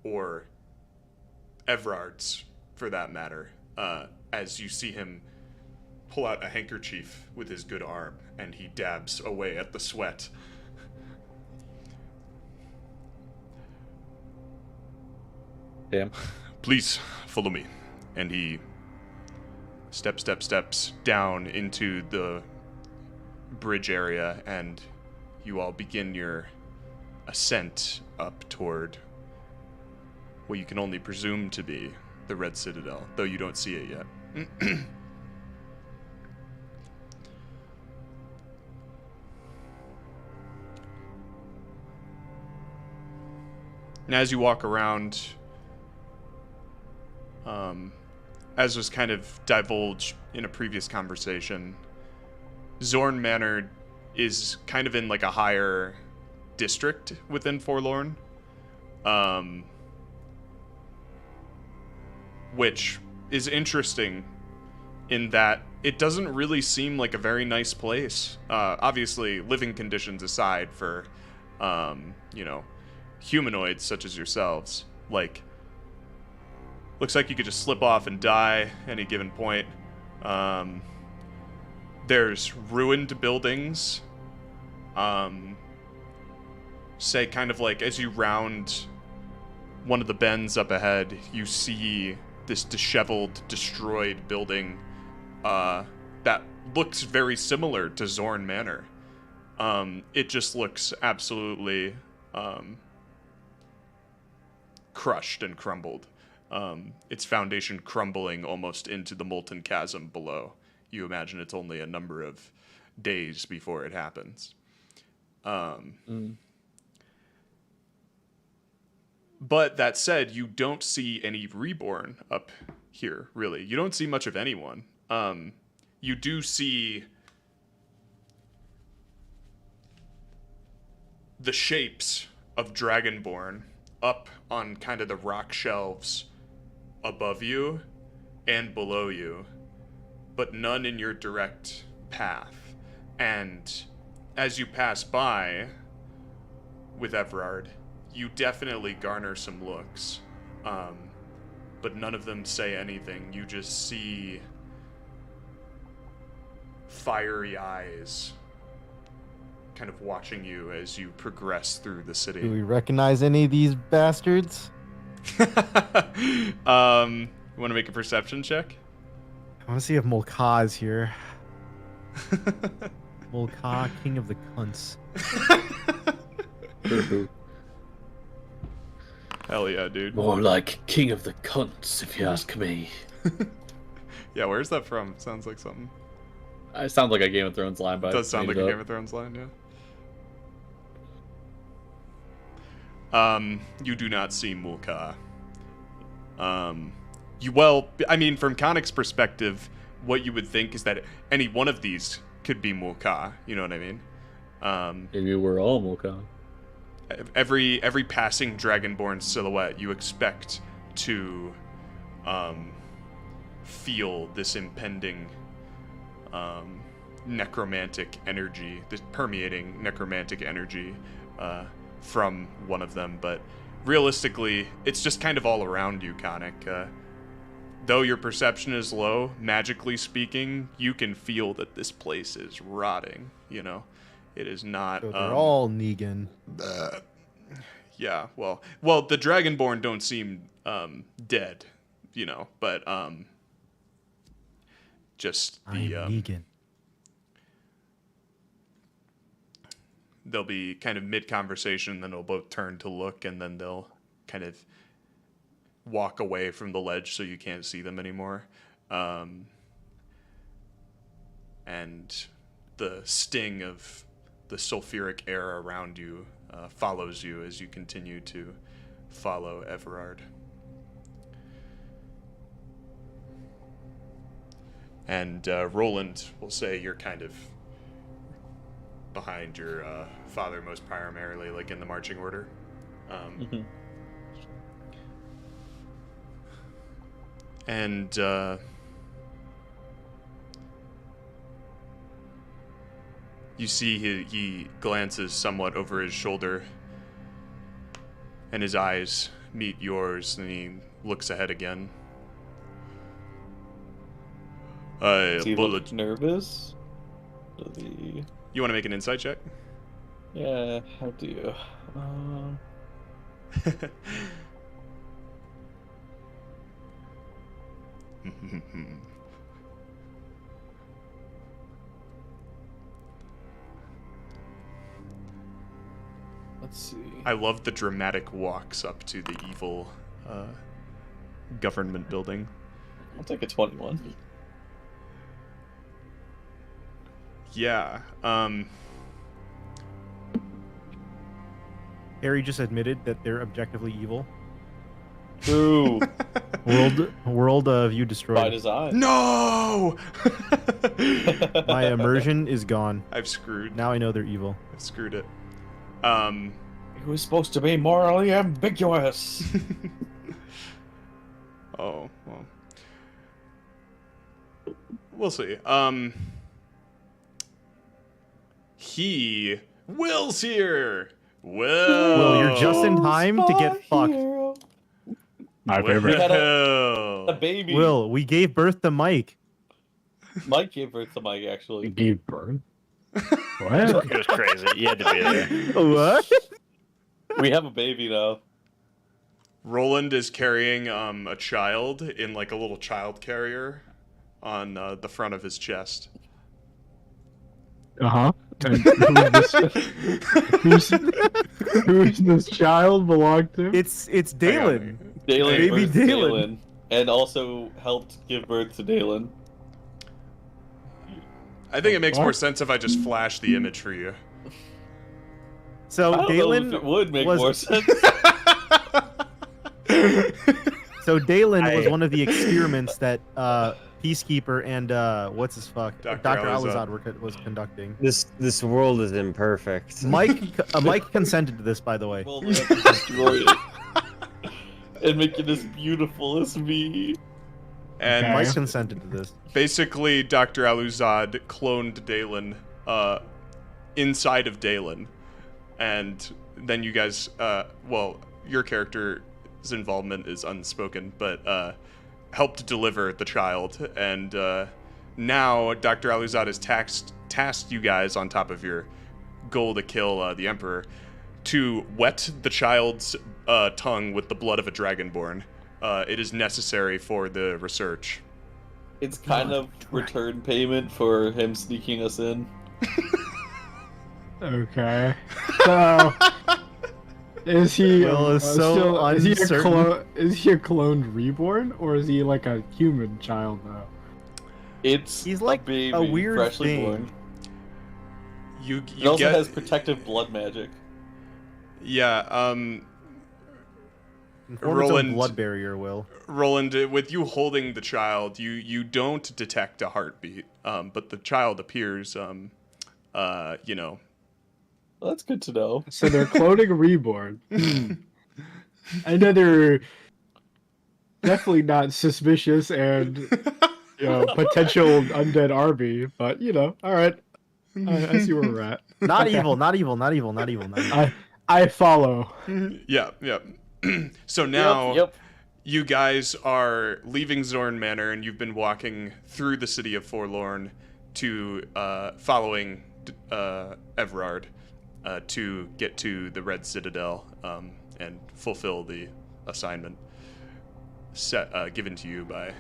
Speaker 1: or Everard's, for that matter, as you see him pull out a handkerchief with his good arm, and he dabs away at the sweat.
Speaker 2: Damn.
Speaker 1: Please follow me. And he steps down into the bridge area, and you all begin your ascent up toward what you can only presume to be the Red Citadel, though you don't see it yet. And as you walk around, as was kind of divulged in a previous conversation, Zorn Manor is kind of in like a higher district within Forlorn, which is interesting in that it doesn't really seem like a very nice place. Obviously, living conditions aside for, humanoids such as yourselves, like, looks like you could just slip off and die any given point. There's ruined buildings. Say, kind of like as you round one of the bends up ahead, you see this disheveled, destroyed building that looks very similar to Zorn Manor. It just looks absolutely crushed and crumbled. Its foundation crumbling almost into the molten chasm below. You imagine it's only a number of days before it happens. But that said, you don't see any reborn up here, really. You don't see much of anyone. You do see the shapes of Dragonborn up on kind of the rock shelves above you and below you, but none in your direct path. And as you pass by with Everard, you definitely garner some looks, but none of them say anything. You just see fiery eyes kind of watching you as you progress through the city.
Speaker 4: Do we recognize any of these bastards?
Speaker 1: You want to make a perception check?
Speaker 4: I want to see if Mulca's here. Mulca, king of the cunts.
Speaker 1: Hell yeah, dude.
Speaker 2: More like king of the cunts, if you ask me.
Speaker 1: Yeah, where's that from? It sounds like something.
Speaker 2: It sounds like a Game of Thrones line, but
Speaker 1: It does sound like a Game of Thrones line, yeah. You do not see Mulca. From Khanek's perspective, what you would think is that any one of these could be Mulca. You know what I mean?
Speaker 2: Maybe we're all Mulca.
Speaker 1: Every passing Dragonborn silhouette, you expect to feel this impending necromantic energy, this permeating necromantic energy from one of them. But realistically, it's just kind of all around you, Khanek. Though your perception is low, magically speaking, you can feel that this place is rotting, you know? It is not...
Speaker 4: So they're all Negan.
Speaker 1: Yeah, well, the Dragonborn don't seem dead, you know, but just the...
Speaker 4: Negan.
Speaker 1: They'll be kind of mid-conversation, then they'll both turn to look, and then they'll kind of walk away from the ledge so you can't see them anymore. And the sting of the sulfuric air around you follows you as you continue to follow Everard. And Rolland will say you're kind of behind your father most primarily, like in the marching order. And you see he glances somewhat over his shoulder, and his eyes meet yours, and he looks ahead again.
Speaker 5: Does he look nervous?
Speaker 1: You want to make an insight check?
Speaker 5: Yeah, how do you? Let's see.
Speaker 1: I love the dramatic walks up to the evil government building.
Speaker 5: I'll take a 21.
Speaker 1: Yeah.
Speaker 4: Harry just admitted that they're objectively evil.
Speaker 5: True.
Speaker 4: World view destroyed.
Speaker 5: By design.
Speaker 1: No!
Speaker 4: My immersion is gone.
Speaker 1: I've screwed.
Speaker 4: Now I know they're evil.
Speaker 1: I've screwed it.
Speaker 5: It was supposed to be morally ambiguous.
Speaker 1: Oh, well. We'll see. Will's here!
Speaker 4: Will, you're just in time to get fucked.
Speaker 10: My favorite.
Speaker 5: We had a baby.
Speaker 4: Will, we gave birth to Mike.
Speaker 5: Mike gave birth to Mike, actually.
Speaker 10: Gave birth? What?
Speaker 9: It was crazy. You had to be there.
Speaker 4: What?
Speaker 5: We have a baby now.
Speaker 1: Rolland is carrying a child in like a little child carrier on the front of his chest.
Speaker 10: Uh-huh. And who's this child belong to?
Speaker 4: It's Dalen.
Speaker 5: Dalen
Speaker 4: Baby
Speaker 5: birthed
Speaker 4: Dalen.
Speaker 5: Dalen. And also helped give birth to Dalen.
Speaker 1: I think it makes more sense if I just flash the image for you.
Speaker 4: So
Speaker 5: I don't know if
Speaker 4: Dalen
Speaker 5: it would make
Speaker 4: was
Speaker 5: more sense.
Speaker 4: so Dalen was one of the experiments that Peacekeeper and what's his fuck
Speaker 1: Dr.
Speaker 4: Dr.
Speaker 1: Alizad.
Speaker 4: Alizad was conducting.
Speaker 3: This world is imperfect.
Speaker 4: Mike consented to this, by the way.
Speaker 5: Well, they have to destroy it and make it as beautiful as me.
Speaker 1: And
Speaker 4: Mike consented to this.
Speaker 1: basically, Dr. Aluzad cloned Dalen inside of Dalen. And then you guys, well, your character's involvement is unspoken, but helped deliver the child. And now Dr. Aluzad has tasked you guys on top of your goal to kill the Emperor to wet the child's tongue with the blood of a dragonborn. It is necessary for the research.
Speaker 5: It's kind of return payment for him sneaking us in.
Speaker 11: Okay. So, is he?
Speaker 4: Will is so
Speaker 11: is he
Speaker 4: uncertain.
Speaker 11: is he a cloned reborn, or is he like a human child though?
Speaker 4: He's like
Speaker 5: a baby,
Speaker 4: a weird
Speaker 5: freshly
Speaker 4: thing.
Speaker 5: born.
Speaker 1: You
Speaker 5: It also
Speaker 1: get,
Speaker 5: has protective blood magic.
Speaker 1: yeah,
Speaker 4: Form its own
Speaker 1: Rolland-
Speaker 4: blood barrier, Will.
Speaker 1: Rolland, with you holding the child, you don't detect a heartbeat, but the child appears, you know.
Speaker 5: Well, that's good to know.
Speaker 11: So they're cloning a reborn. I know they're definitely not suspicious and potential undead army, but all right, I see where we're at.
Speaker 4: Not evil, not evil, not evil, not evil, not evil.
Speaker 11: I follow.
Speaker 1: Yeah. So now
Speaker 5: Yep.
Speaker 1: you guys are leaving Zorn Manor, and you've been walking through the city of Forlorn to following Everard to get to the Red Citadel and fulfill the assignment given to you by, I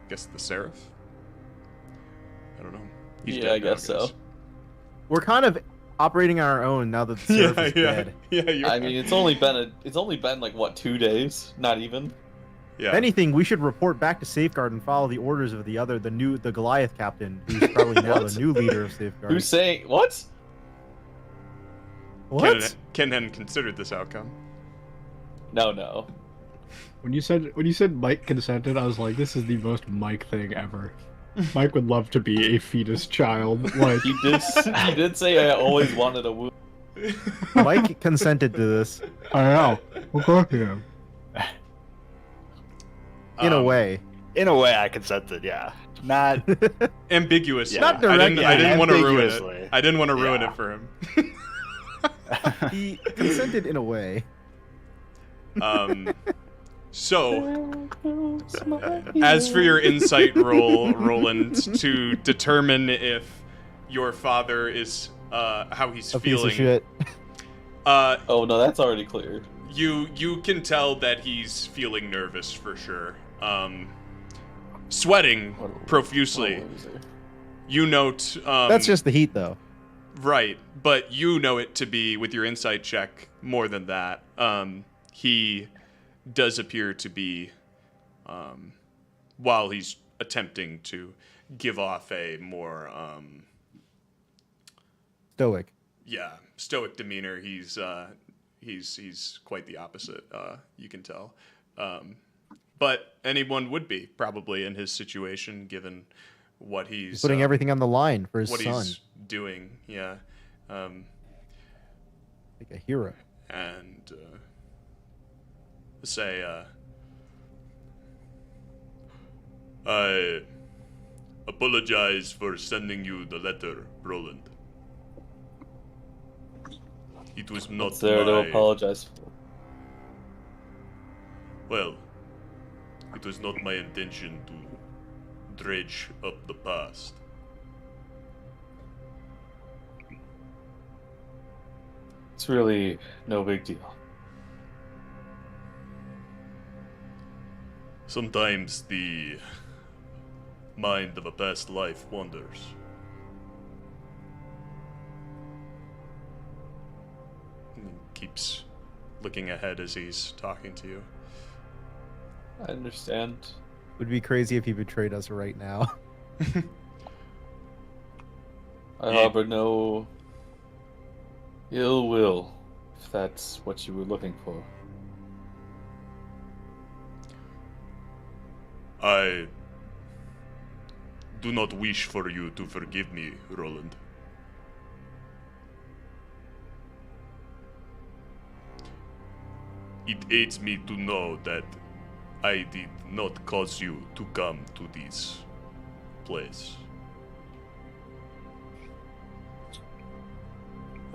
Speaker 1: guess, the Seraph? I don't know. He's
Speaker 5: Yeah,
Speaker 1: dead
Speaker 5: I
Speaker 1: now,
Speaker 5: guess so.
Speaker 4: We're kind of operating on our own now that the Seraph is dead.
Speaker 1: Yeah,
Speaker 5: I mean, it's only been like what, 2 days? Not even.
Speaker 1: yeah.
Speaker 4: If anything, we should report back to Safeguard and follow the orders of the Goliath captain, who's probably now the new leader of Safeguard.
Speaker 5: Who's saying what?
Speaker 4: What?
Speaker 1: Ken hadn't considered this outcome.
Speaker 5: No.
Speaker 11: When you said Mike consented, I was like, this is the most Mike thing ever. Mike would love to be a fetus child. Like
Speaker 5: He did say I always wanted a womb.
Speaker 4: Mike consented to this
Speaker 11: I know. Of course he is.
Speaker 4: in a way.
Speaker 9: In a way, I consented. Yeah, not
Speaker 1: Ambiguous.
Speaker 9: Yeah.
Speaker 4: Not
Speaker 1: I
Speaker 4: directly.
Speaker 1: didn't want to ruin
Speaker 9: Ambiguously.
Speaker 1: it. I didn't want to ruin
Speaker 9: Yeah.
Speaker 1: it for him.
Speaker 4: He consented in a way.
Speaker 1: So, as for your insight roll, Roland, to determine if your father is how he's
Speaker 4: A piece
Speaker 1: feeling,
Speaker 4: of shit.
Speaker 5: Oh no, that's already cleared.
Speaker 1: you can tell that he's feeling nervous for sure. Sweating profusely.
Speaker 5: What was it?
Speaker 1: You note.
Speaker 4: That's just the heat, though.
Speaker 1: Right, but you know it to be, with your insight check, more than that. He does appear to be, while he's attempting to give off a more,
Speaker 4: Stoic.
Speaker 1: stoic demeanor, he's quite the opposite. You can tell, but anyone would be probably in his situation, given what he's
Speaker 4: Putting everything on the line for his
Speaker 1: what
Speaker 4: son.
Speaker 1: he's doing. Yeah.
Speaker 4: Like a hero.
Speaker 1: And say, I apologize for sending you the letter, Rolland. It was not
Speaker 5: What's there to apologize for?
Speaker 1: Well, it was not my intention to dredge up the past.
Speaker 5: It's really no big deal.
Speaker 1: Sometimes the mind of a past life wanders. He keeps looking ahead as he's talking to you.
Speaker 5: I understand.
Speaker 4: Would be crazy if he betrayed us right now.
Speaker 5: I harbor no ill will, if that's what you were looking for.
Speaker 8: I do not wish for you to forgive me, Rolland. It aids me to know that I did not cause you to come to this place.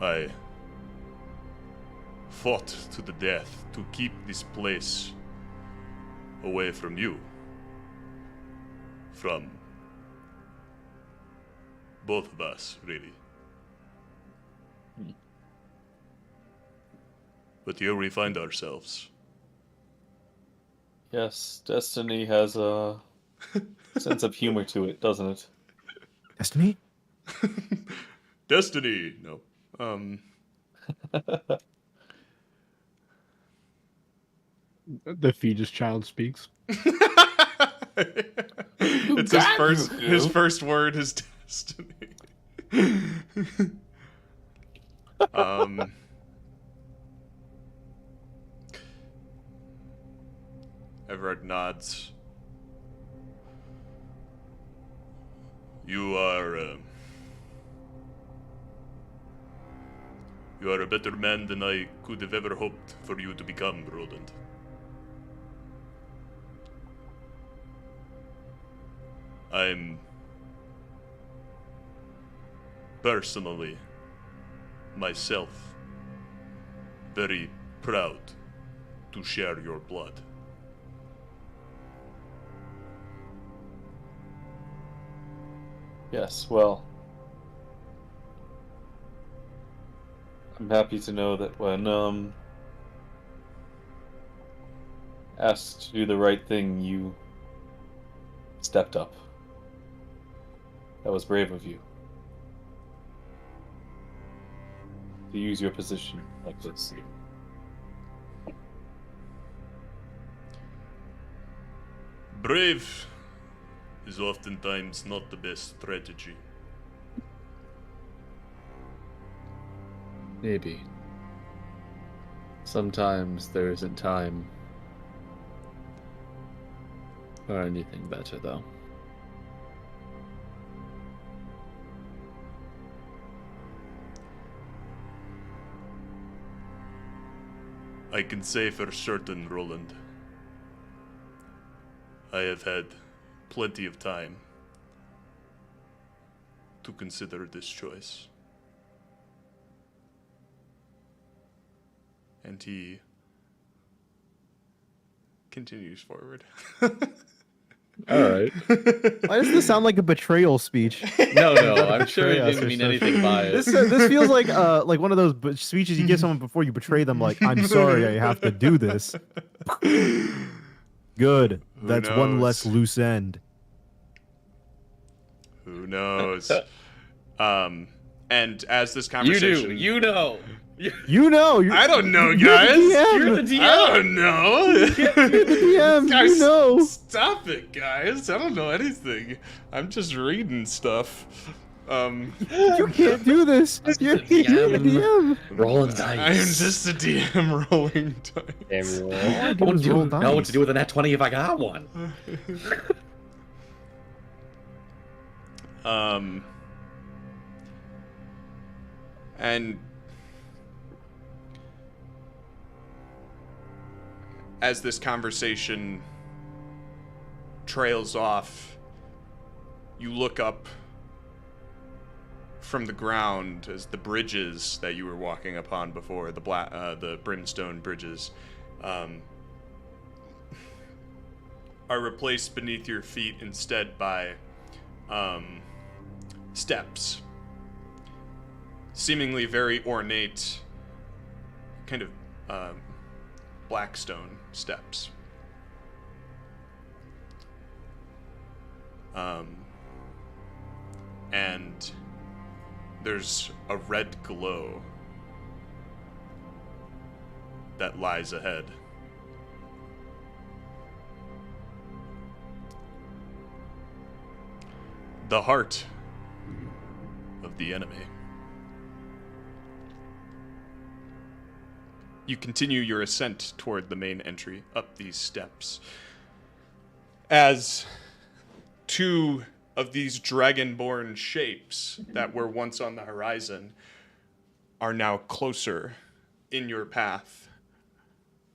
Speaker 8: I fought to the death to keep this place away from you. From both of us, really. But here we find ourselves.
Speaker 5: Yes, destiny has a sense of humor to it, doesn't it?
Speaker 4: Destiny?
Speaker 8: Destiny! No.
Speaker 11: The fetus child speaks.
Speaker 1: It's his first word is destiny. Everard nods. You are a better man than I could have ever hoped for you to become, Rolland. I'm personally, myself, very proud to share your blood.
Speaker 5: Yes, well, I'm happy to know that when asked to do the right thing, you stepped up. That was brave of you. To use your position like this.
Speaker 8: Brave is oftentimes not the best strategy.
Speaker 2: Maybe. Sometimes there isn't time or anything better, though.
Speaker 8: I can say for certain, Rolland, I have had plenty of time to consider this choice. And he continues forward.
Speaker 2: Alright.
Speaker 4: Why does this sound like a betrayal speech?
Speaker 2: No, I'm sure it didn't mean anything by it.
Speaker 4: This feels like one of those speeches you give someone before you betray them. Like, I'm sorry, I have to do this. Good. That's one less loose end.
Speaker 1: Who knows? And as this conversation,
Speaker 2: You know.
Speaker 1: I don't know, guys.
Speaker 4: You're
Speaker 2: the DM.
Speaker 1: I don't know.
Speaker 4: You're the DM.
Speaker 1: Guys,
Speaker 4: You know.
Speaker 1: stop it, guys. I don't know anything. I'm just reading stuff.
Speaker 4: You can't do this. You're the DM.
Speaker 2: Rolling dice.
Speaker 1: I am just a DM rolling dice.
Speaker 3: Damn,
Speaker 2: I wouldn't know what to do with a nat 20 if I got one.
Speaker 1: And as this conversation trails off, you look up from the ground as the bridges that you were walking upon before, the brimstone bridges, are replaced beneath your feet instead by steps, seemingly very ornate, kind of blackstone steps. And there's a red glow that lies ahead. The heart of the enemy. You continue your ascent toward the main entry up these steps. As two of these dragonborn shapes that were once on the horizon are now closer in your path,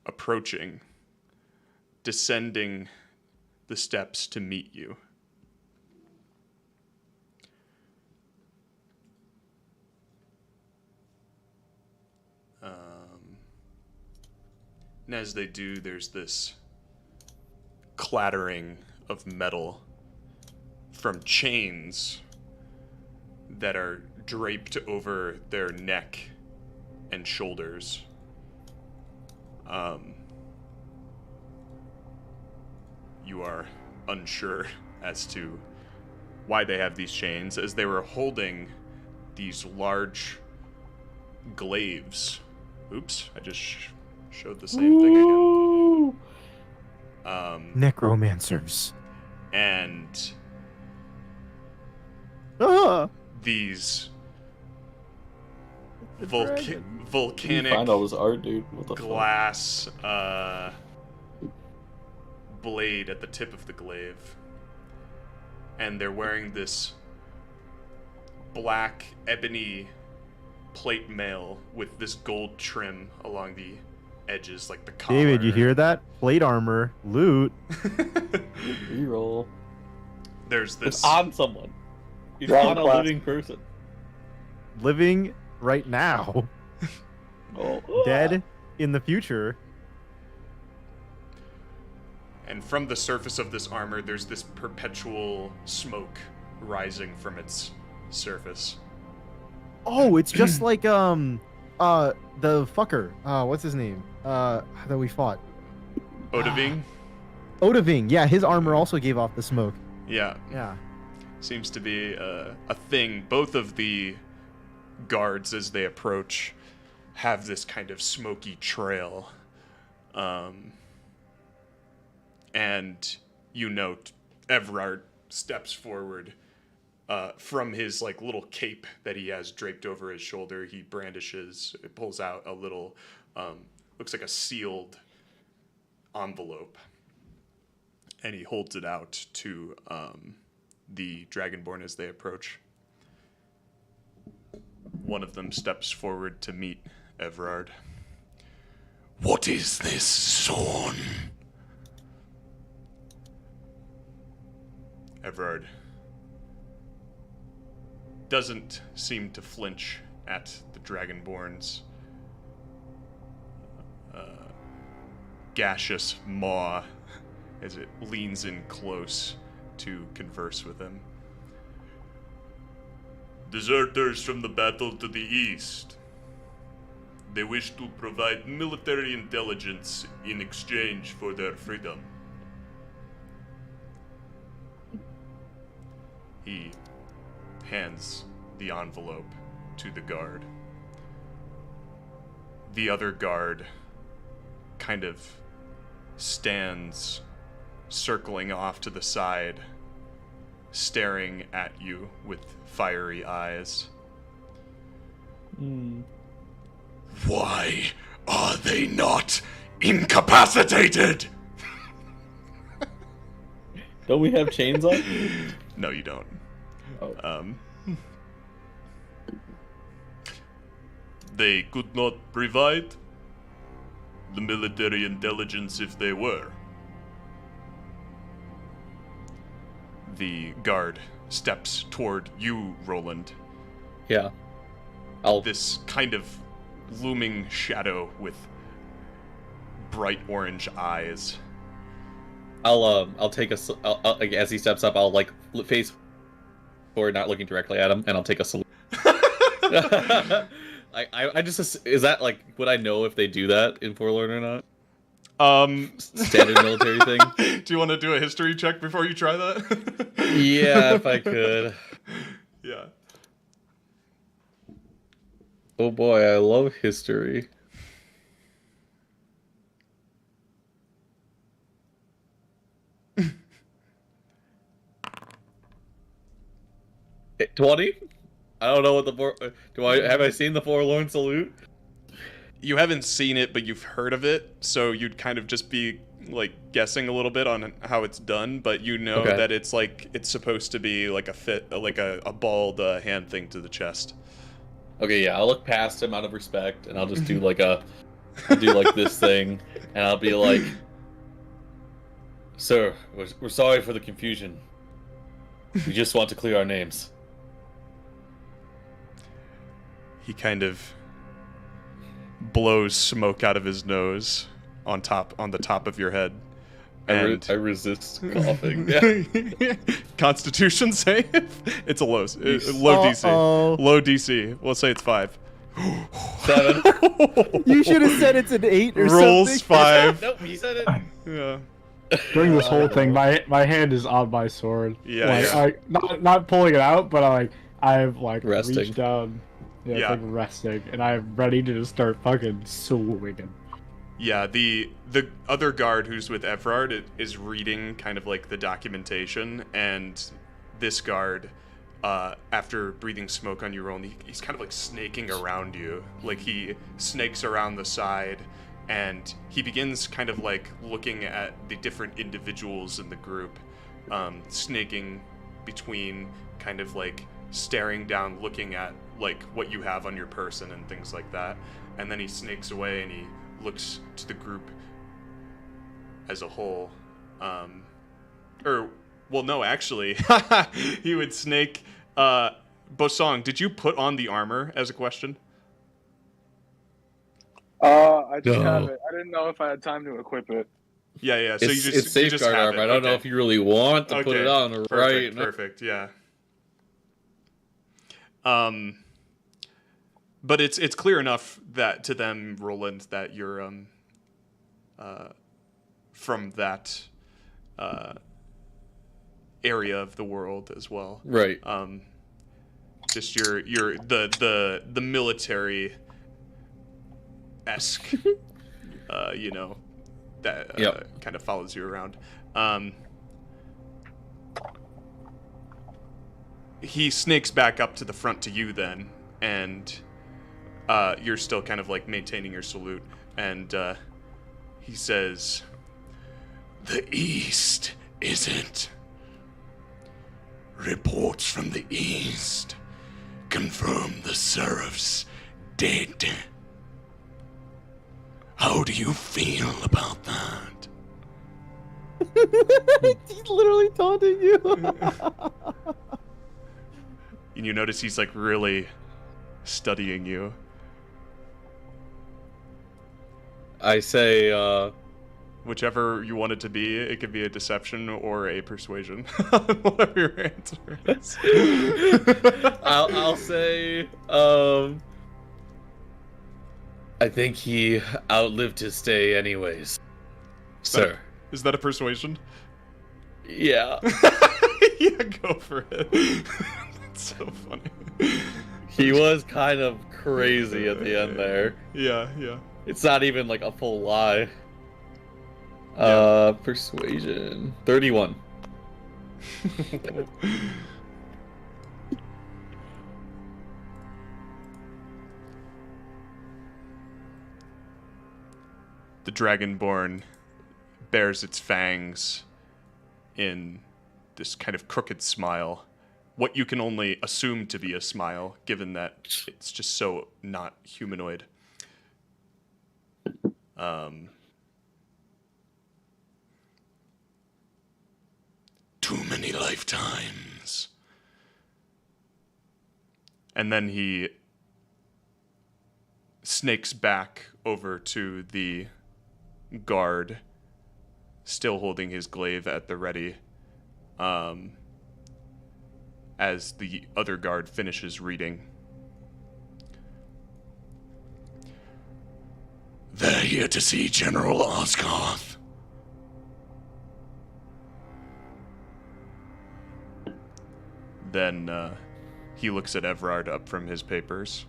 Speaker 1: approaching, descending the steps to meet you. And as they do, there's this clattering of metal from chains that are draped over their neck and shoulders. You are unsure as to why they have these chains, as they were holding these large glaives. Oops, I just showed the same thing again.
Speaker 4: Necromancers.
Speaker 1: And these volcanic
Speaker 5: Find all this art, dude. What the
Speaker 1: glass blade at the tip of the glaive. And they're wearing this black ebony plate mail with this gold trim along the edges, like the collar.
Speaker 4: David, you hear that? Plate armor, loot.
Speaker 5: Reroll.
Speaker 1: There's this
Speaker 5: It's on someone. He's
Speaker 10: Dragon
Speaker 5: on a
Speaker 10: class.
Speaker 5: living person.
Speaker 4: Living right now. Dead in the future.
Speaker 1: And from the surface of this armor, there's this perpetual smoke rising from its surface.
Speaker 4: Oh, it's just like the fucker. What's his name? That we fought.
Speaker 1: Odaving?
Speaker 4: Odaving. Yeah, his armor also gave off the smoke.
Speaker 1: Yeah.
Speaker 4: Yeah.
Speaker 1: Seems to be a thing. Both of the guards, as they approach, have this kind of smoky trail. And you note Everard steps forward from his like little cape that he has draped over his shoulder. He brandishes, it pulls out a little, looks like a sealed envelope, and he holds it out to the Dragonborn as they approach. One of them steps forward to meet Everard.
Speaker 7: What is this, Zorn?
Speaker 1: Everard doesn't seem to flinch at the Dragonborn's gaseous maw as it leans in close to converse with him. Deserters from the battle to the east. They wish to provide military intelligence in exchange for their freedom. He hands the envelope to the guard. The other guard kind of stands circling off to the side, staring at you with fiery eyes.
Speaker 7: Why are they not incapacitated?
Speaker 5: Don't we have chains on?
Speaker 1: No, you don't.
Speaker 5: Oh.
Speaker 8: They could not provide the military intelligence if they were.
Speaker 1: The guard steps toward you, Rolland.
Speaker 2: Yeah.
Speaker 1: This kind of looming shadow with bright orange eyes.
Speaker 2: I'll take like, as he steps up, I'll like face forward, not looking directly at him, and I'll take a salute. I just, is that like, would I know if they do that in Forlorn or not? Standard military thing.
Speaker 1: Do you want to do a history check before you try that?
Speaker 2: Yeah, if I could.
Speaker 1: Yeah.
Speaker 2: Oh boy, I love history. $20? I don't know what have I seen the Forlorn salute?
Speaker 1: You haven't seen it, but you've heard of it, so you'd kind of just be like guessing a little bit on how it's done, but you know that it's like it's supposed to be like a bald hand thing to the chest.
Speaker 2: Okay, yeah, I'll look past him out of respect, and I'll just do like this thing, and I'll be like, "Sir, we're sorry for the confusion. We just want to clear our names."
Speaker 1: He kind of blows smoke out of his nose on the top of your head. And
Speaker 2: I resist coughing.
Speaker 1: Constitution save? It's a low DC. Low DC. We'll say it's 5.
Speaker 2: 7.
Speaker 4: You should have said it's an 8 or
Speaker 1: Rolls
Speaker 4: something.
Speaker 1: 5.
Speaker 2: Nope, he said it.
Speaker 1: Yeah.
Speaker 11: During this whole thing, my hand is on my sword.
Speaker 1: Yeah,
Speaker 11: not pulling it out, but I've
Speaker 2: Resting.
Speaker 11: reached down. Yeah, it's like resting, and I'm ready to just start fucking swinging.
Speaker 1: Yeah, the other guard who's with Evrard is reading kind of like the documentation, and this guard, after breathing smoke on your own, he's kind of like snaking around you. Like he snakes around the side, and he begins kind of like looking at the different individuals in the group, snaking between kind of like staring down, looking at like what you have on your person and things like that. And then he snakes away and he looks to the group as a whole. Actually, he would snake. Bosong, did you put on the armor as a question?
Speaker 10: I just have it. I didn't know if I had time to equip it.
Speaker 1: Yeah. So
Speaker 2: it's safeguard armor. I don't know if you really want to put it on right.
Speaker 1: Perfect. Yeah. But it's clear enough that to them, Rolland, that you're from that area of the world as well.
Speaker 2: Right.
Speaker 1: Just you're the military esque, that kind of follows you around. He snakes back up to the front to you then, and you're still kind of like maintaining your salute, and he says,
Speaker 7: "The East, is it? Reports from the East confirm the Seraphs dead. How do you feel about that?"
Speaker 4: He's literally taunting you.
Speaker 1: And you notice he's like really studying you.
Speaker 2: I say,
Speaker 1: whichever you want it to be. It could be a deception or a persuasion. Whatever your answer is.
Speaker 2: I'll say, I think he outlived his stay anyways, sir.
Speaker 1: Is that a persuasion?
Speaker 2: Yeah.
Speaker 1: Yeah, go for it. That's so funny.
Speaker 2: He was kind of crazy at the end there.
Speaker 1: Yeah.
Speaker 2: It's not even like a full lie. Persuasion. 31.
Speaker 1: The Dragonborn bares its fangs in this kind of crooked smile. What you can only assume to be a smile, given that it's just so not humanoid.
Speaker 7: Too many lifetimes.
Speaker 1: And then he snakes back over to the guard, still holding his glaive at the ready, as the other guard finishes reading.
Speaker 7: "They're here to see General Osgoth."
Speaker 1: Then he looks at Evrard up from his papers.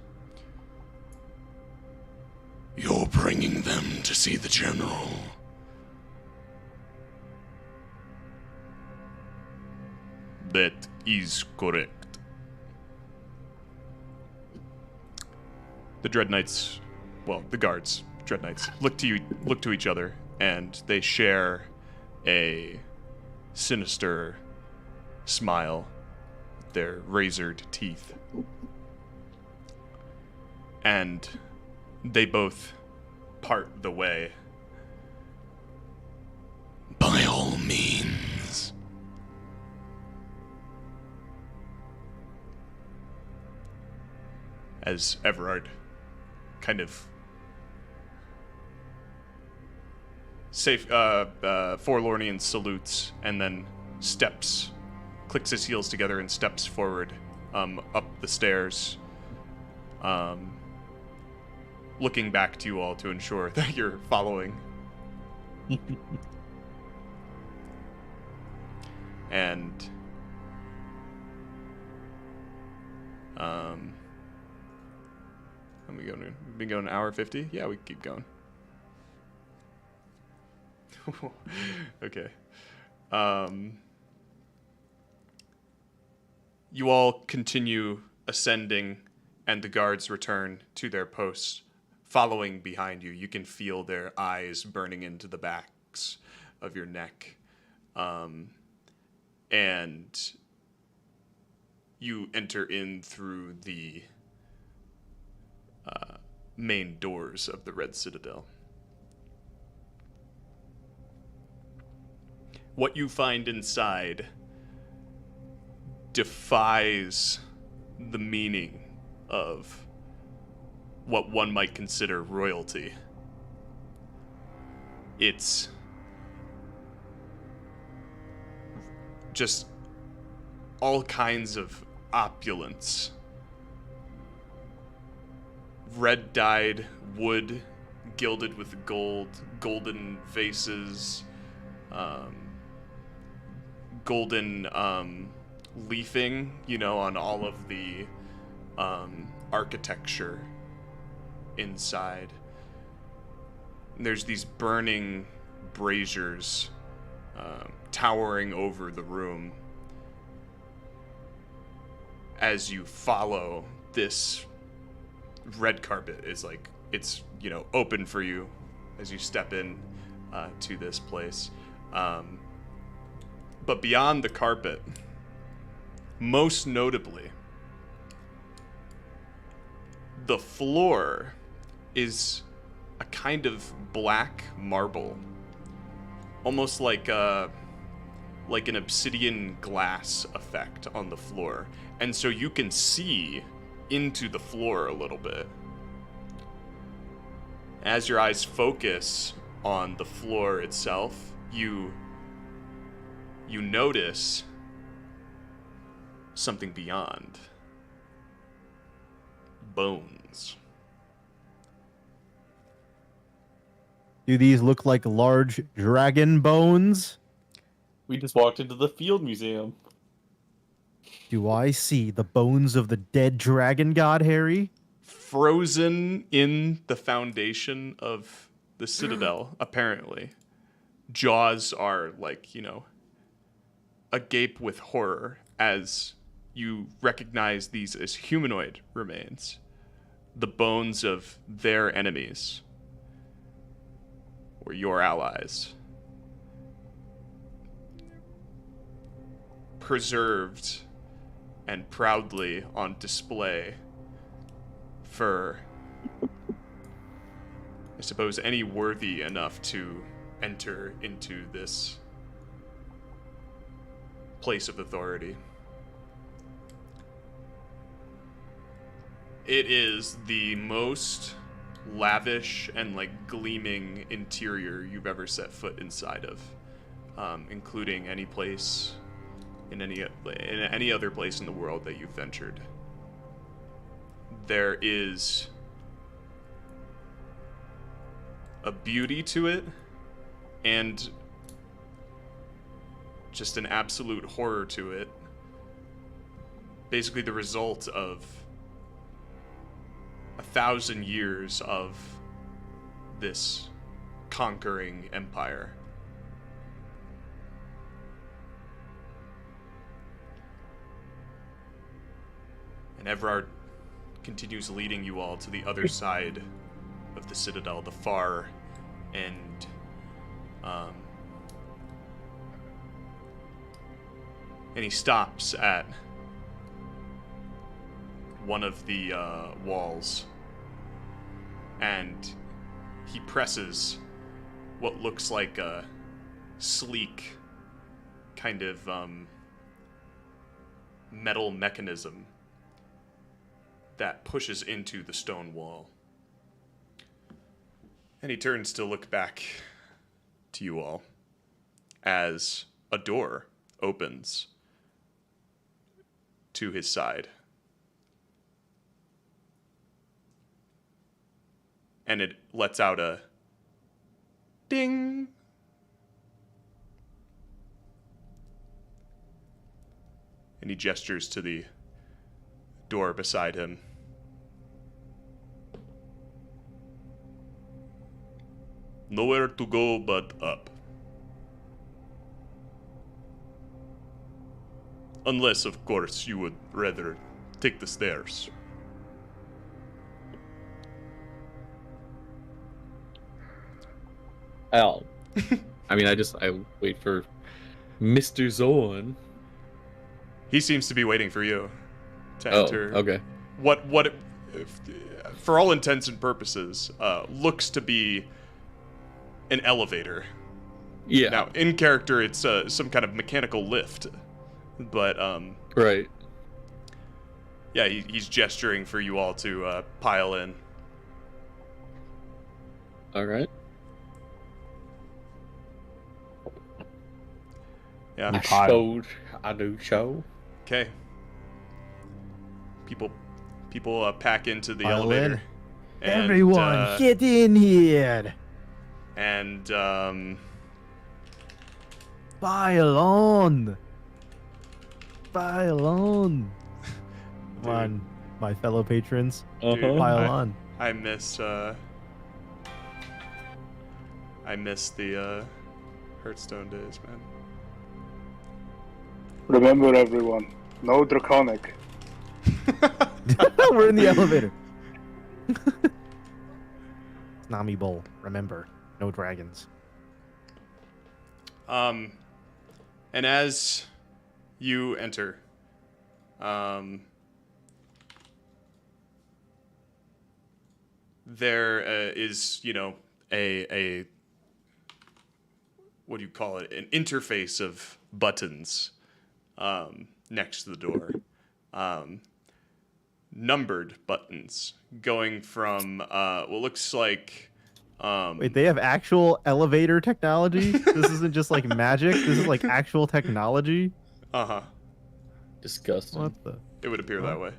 Speaker 7: "You're bringing them to see the General."
Speaker 1: That is correct. The Dread Knights, well, the guards, Dread Knights, look to each other, and they share a sinister smile, their razored teeth. And they both part the way.
Speaker 12: By all means.
Speaker 1: As Everard kind of Forlornian salutes and then clicks his heels together and steps forward up the stairs, looking back to you all to ensure that you're following. And we've been going an hour 50? Yeah, we can keep going. Okay. You all continue ascending, and the guards return to their posts, following behind you. You can feel their eyes burning into the backs of your neck. And you enter in through the main doors of the Red Citadel. What you find inside defies the meaning of what one might consider royalty. It's just all kinds of opulence. Red-dyed wood gilded with gold, golden vases, golden leafing, on all of the architecture inside. And there's these burning braziers towering over the room as you follow this red carpet. It's like it's open for you as you step in to this place, but beyond the carpet, most notably, the floor is a kind of black marble, almost like an obsidian glass effect on the floor. And so you can see into the floor a little bit. As your eyes focus on the floor itself, you notice something beyond. Bones.
Speaker 4: Do these look like large dragon bones?
Speaker 5: We just walked into the Field Museum.
Speaker 4: Do I see the bones of the dead dragon god, Harry?
Speaker 1: Frozen in the foundation of the citadel, apparently. Jaws are agape with horror as you recognize these as humanoid remains. The bones of their enemies. Or your allies. Preserved and proudly on display for, I suppose, any worthy enough to enter into this place of authority. It is the most lavish and gleaming interior you've ever set foot inside of, including any place in any other place in the world that you've ventured. There is a beauty to it and just an absolute horror to it. Basically the result of 1,000 years of this conquering empire. And Everard continues leading you all to the other side of the citadel, the far end. And he stops at one of the walls, and he presses what looks like a sleek kind of metal mechanism that pushes into the stone wall. And he turns to look back to you all as a door opens to his side. And it lets out a ding. And he gestures to the door beside him. Nowhere to go but up. Unless, of course, you would rather take the stairs.
Speaker 2: Al. I mean, I wait for Mr. Zorn.
Speaker 1: He seems to be waiting for you to enter.
Speaker 2: Okay.
Speaker 1: For all intents and purposes, looks to be an elevator.
Speaker 2: Yeah.
Speaker 1: Now, in character, it's some kind of mechanical lift, but
Speaker 2: right.
Speaker 1: Yeah, he's gesturing for you all to pile in.
Speaker 2: All right.
Speaker 1: Yeah.
Speaker 2: I do show.
Speaker 1: Okay. People pack into the
Speaker 4: Pile
Speaker 1: elevator.
Speaker 4: in. Everyone, get in here.
Speaker 1: And
Speaker 4: Pile on. Pile on. Come on, my fellow patrons.
Speaker 1: dude,
Speaker 4: Pile on.
Speaker 1: I miss the Hearthstone days, man.
Speaker 10: Remember, everyone, no draconic.
Speaker 4: We're in the elevator. Nami Bowl. Remember, no dragons.
Speaker 1: And as you enter, there is, a what do you call it? An interface of buttons next to the door. Numbered buttons going from what looks like.
Speaker 4: Wait, they have actual elevator technology? This isn't just like magic. This is like actual technology.
Speaker 2: Disgusting.
Speaker 4: What the?
Speaker 1: It would appear that way.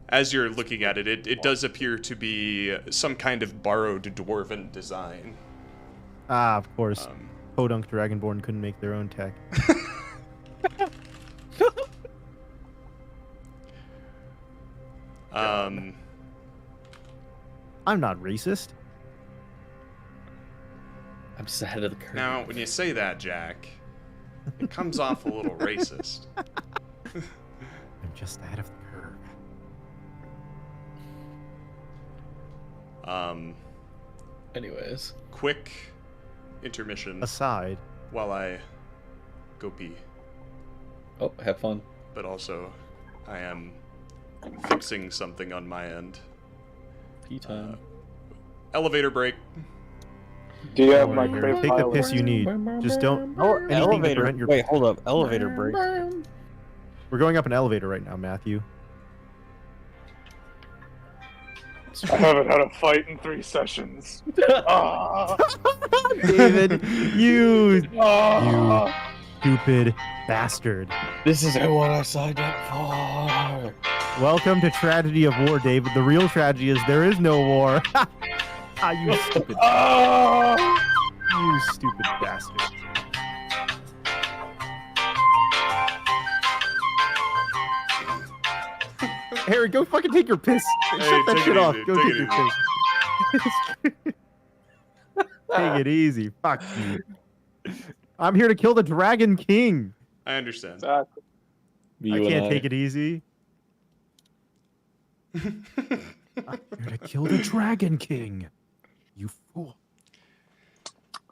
Speaker 1: As you're looking at it, it does appear to be some kind of borrowed dwarven design.
Speaker 4: Ah, of course. Podunk Dragonborn couldn't make their own tech. I'm not racist.
Speaker 2: I'm just ahead of the curve.
Speaker 1: Now, when you say that, Jack, it comes off a little racist.
Speaker 4: I'm just ahead of the curve.
Speaker 2: Anyways.
Speaker 1: Quick intermission.
Speaker 4: Aside.
Speaker 1: While I go pee.
Speaker 2: Oh, have fun.
Speaker 1: But also, I am fixing something on my end.
Speaker 2: Pee time.
Speaker 1: Elevator break.
Speaker 10: Do you have my crate
Speaker 4: Take the piss you need. Just don't.
Speaker 3: Elevator. Wait, hold up. Elevator break.
Speaker 4: We're going up an elevator right now, Matthew.
Speaker 10: I haven't had a fight in 3 sessions.
Speaker 4: David, you stupid bastard.
Speaker 3: This isn't what I signed up for.
Speaker 4: Welcome to Tragedy of War, David. The real tragedy is there is no war. You stupid. You stupid bastard. Harry, go fucking take your piss.
Speaker 1: Hey,
Speaker 4: Shut that
Speaker 1: take
Speaker 4: shit
Speaker 1: it
Speaker 4: off.
Speaker 1: easy,
Speaker 4: Go
Speaker 1: take
Speaker 4: take
Speaker 1: it
Speaker 4: your piss. Take it easy. Fuck you. I'm here to kill the Dragon King.
Speaker 1: I understand.
Speaker 10: Exactly.
Speaker 4: I
Speaker 2: You and
Speaker 4: can't take it easy.
Speaker 11: You're to kill the Dragon King. You fool.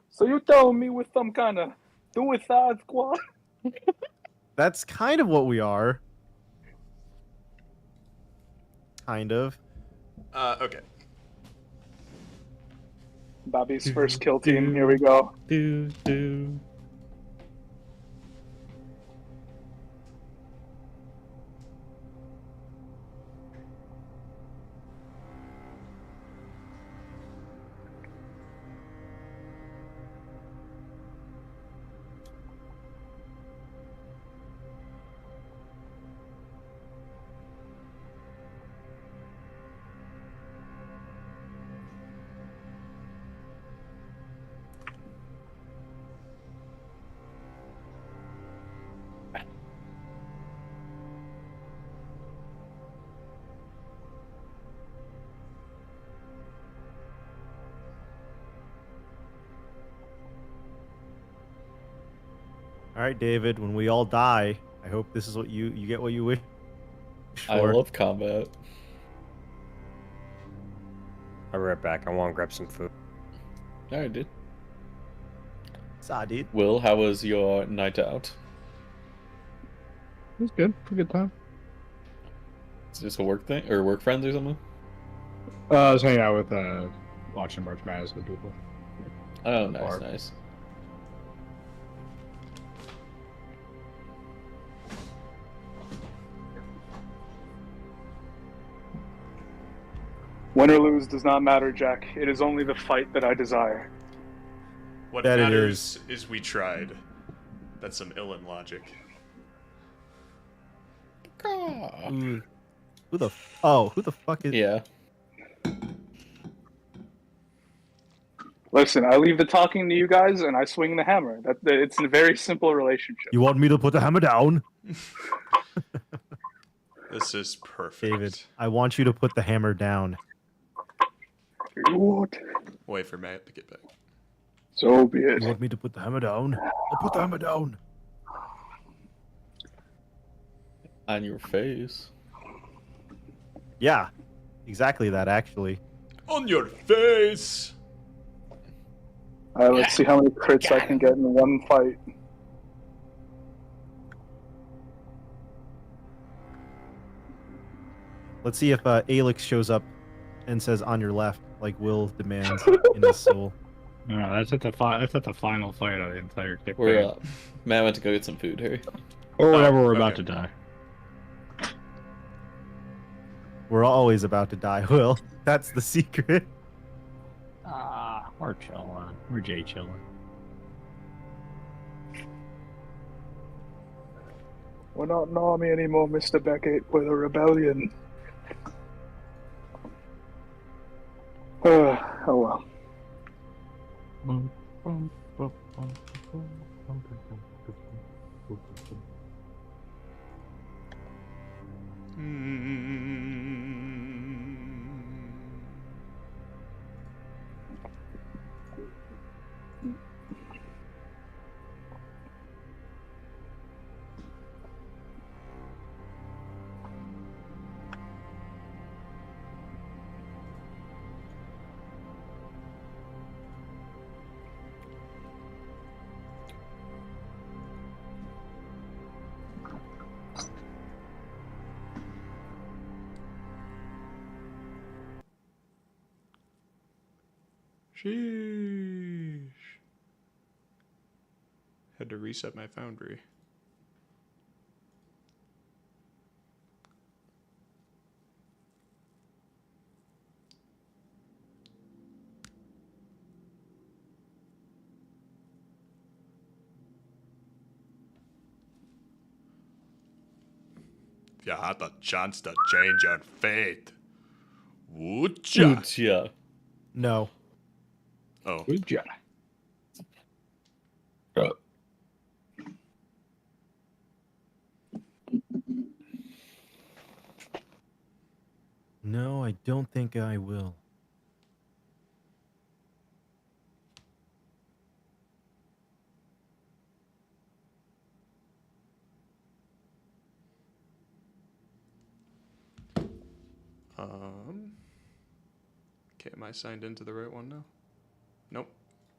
Speaker 10: So you tell me with some kind of suicide squad?
Speaker 4: That's kind of what we are. Kind of.
Speaker 1: Okay.
Speaker 10: Bobby's first kill team. Here we go.
Speaker 4: All right, David. When we all die, I hope this is what you get what you wish for.
Speaker 2: I love combat.
Speaker 3: I'll be right back. I want to grab some food.
Speaker 2: Alright, dude.
Speaker 4: Saw, dude.
Speaker 2: Will, how was your night out?
Speaker 11: It was good. A good time.
Speaker 2: Is this a work thing or work friends or something?
Speaker 11: I was hanging out with watching March Madness with people.
Speaker 2: Oh, nice,
Speaker 11: Bar.
Speaker 2: nice.
Speaker 10: Win or lose does not matter, Jack. It is only the fight that I desire.
Speaker 1: What
Speaker 4: That it
Speaker 1: matters is we tried. That's some Illan logic.
Speaker 4: Who the fuck is?
Speaker 2: Yeah.
Speaker 10: Listen, I leave the talking to you guys, and I swing the hammer. It's a very simple relationship.
Speaker 4: You want me to put the hammer down?
Speaker 1: This is perfect.
Speaker 4: David, I want you to put the hammer down.
Speaker 10: What?
Speaker 1: Wait for Matt to get back.
Speaker 10: So be it.
Speaker 4: You want me to put the hammer down? I'll put the hammer down.
Speaker 2: On your face.
Speaker 4: Yeah, exactly that, actually.
Speaker 1: On your face!
Speaker 10: Alright, let's see how many crits I can get in one fight.
Speaker 4: Let's see if Alex shows up and says on your left, like Will demands in his soul.
Speaker 11: No, that's at the final fight of the entire campaign.
Speaker 2: We're Matt went to go get some food, Harry.
Speaker 11: Or whenever we're
Speaker 1: okay.
Speaker 11: about to die.
Speaker 4: We're always about to die, Will. That's the secret.
Speaker 11: We're chilling. We're Jay chilling.
Speaker 10: We're not an army anymore, Mr. Beckett. We're the rebellion. Oh well.
Speaker 1: Sheesh. Had to reset my foundry. If you had the chance to change your fate, would ya?
Speaker 2: Yeah.
Speaker 4: No.
Speaker 1: Oh.
Speaker 11: Good job.
Speaker 4: No, I don't think I will.
Speaker 1: Okay, am I signed into the right one now? Nope.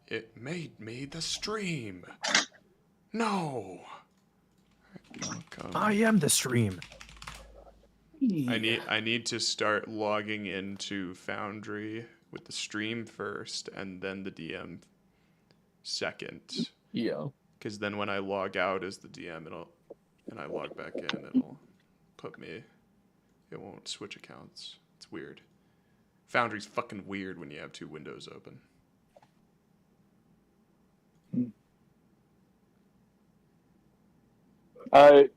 Speaker 1: It made me the stream. No.
Speaker 4: I am the stream.
Speaker 1: I need to start logging into Foundry with the stream first and then the DM second.
Speaker 5: Yeah.
Speaker 1: Because then when I log out as the DM, and I log back in, it'll put me. It won't switch accounts. It's weird. Foundry's fucking weird when you have two windows open.
Speaker 10: Alright,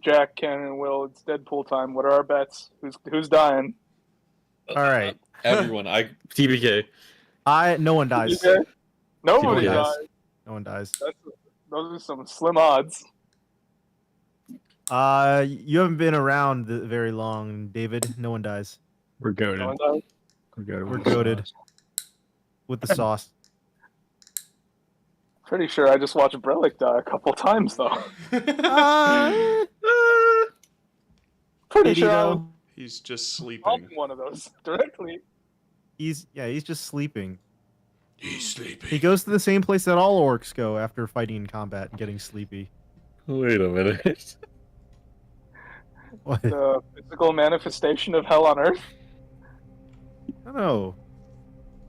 Speaker 10: Jack, Ken, and Will, it's Deadpool time. What are our bets? Who's dying?
Speaker 4: All right.
Speaker 2: Everyone, TBK.
Speaker 4: No one dies.
Speaker 10: TBK? Nobody
Speaker 4: TBK.
Speaker 10: dies.
Speaker 4: No one dies.
Speaker 10: Those are some slim odds.
Speaker 4: You haven't been around very long, David. No one dies.
Speaker 11: We're goaded.
Speaker 10: No one dies.
Speaker 4: We're goaded with the sauce.
Speaker 10: Pretty sure I just watched Brelic die a couple times, though. Pretty sure
Speaker 4: though.
Speaker 1: He's just
Speaker 10: I'm
Speaker 1: sleeping.
Speaker 10: one of those directly.
Speaker 4: He's just sleeping.
Speaker 12: He's sleeping.
Speaker 4: He goes to the same place that all orcs go after fighting in combat and getting sleepy.
Speaker 2: Wait a minute.
Speaker 4: What?
Speaker 10: The physical manifestation of hell on earth.
Speaker 4: I don't know.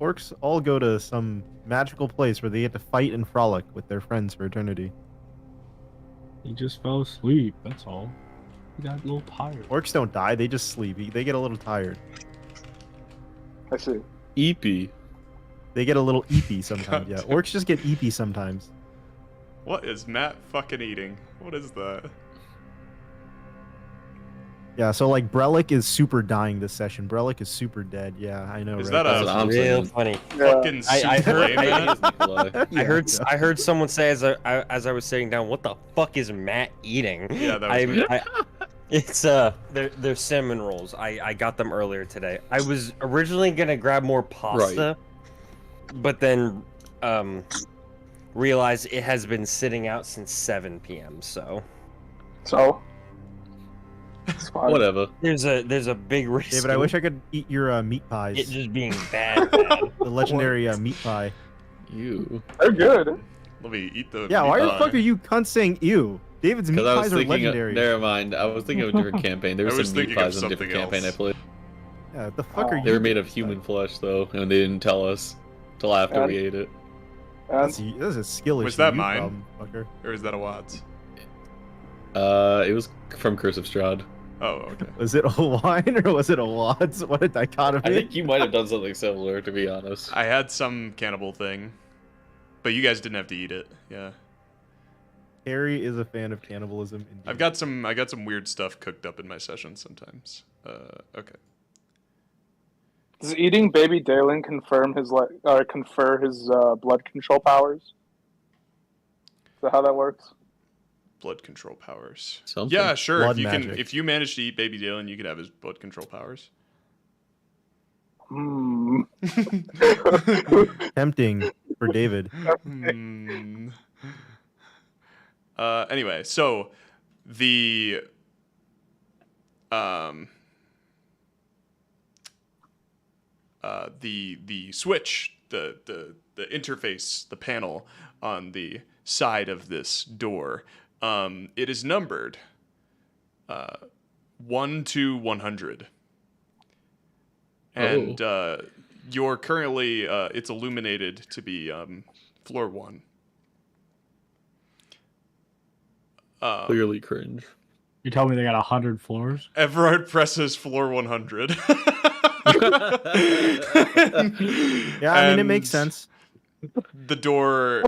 Speaker 4: Orcs all go to some magical place where they get to fight and frolic with their friends for eternity.
Speaker 11: He just fell asleep. That's all. He got a little tired.
Speaker 4: Orcs don't die; they just sleep. They get a little tired.
Speaker 10: I see.
Speaker 2: Eepy.
Speaker 4: They get a little eepy sometimes. Yeah, orcs just get eepy sometimes.
Speaker 1: What is Matt fucking eating? What is that?
Speaker 4: Yeah, so like Brelic is super dying this session. Brelic is super dead. Yeah, I know.
Speaker 1: Is
Speaker 4: right?
Speaker 1: that
Speaker 2: That's what I'm
Speaker 3: Real
Speaker 2: saying.
Speaker 3: funny.
Speaker 1: Fucking
Speaker 3: I heard-
Speaker 1: souffle,
Speaker 3: I-
Speaker 1: man?
Speaker 2: Nikolai.
Speaker 3: I heard someone say as I was sitting down, "What the fuck is Matt eating?"
Speaker 1: Yeah, that was me.
Speaker 3: It's they're cinnamon rolls. I got them earlier today. I was originally gonna grab more pasta, but then realized it has been sitting out since 7 p.m. So
Speaker 10: It's fine.
Speaker 2: Whatever.
Speaker 3: there's a big risk.
Speaker 4: David, I wish I could eat your meat pies.
Speaker 3: it just being bad.
Speaker 4: The legendary meat pie.
Speaker 2: You.
Speaker 10: They're good.
Speaker 1: Let me eat the.
Speaker 4: Yeah,
Speaker 1: meat
Speaker 4: why the
Speaker 1: pie.
Speaker 4: fuck are you cunt saying ew? David's meat
Speaker 2: Because I was
Speaker 4: pies are
Speaker 2: thinking,
Speaker 4: legendary.
Speaker 2: never mind. I was thinking of a different campaign. There
Speaker 1: I
Speaker 2: was
Speaker 1: was
Speaker 2: some meat
Speaker 1: thinking of
Speaker 2: pies in a different
Speaker 1: something
Speaker 2: campaign I
Speaker 1: else.
Speaker 2: played.
Speaker 4: Yeah, the fuck are you?
Speaker 2: They were made of human flesh though, and they didn't tell us till after
Speaker 10: And-
Speaker 2: we ate it.
Speaker 4: That's
Speaker 10: And
Speaker 4: a skill issue.
Speaker 1: Was that
Speaker 4: you
Speaker 1: mine?
Speaker 4: problem, fucker.
Speaker 1: Or is that a Watts?
Speaker 2: It was from Curse of Strahd.
Speaker 1: Oh, okay.
Speaker 4: Was it a wine or was it a wads? What a dichotomy.
Speaker 2: I think you might have done something similar, to be honest.
Speaker 1: I had some cannibal thing, but you guys didn't have to eat it. Yeah.
Speaker 4: Harry is a fan of cannibalism. Indeed.
Speaker 1: I got some weird stuff cooked up in my sessions sometimes. Okay.
Speaker 10: does eating baby Dalen confer his blood control powers? Is that how that works?
Speaker 1: Blood control powers.
Speaker 2: Something.
Speaker 1: Yeah, sure.
Speaker 4: Blood
Speaker 1: If
Speaker 4: magic.
Speaker 1: you manage to eat baby Dalen, you could have his blood control powers.
Speaker 10: Hmm.
Speaker 4: Tempting for David.
Speaker 1: Hmm. Anyway, so the switch, the interface, the panel on the side of this door, it is numbered 1 to 100. And you're currently it's illuminated to be floor 1.
Speaker 2: Clearly cringe.
Speaker 11: You tell me they got 100 floors?
Speaker 1: Everard presses floor 100.
Speaker 4: Yeah, I mean, it
Speaker 1: And
Speaker 4: makes sense.
Speaker 1: The door.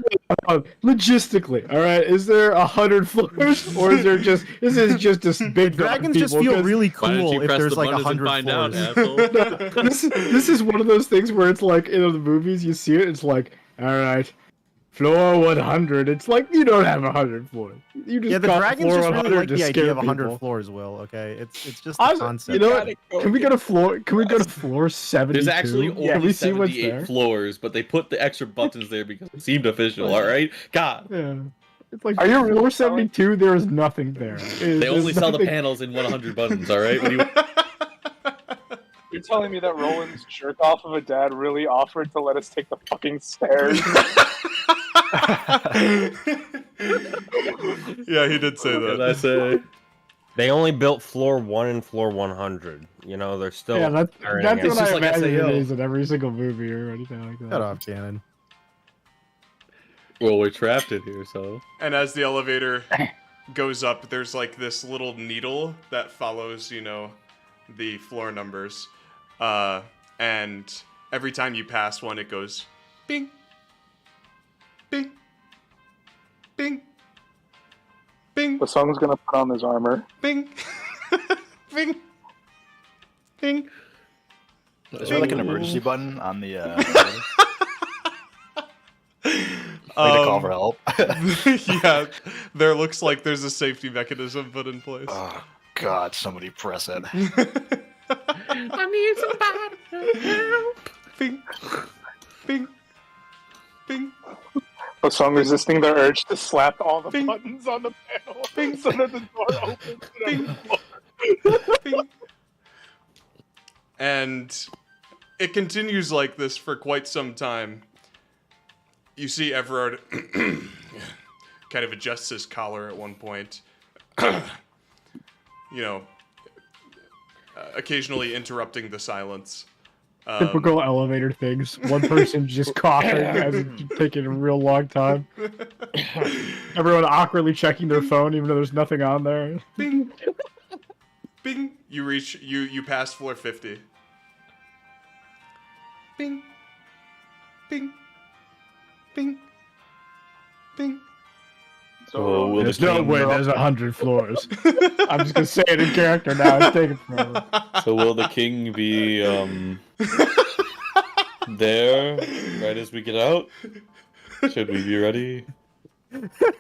Speaker 11: Logistically, all right. Is there 100 floors, or is there just this big
Speaker 4: Dragons just feel really
Speaker 2: Why don't
Speaker 4: cool
Speaker 2: you
Speaker 4: if
Speaker 2: press
Speaker 4: there's
Speaker 2: the
Speaker 4: like
Speaker 2: buttons and
Speaker 4: 100
Speaker 2: find out,
Speaker 4: floors.
Speaker 2: asshole?
Speaker 11: this is one of those things where it's like in the movies you see it. It's like, all right, floor 100. It's like you don't have 100 floors. You just
Speaker 4: Yeah, the
Speaker 11: got
Speaker 4: dragons
Speaker 11: floor
Speaker 4: just really
Speaker 11: 100
Speaker 4: like
Speaker 11: to
Speaker 4: the idea
Speaker 11: scare
Speaker 4: of 100
Speaker 11: people.
Speaker 4: floors, Will, okay? It's just the
Speaker 11: I'm,
Speaker 4: concept.
Speaker 11: you know what? Can we go to floor? Can we go to floor 72?
Speaker 2: There's actually
Speaker 11: Can
Speaker 2: only
Speaker 11: we see what's
Speaker 2: 78
Speaker 11: there?
Speaker 2: floors, but they put the extra buttons there because it seemed official, alright? God.
Speaker 11: Yeah. It's like
Speaker 10: Are you really
Speaker 11: floor 72. There is nothing there.
Speaker 2: They only sell the panels in 100 buttons, alright? What do you...
Speaker 10: You're telling me that Roland's jerk off of a dad really offered to let us take the fucking stairs?
Speaker 1: Yeah, he did say that.
Speaker 5: What I say?
Speaker 3: They only built floor 1 and floor 100. You know, they're still.
Speaker 11: Yeah, that's
Speaker 3: ironing
Speaker 11: what
Speaker 3: it.
Speaker 11: I
Speaker 5: like
Speaker 11: imagine it
Speaker 5: Saeoth.
Speaker 11: is in every single movie or anything like that.
Speaker 4: Shut off, Cannon.
Speaker 5: Well, we're trapped in here, so.
Speaker 1: And as the elevator goes up, there's like this little needle that follows, you know, the floor numbers. And every time you pass one, it goes bing, bing, bing, bing,
Speaker 10: The song's gonna put on his armor.
Speaker 1: bing, bing, bing.
Speaker 9: Is there like an emergency button on the? Like to call for help.
Speaker 1: Yeah, there looks like there's a safety mechanism put in place.
Speaker 9: Oh God! Somebody press it.
Speaker 6: I need somebody to help.
Speaker 1: Bing, bing, bing.
Speaker 10: The song resisting the urge to slap all the
Speaker 1: Bing.
Speaker 10: buttons on the panel
Speaker 1: Bing.
Speaker 10: so that the door opens.
Speaker 1: Bing. Bing. And it continues like this for quite some time. You see Everard kind of adjusts his collar at one point. You know, occasionally interrupting the silence.
Speaker 11: Typical elevator things. One person just coughing as it's taking a real long time. Everyone awkwardly checking their phone even though there's nothing on there.
Speaker 1: Bing. Bing. You pass floor 50. Bing. Bing. Bing. Bing.
Speaker 5: So will
Speaker 11: There's
Speaker 5: the
Speaker 11: no
Speaker 5: king,
Speaker 11: way there's 100 floors. I'm just gonna say it in character now. It's taking forever.
Speaker 5: So will the king be there right as we get out? Should we be ready?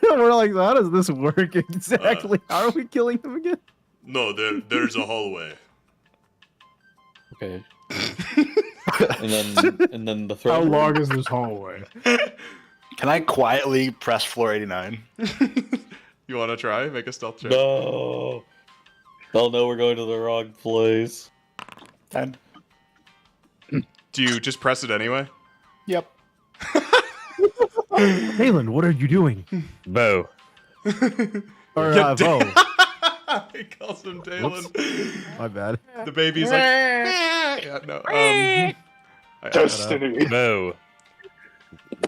Speaker 4: We're like, how does this work exactly? How are we killing him again?
Speaker 1: No, there's a hallway.
Speaker 5: Okay. and then the
Speaker 11: How
Speaker 5: throne.
Speaker 11: long is this hallway?
Speaker 9: Can I quietly press floor 89?
Speaker 1: You want to try? Make a stealth check.
Speaker 5: No. They'll know we're going to the wrong place.
Speaker 9: 10.
Speaker 1: Do you just press it anyway?
Speaker 9: Yep.
Speaker 4: Halen, what are you doing?
Speaker 3: Bo.
Speaker 4: Or
Speaker 1: Yeah,
Speaker 4: Vough.
Speaker 1: He calls him Dalen.
Speaker 4: My bad.
Speaker 1: The baby's like, yeah, no.
Speaker 10: Destiny.
Speaker 3: Bo.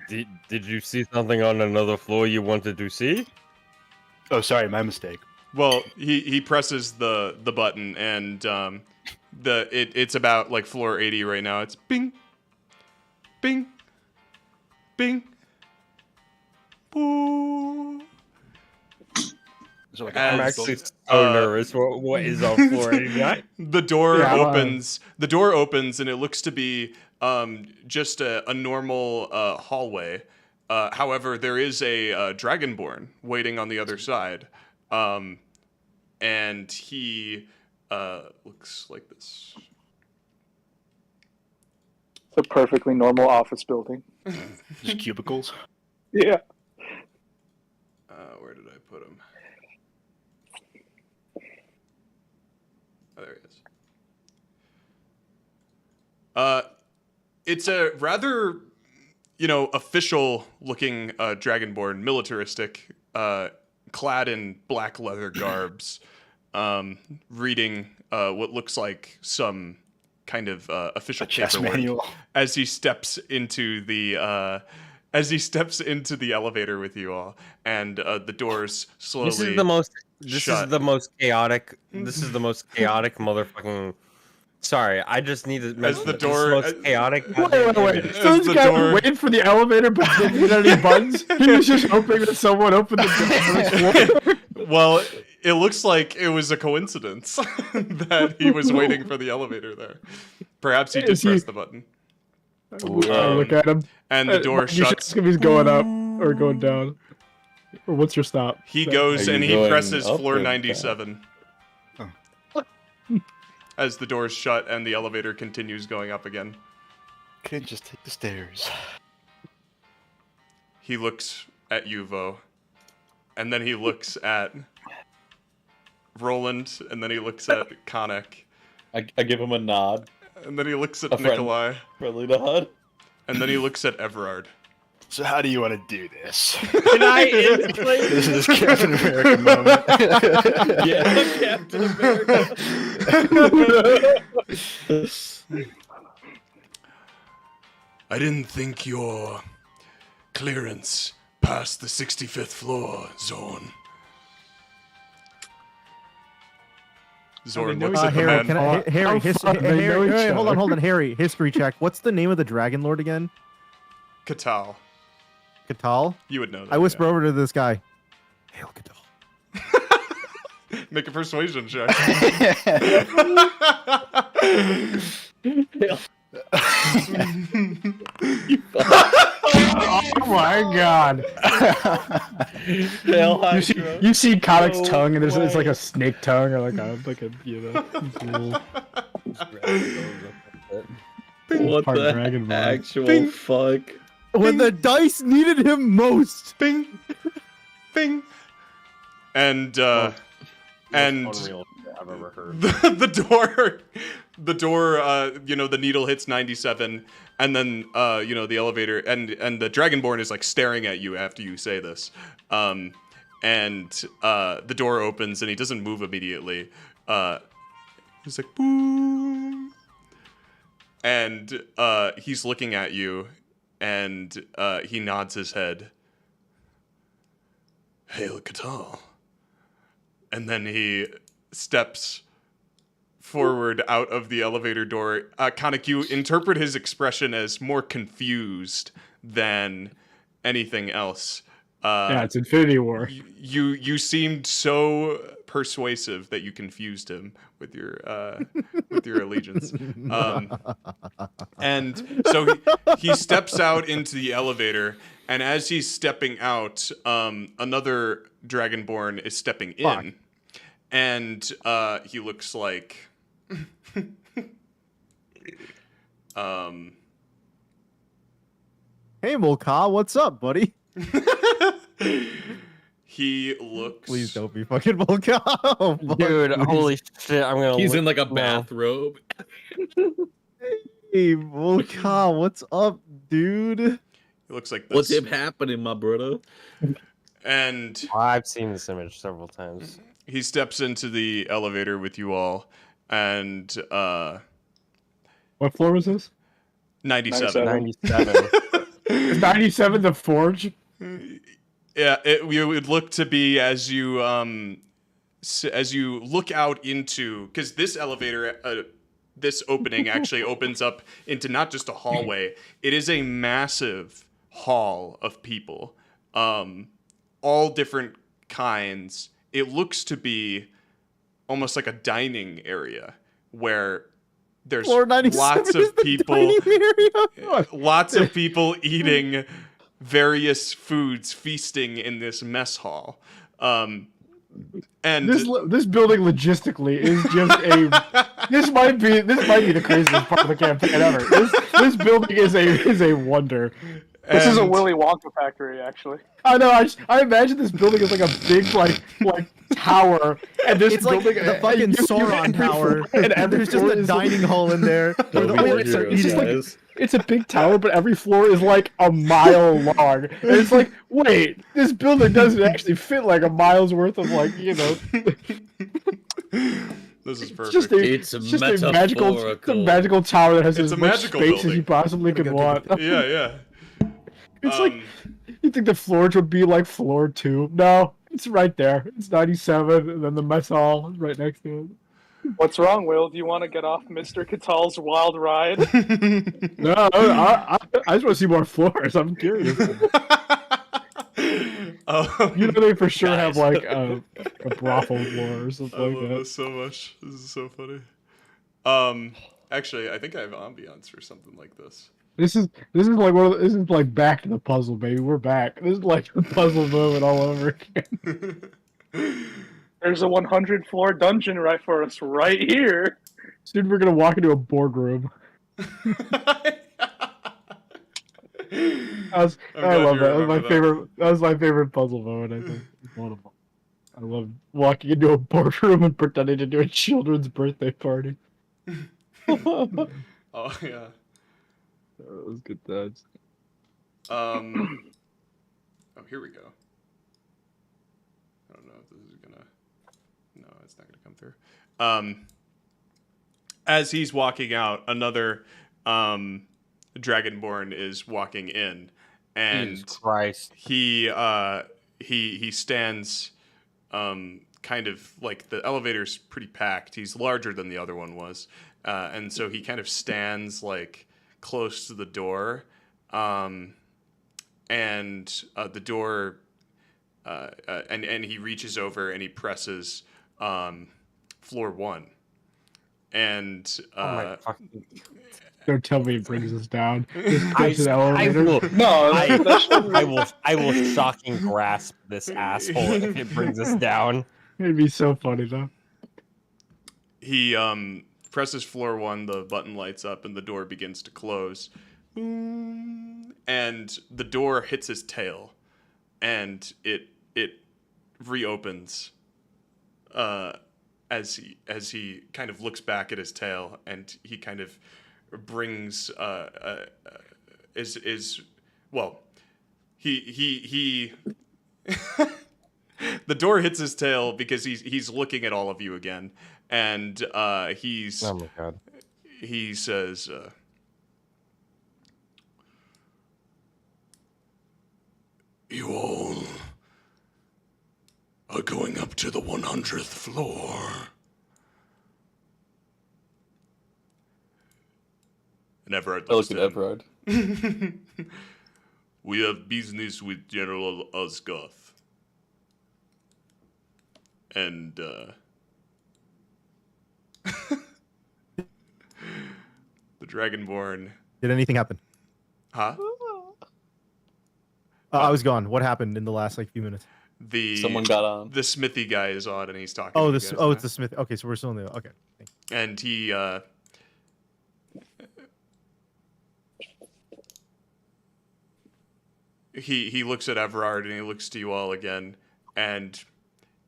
Speaker 3: Did you see something on another floor you wanted to see?
Speaker 9: Oh, sorry, my mistake.
Speaker 1: Well, he presses the button and it's about like floor 80 right now. It's bing, bing, bing, boo.
Speaker 9: So like
Speaker 1: As-
Speaker 3: I'm actually so nervous. What is on floor 89?
Speaker 1: The door
Speaker 11: Yeah,
Speaker 1: opens. The door opens, and it looks to be just a normal hallway. However, there is a dragonborn waiting on the other side, and he looks like this.
Speaker 10: It's a perfectly normal office building.
Speaker 9: Just cubicles.
Speaker 10: Yeah.
Speaker 1: Where did I put him? Oh, there he is. It's a rather, official-looking dragonborn, militaristic, clad in black leather garbs, reading what looks like some kind of official
Speaker 9: A chess
Speaker 1: paperwork
Speaker 9: manual.
Speaker 1: as he steps into the elevator with you all, and the doors slowly.
Speaker 3: This is the most.
Speaker 1: shut.
Speaker 3: Is the most chaotic. This is the most chaotic motherfucking. Sorry, I just need to.
Speaker 1: As the
Speaker 3: this is
Speaker 1: door-
Speaker 3: most chaotic.
Speaker 11: Wait. So
Speaker 1: As
Speaker 11: this
Speaker 1: the
Speaker 11: guy
Speaker 1: door-
Speaker 11: waited for the elevator but didn't hit any buttons? He was just hoping that someone opened the door.
Speaker 1: Well, it looks like it was a coincidence that he was waiting for the elevator there. Perhaps he did
Speaker 11: Is he-
Speaker 1: press the button.
Speaker 11: I look at him.
Speaker 1: And the door
Speaker 11: You should
Speaker 1: shuts.
Speaker 11: ask if he's going up or going down. Or what's your stop?
Speaker 1: He goes
Speaker 5: Are you
Speaker 1: and he
Speaker 5: going
Speaker 1: presses
Speaker 5: up
Speaker 1: floor
Speaker 5: or down?
Speaker 1: 97. As the doors shut and the elevator continues going up again.
Speaker 9: Couldn't just take the stairs.
Speaker 1: He looks at Yuvo. And then he looks at Rolland. And then he looks at Khanek.
Speaker 5: I give him a nod.
Speaker 1: And then he looks at
Speaker 5: A friend.
Speaker 1: Nicholai.
Speaker 5: Friendly nod.
Speaker 1: And then he looks at Everard.
Speaker 9: So how do you want to do this?
Speaker 3: Can I inflate?
Speaker 9: This is Captain America moment.
Speaker 5: Yeah, Captain America.
Speaker 12: I didn't think your clearance past the 65th floor zone.
Speaker 1: Zoran
Speaker 11: know
Speaker 1: looks
Speaker 11: each
Speaker 1: at the
Speaker 4: Harry,
Speaker 1: man.
Speaker 4: can I, Harry,
Speaker 11: fuck, they know each
Speaker 4: hold
Speaker 11: other.
Speaker 4: on, Harry, history check. What's the name of the Dragon Lord again?
Speaker 1: Catal.
Speaker 4: Catal?
Speaker 1: You would know that.
Speaker 4: I whisper over to this guy. Hail Catal.
Speaker 1: Make a persuasion check.
Speaker 11: Oh my god! You see Khanek's tongue, and it's like a snake tongue, or like a
Speaker 5: What
Speaker 11: Part
Speaker 5: the
Speaker 11: dragon blood.
Speaker 5: actual fuck?
Speaker 4: When the dice needed him most.
Speaker 1: Bing. Bing. And
Speaker 3: Unreal I've ever heard.
Speaker 1: the door, the needle hits 97, and then, the elevator, and the Dragonborn is, like, staring at you after you say this. The door opens, and he doesn't move immediately. He's like, boom. And, he's looking at you, and, he nods his head. Hail Catal. And then he steps forward out of the elevator door. Khanek, you interpret his expression as more confused than anything else.
Speaker 11: Yeah, it's Infinity War.
Speaker 1: You seemed so persuasive that you confused him with your allegiance. And so he steps out into the elevator, and as he's stepping out, another Dragonborn is stepping in. And he looks like
Speaker 4: Hey, Mulka, what's up, buddy?
Speaker 1: he looks.
Speaker 4: Please don't be fucking Mulka. Oh, fuck,
Speaker 3: Dude,
Speaker 4: please.
Speaker 3: holy shit! I'm gonna.
Speaker 5: He's
Speaker 3: look
Speaker 5: in like a
Speaker 3: now.
Speaker 5: bathrobe.
Speaker 4: Hey, Mulka, what's up, dude?
Speaker 1: He looks like this.
Speaker 5: What's happening, my brother?
Speaker 1: And
Speaker 3: I've seen this image several times.
Speaker 1: he steps into the elevator with you all, and
Speaker 11: What floor was this?
Speaker 1: 97.
Speaker 3: 97.
Speaker 11: Is 97 the Forge?
Speaker 1: Yeah, it would look to be as you look out into, because this elevator, this opening actually opens up into not just a hallway. It is a massive hall of people, all different kinds. It looks to be almost like a dining area where there's
Speaker 4: Floor 97
Speaker 1: lots
Speaker 4: is
Speaker 1: of
Speaker 4: the
Speaker 1: people,
Speaker 4: dining area.
Speaker 1: lots of people eating various foods, feasting in this mess hall. And
Speaker 11: This building logistically is just a. This might be the craziest part of the campaign ever. This building is a wonder.
Speaker 10: This is a Willy Wonka factory, actually.
Speaker 11: I know. I imagine this building is like a big like tower, and this
Speaker 4: It's like
Speaker 11: building
Speaker 4: the fucking Sauron tower.
Speaker 11: and
Speaker 4: There's just a dining hall in there where the orcs are eating.
Speaker 11: It's a big tower, but every floor is like a mile long. And it's like, wait, this building doesn't actually fit like a mile's worth of like,
Speaker 1: This is perfect.
Speaker 11: It's just a magical tower that has
Speaker 1: It's
Speaker 11: as
Speaker 1: a
Speaker 11: much
Speaker 1: magical
Speaker 11: space as
Speaker 1: building.
Speaker 11: you possibly could want.
Speaker 1: Yeah.
Speaker 11: It's like, you think the floors would be like floor 2? No, it's right there. It's 97, and then the mess hall is right next to it.
Speaker 10: What's wrong, Will? Do you want to get off Mr. Catal's wild ride?
Speaker 11: No, I just want to see more floors. I'm curious. They for sure have like a brothel floor or something
Speaker 1: I
Speaker 11: like
Speaker 1: love
Speaker 11: that.
Speaker 1: this so much. This is so funny. Actually, I think I have ambiance for something like this.
Speaker 11: This is like this is like back to the puzzle, baby. We're back. This is like the puzzle moment all over again.
Speaker 10: There's a 100-floor dungeon right for us right here.
Speaker 11: Soon we're gonna walk into a boardroom. I love that. That was my favorite. That was my favorite puzzle moment. I think it's one of them. I love walking into a boardroom and pretending to do a children's birthday party.
Speaker 1: Oh yeah.
Speaker 11: That was good. That's
Speaker 1: Oh, here we go. I don't know if this is gonna. No, it's not gonna come through. As he's walking out, another Dragonborn is walking in, and
Speaker 3: Jesus Christ.
Speaker 1: he stands kind of like the elevator's pretty packed. He's larger than the other one was, and so he kind of stands like close to the door, and the door, and he reaches over and he presses floor 1, and
Speaker 3: Oh my fucking.
Speaker 11: don't tell me it brings us down.
Speaker 3: I
Speaker 11: Just go to the elevator.
Speaker 3: will.
Speaker 9: No,
Speaker 3: I will shocking grasp this asshole if it brings us down.
Speaker 11: It'd be so funny though.
Speaker 1: he presses floor 1, the button lights up, and the door begins to close. Boom. And the door hits his tail, and it reopens as he kind of looks back at his tail, and he kind of brings he the door hits his tail because he's looking at all of you again, and he's
Speaker 3: Oh my god.
Speaker 1: he says,
Speaker 12: You all are going up to the 100th floor.
Speaker 1: and Everard
Speaker 5: I
Speaker 1: looks
Speaker 5: look at
Speaker 1: at him.
Speaker 5: Everard.
Speaker 1: We have business with General Osgoth. And, the Dragonborn.
Speaker 4: Did anything happen?
Speaker 1: Huh?
Speaker 4: I was gone. What happened in the last like few minutes?
Speaker 5: Someone got on.
Speaker 1: The smithy guy is on, and he's talking.
Speaker 4: Oh,
Speaker 1: to you
Speaker 4: this.
Speaker 1: guys
Speaker 4: Oh,
Speaker 1: now.
Speaker 4: it's the Smith. Okay, so we're still in the. Okay.
Speaker 1: And he looks at Everard and he looks to you all again, and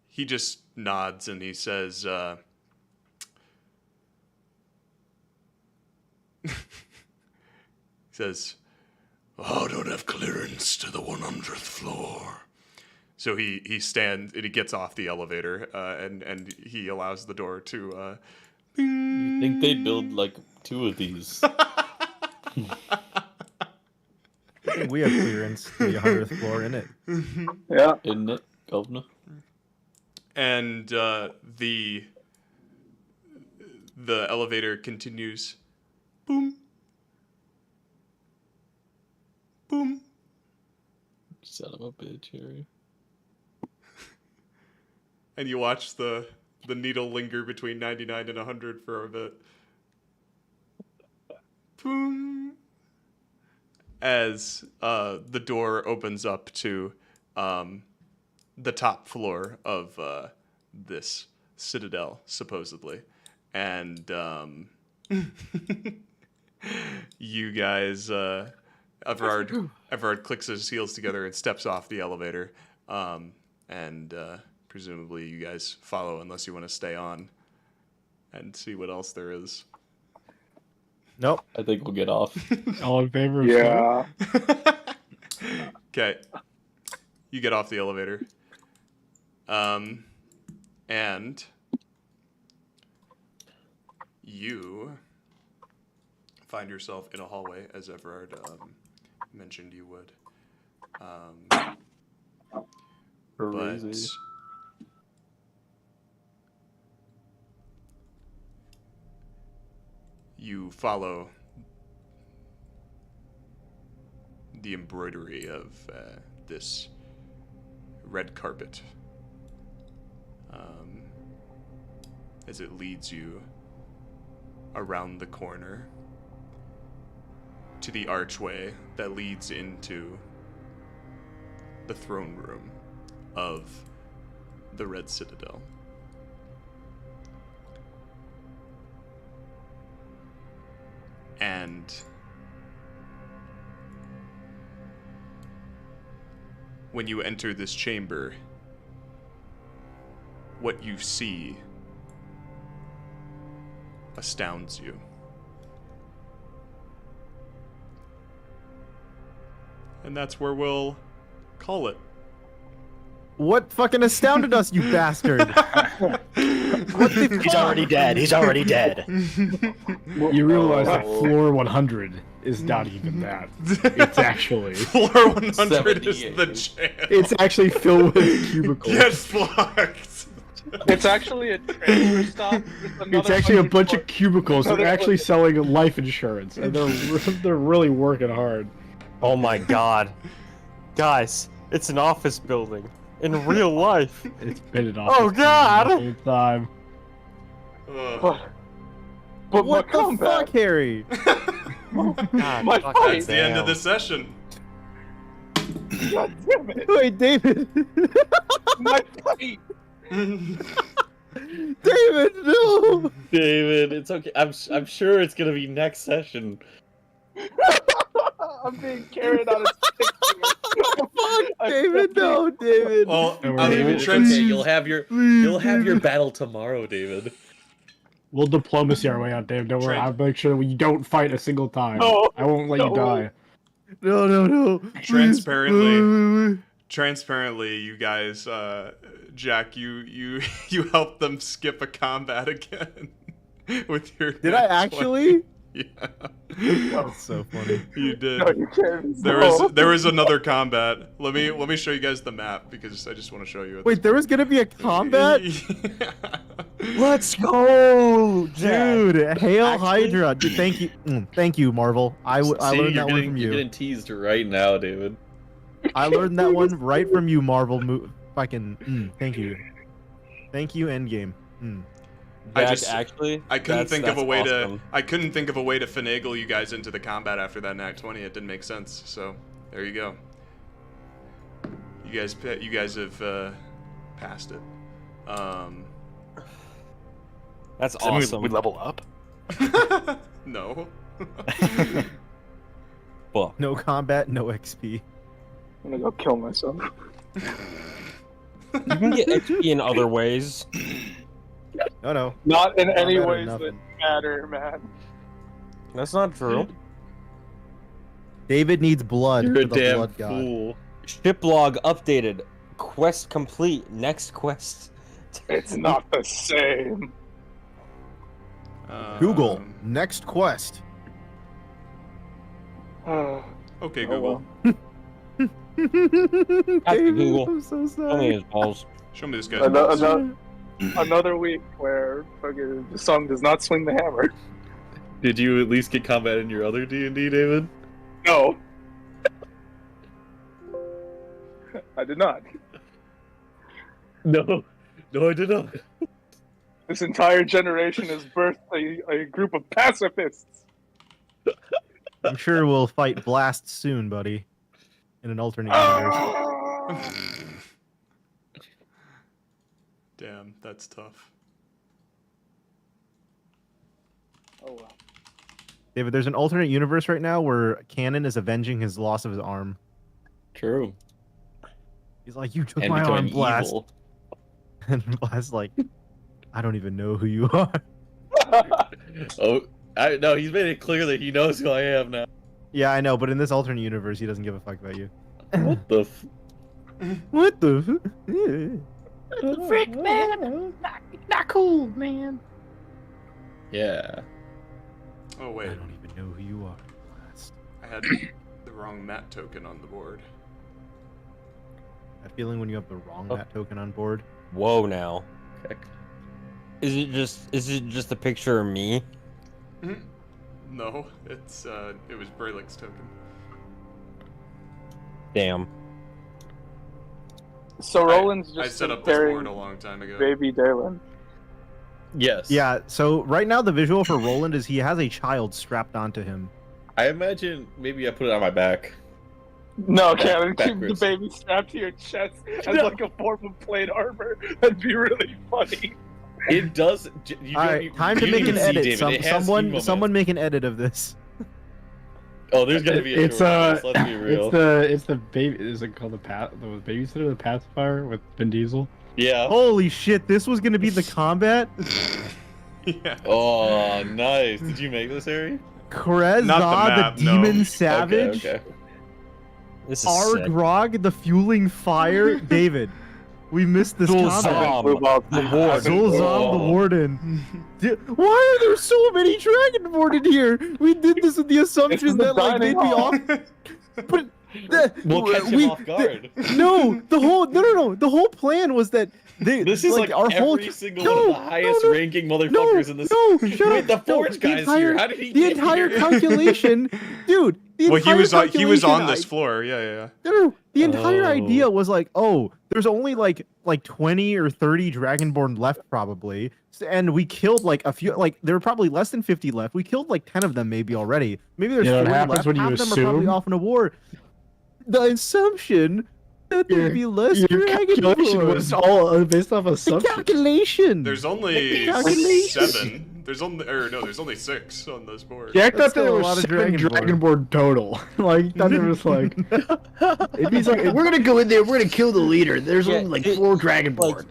Speaker 1: he just nods and he says,
Speaker 12: I don't have clearance to the 100th floor.
Speaker 1: so he stands and he gets off the elevator, and he allows the door to.
Speaker 5: You think they'd build like 2 of these?
Speaker 4: I think we have clearance to the 100th floor in it.
Speaker 10: Yeah.
Speaker 5: Isn't it, Governor?
Speaker 1: And the elevator continues. Boom. Boom.
Speaker 5: Son of a bitch, Harry.
Speaker 1: And you watch the needle linger between 99 and 100 for a bit. Boom. As the door opens up to the top floor of this citadel, supposedly. And you guys, Everard clicks his heels together and steps off the elevator. And presumably you guys follow unless you want to stay on and see what else there is.
Speaker 4: Nope.
Speaker 5: I think we'll get off.
Speaker 11: All in favor of
Speaker 10: Yeah.
Speaker 1: Okay. You get off the elevator. And you find yourself in a hallway, as Everard mentioned you would. But
Speaker 5: Crazy.
Speaker 1: you follow the embroidery of this red carpet as it leads you around the corner to the archway that leads into the throne room of the Red Citadel. And when you enter this chamber, what you see astounds you. And that's where we'll call it.
Speaker 4: What fucking astounded us, you bastard? What the
Speaker 9: He's
Speaker 4: fuck?
Speaker 9: already dead. He's already dead.
Speaker 11: You realize that floor 100 is not even that. It's actually
Speaker 1: Floor 100 is the jail.
Speaker 11: it's actually filled with cubicles.
Speaker 1: Get fucked.
Speaker 10: It's actually a transfer stop.
Speaker 11: It's actually a bunch of cubicles. They're actually selling life insurance, and they're really working hard.
Speaker 3: Oh my god. Guys, it's an office building. In real life.
Speaker 11: It's been an office
Speaker 3: Oh god!
Speaker 11: the whole time.
Speaker 10: But
Speaker 4: What the fuck, Harry?
Speaker 3: God,
Speaker 10: My
Speaker 3: fuck,
Speaker 10: fight.
Speaker 1: That's the end of the session.
Speaker 10: God damn it!
Speaker 4: Wait, David.
Speaker 10: My fight.
Speaker 4: David, no.
Speaker 2: David, it's okay. I'm sure it's gonna be next session.
Speaker 10: I'm being carried on a stick.
Speaker 4: Fuck, David, no, David.
Speaker 1: Well,
Speaker 2: David, it's okay. You'll have your battle tomorrow, David.
Speaker 11: We'll diplomacy our way out, Dave. Don't worry. I'll make sure that you don't fight a single time.
Speaker 10: No,
Speaker 11: I won't let you die.
Speaker 4: No.
Speaker 1: Transparently, you guys, Jack, you helped them skip a combat again with your.
Speaker 4: Did I actually?
Speaker 1: Yeah.
Speaker 4: That's so funny.
Speaker 1: You did.
Speaker 10: No, you can't.
Speaker 1: There was another combat. Let me show you guys the map because I just want to show you.
Speaker 4: Wait, there was gonna be a combat?
Speaker 3: Let's go,
Speaker 4: Dude, Hail
Speaker 3: Actually-
Speaker 4: Hydra. Dude, thank you, Marvel. I learned that one from
Speaker 2: You're
Speaker 4: you.
Speaker 2: getting teased right now, David.
Speaker 4: I learned that one right from you, Marvel. Fucking, thank you. Thank you, Endgame.
Speaker 1: I just
Speaker 3: actually
Speaker 1: I couldn't think of a way
Speaker 3: awesome.
Speaker 1: to finagle you guys into the combat after that in Act 20. It didn't make sense. So there you go. You guys have passed it.
Speaker 3: That's
Speaker 9: Does that mean
Speaker 3: awesome.
Speaker 9: we level up?
Speaker 1: No.
Speaker 3: Well,
Speaker 4: No combat, no XP.
Speaker 10: I'm gonna go kill myself.
Speaker 3: you can get XP in other ways.
Speaker 4: No.
Speaker 10: Not in any
Speaker 4: better
Speaker 10: ways
Speaker 4: than
Speaker 10: that
Speaker 4: nothing.
Speaker 10: matter, man.
Speaker 3: That's not true.
Speaker 4: David needs blood
Speaker 2: You're
Speaker 4: for
Speaker 2: a
Speaker 4: the
Speaker 2: damn
Speaker 4: blood god.
Speaker 2: fool.
Speaker 3: Ship log updated. Quest complete. Next quest.
Speaker 10: It's not the same.
Speaker 4: Google, next quest.
Speaker 1: Okay,
Speaker 10: Oh,
Speaker 1: Google.
Speaker 4: David,
Speaker 3: Google.
Speaker 4: I'm so
Speaker 3: Show me
Speaker 4: sorry.
Speaker 3: his balls.
Speaker 1: Show me this guy's balls.
Speaker 10: Another week where fucking the song does not swing the hammer.
Speaker 2: Did you at least get combat in your other D&D, David?
Speaker 10: No. I did not.
Speaker 2: No, I did not.
Speaker 10: This entire generation has birthed a group of pacifists.
Speaker 4: I'm sure we'll fight Blast soon, buddy. In an alternate universe.
Speaker 1: Damn, that's tough.
Speaker 10: Oh well.
Speaker 4: David, there's an alternate universe right now where Canon is avenging his loss of his arm.
Speaker 2: True.
Speaker 4: He's like, you took
Speaker 2: And
Speaker 4: my arm,
Speaker 2: becoming
Speaker 4: Blast.
Speaker 2: evil.
Speaker 4: And Blast's like, I don't even know who you are.
Speaker 2: Oh, no, he's made it clear that he knows who I am now.
Speaker 4: Yeah, I know, but in this alternate universe, he doesn't give a fuck about you.
Speaker 2: What the f...
Speaker 4: What the? Yeah.
Speaker 6: Frick, man. Not cool, man.
Speaker 2: Yeah.
Speaker 1: Oh
Speaker 4: I
Speaker 1: wait,
Speaker 4: don't even know who you are, Blast.
Speaker 1: I had the wrong mat token on the board.
Speaker 4: That feeling when you have the wrong mat token on board.
Speaker 3: Whoa, now.
Speaker 2: Heck.
Speaker 3: Is it just a picture of me?
Speaker 1: No, it was Braylick's token.
Speaker 3: Damn.
Speaker 10: So Roland's
Speaker 1: I
Speaker 10: just
Speaker 1: set up this
Speaker 10: carrying
Speaker 1: board a long time ago.
Speaker 10: baby Dalen.
Speaker 2: Yes.
Speaker 4: Yeah, so right now the visual for Rolland is he has a child strapped onto him.
Speaker 2: I imagine maybe I put it on my back.
Speaker 10: No, Kevin, keep the
Speaker 2: Backwards.
Speaker 10: baby strapped to your chest as like a form of plate armor. That'd be really funny.
Speaker 2: It does. You
Speaker 4: All right, time to make an edit. Someone make an edit of this.
Speaker 2: Oh, there's gonna be a
Speaker 11: It's
Speaker 2: short one, let's be real.
Speaker 11: it's the baby. Is it called the babysitter, the pacifier with Vin Diesel?
Speaker 2: Yeah.
Speaker 4: Holy shit! This was gonna be the combat.
Speaker 1: Yeah.
Speaker 2: Oh, nice. Did you make this, Harry?
Speaker 4: Krezza,
Speaker 1: Not the map,
Speaker 4: the
Speaker 1: no.
Speaker 4: demon savage.
Speaker 2: Okay.
Speaker 3: This is
Speaker 4: Our
Speaker 3: sick.
Speaker 4: grog, the fueling fire, David. We missed this concept.
Speaker 3: Zul'Zam, the warden.
Speaker 4: Zul'Zam, the warden. Why are there so many Dragonborn in here? We did this with the assumption that like they'd be off. But
Speaker 5: We'll catch him off guard.
Speaker 4: no. The whole plan was that
Speaker 5: This is like
Speaker 4: our
Speaker 5: every
Speaker 4: whole
Speaker 5: single one of the highest ranking motherfuckers in this.
Speaker 4: shut
Speaker 5: Wait,
Speaker 4: up.
Speaker 5: the Forge guy's here. How did he
Speaker 4: The
Speaker 5: get
Speaker 4: entire
Speaker 5: here?
Speaker 4: calculation, dude.
Speaker 1: Well, he was on this floor. Yeah.
Speaker 4: No. The entire idea was like, oh, there's only like 20 or 30 Dragonborn left probably, and we killed like a few. Like there were probably less than 50 left. We killed like 10 of them maybe already. Maybe there's 40 left.
Speaker 11: when you
Speaker 4: Half of them are probably
Speaker 11: assume?
Speaker 4: off in a war. The assumption that there'd be less
Speaker 11: Your calculation
Speaker 4: Dragonborn.
Speaker 11: was all based off
Speaker 4: The
Speaker 11: assumption.
Speaker 4: calculation.
Speaker 1: There's only
Speaker 4: Calculation.
Speaker 1: 7. There's only 6 on this board.
Speaker 11: Jack thought
Speaker 4: still
Speaker 11: there
Speaker 4: a
Speaker 11: was
Speaker 4: lot of
Speaker 11: 7
Speaker 4: Dragonborn.
Speaker 11: Dragonborn total. Like, thought there was like.
Speaker 6: He's like, we're gonna go in there. We're gonna kill the leader. There's
Speaker 3: Yeah,
Speaker 6: only like
Speaker 3: it-
Speaker 6: 4 Dragonborn.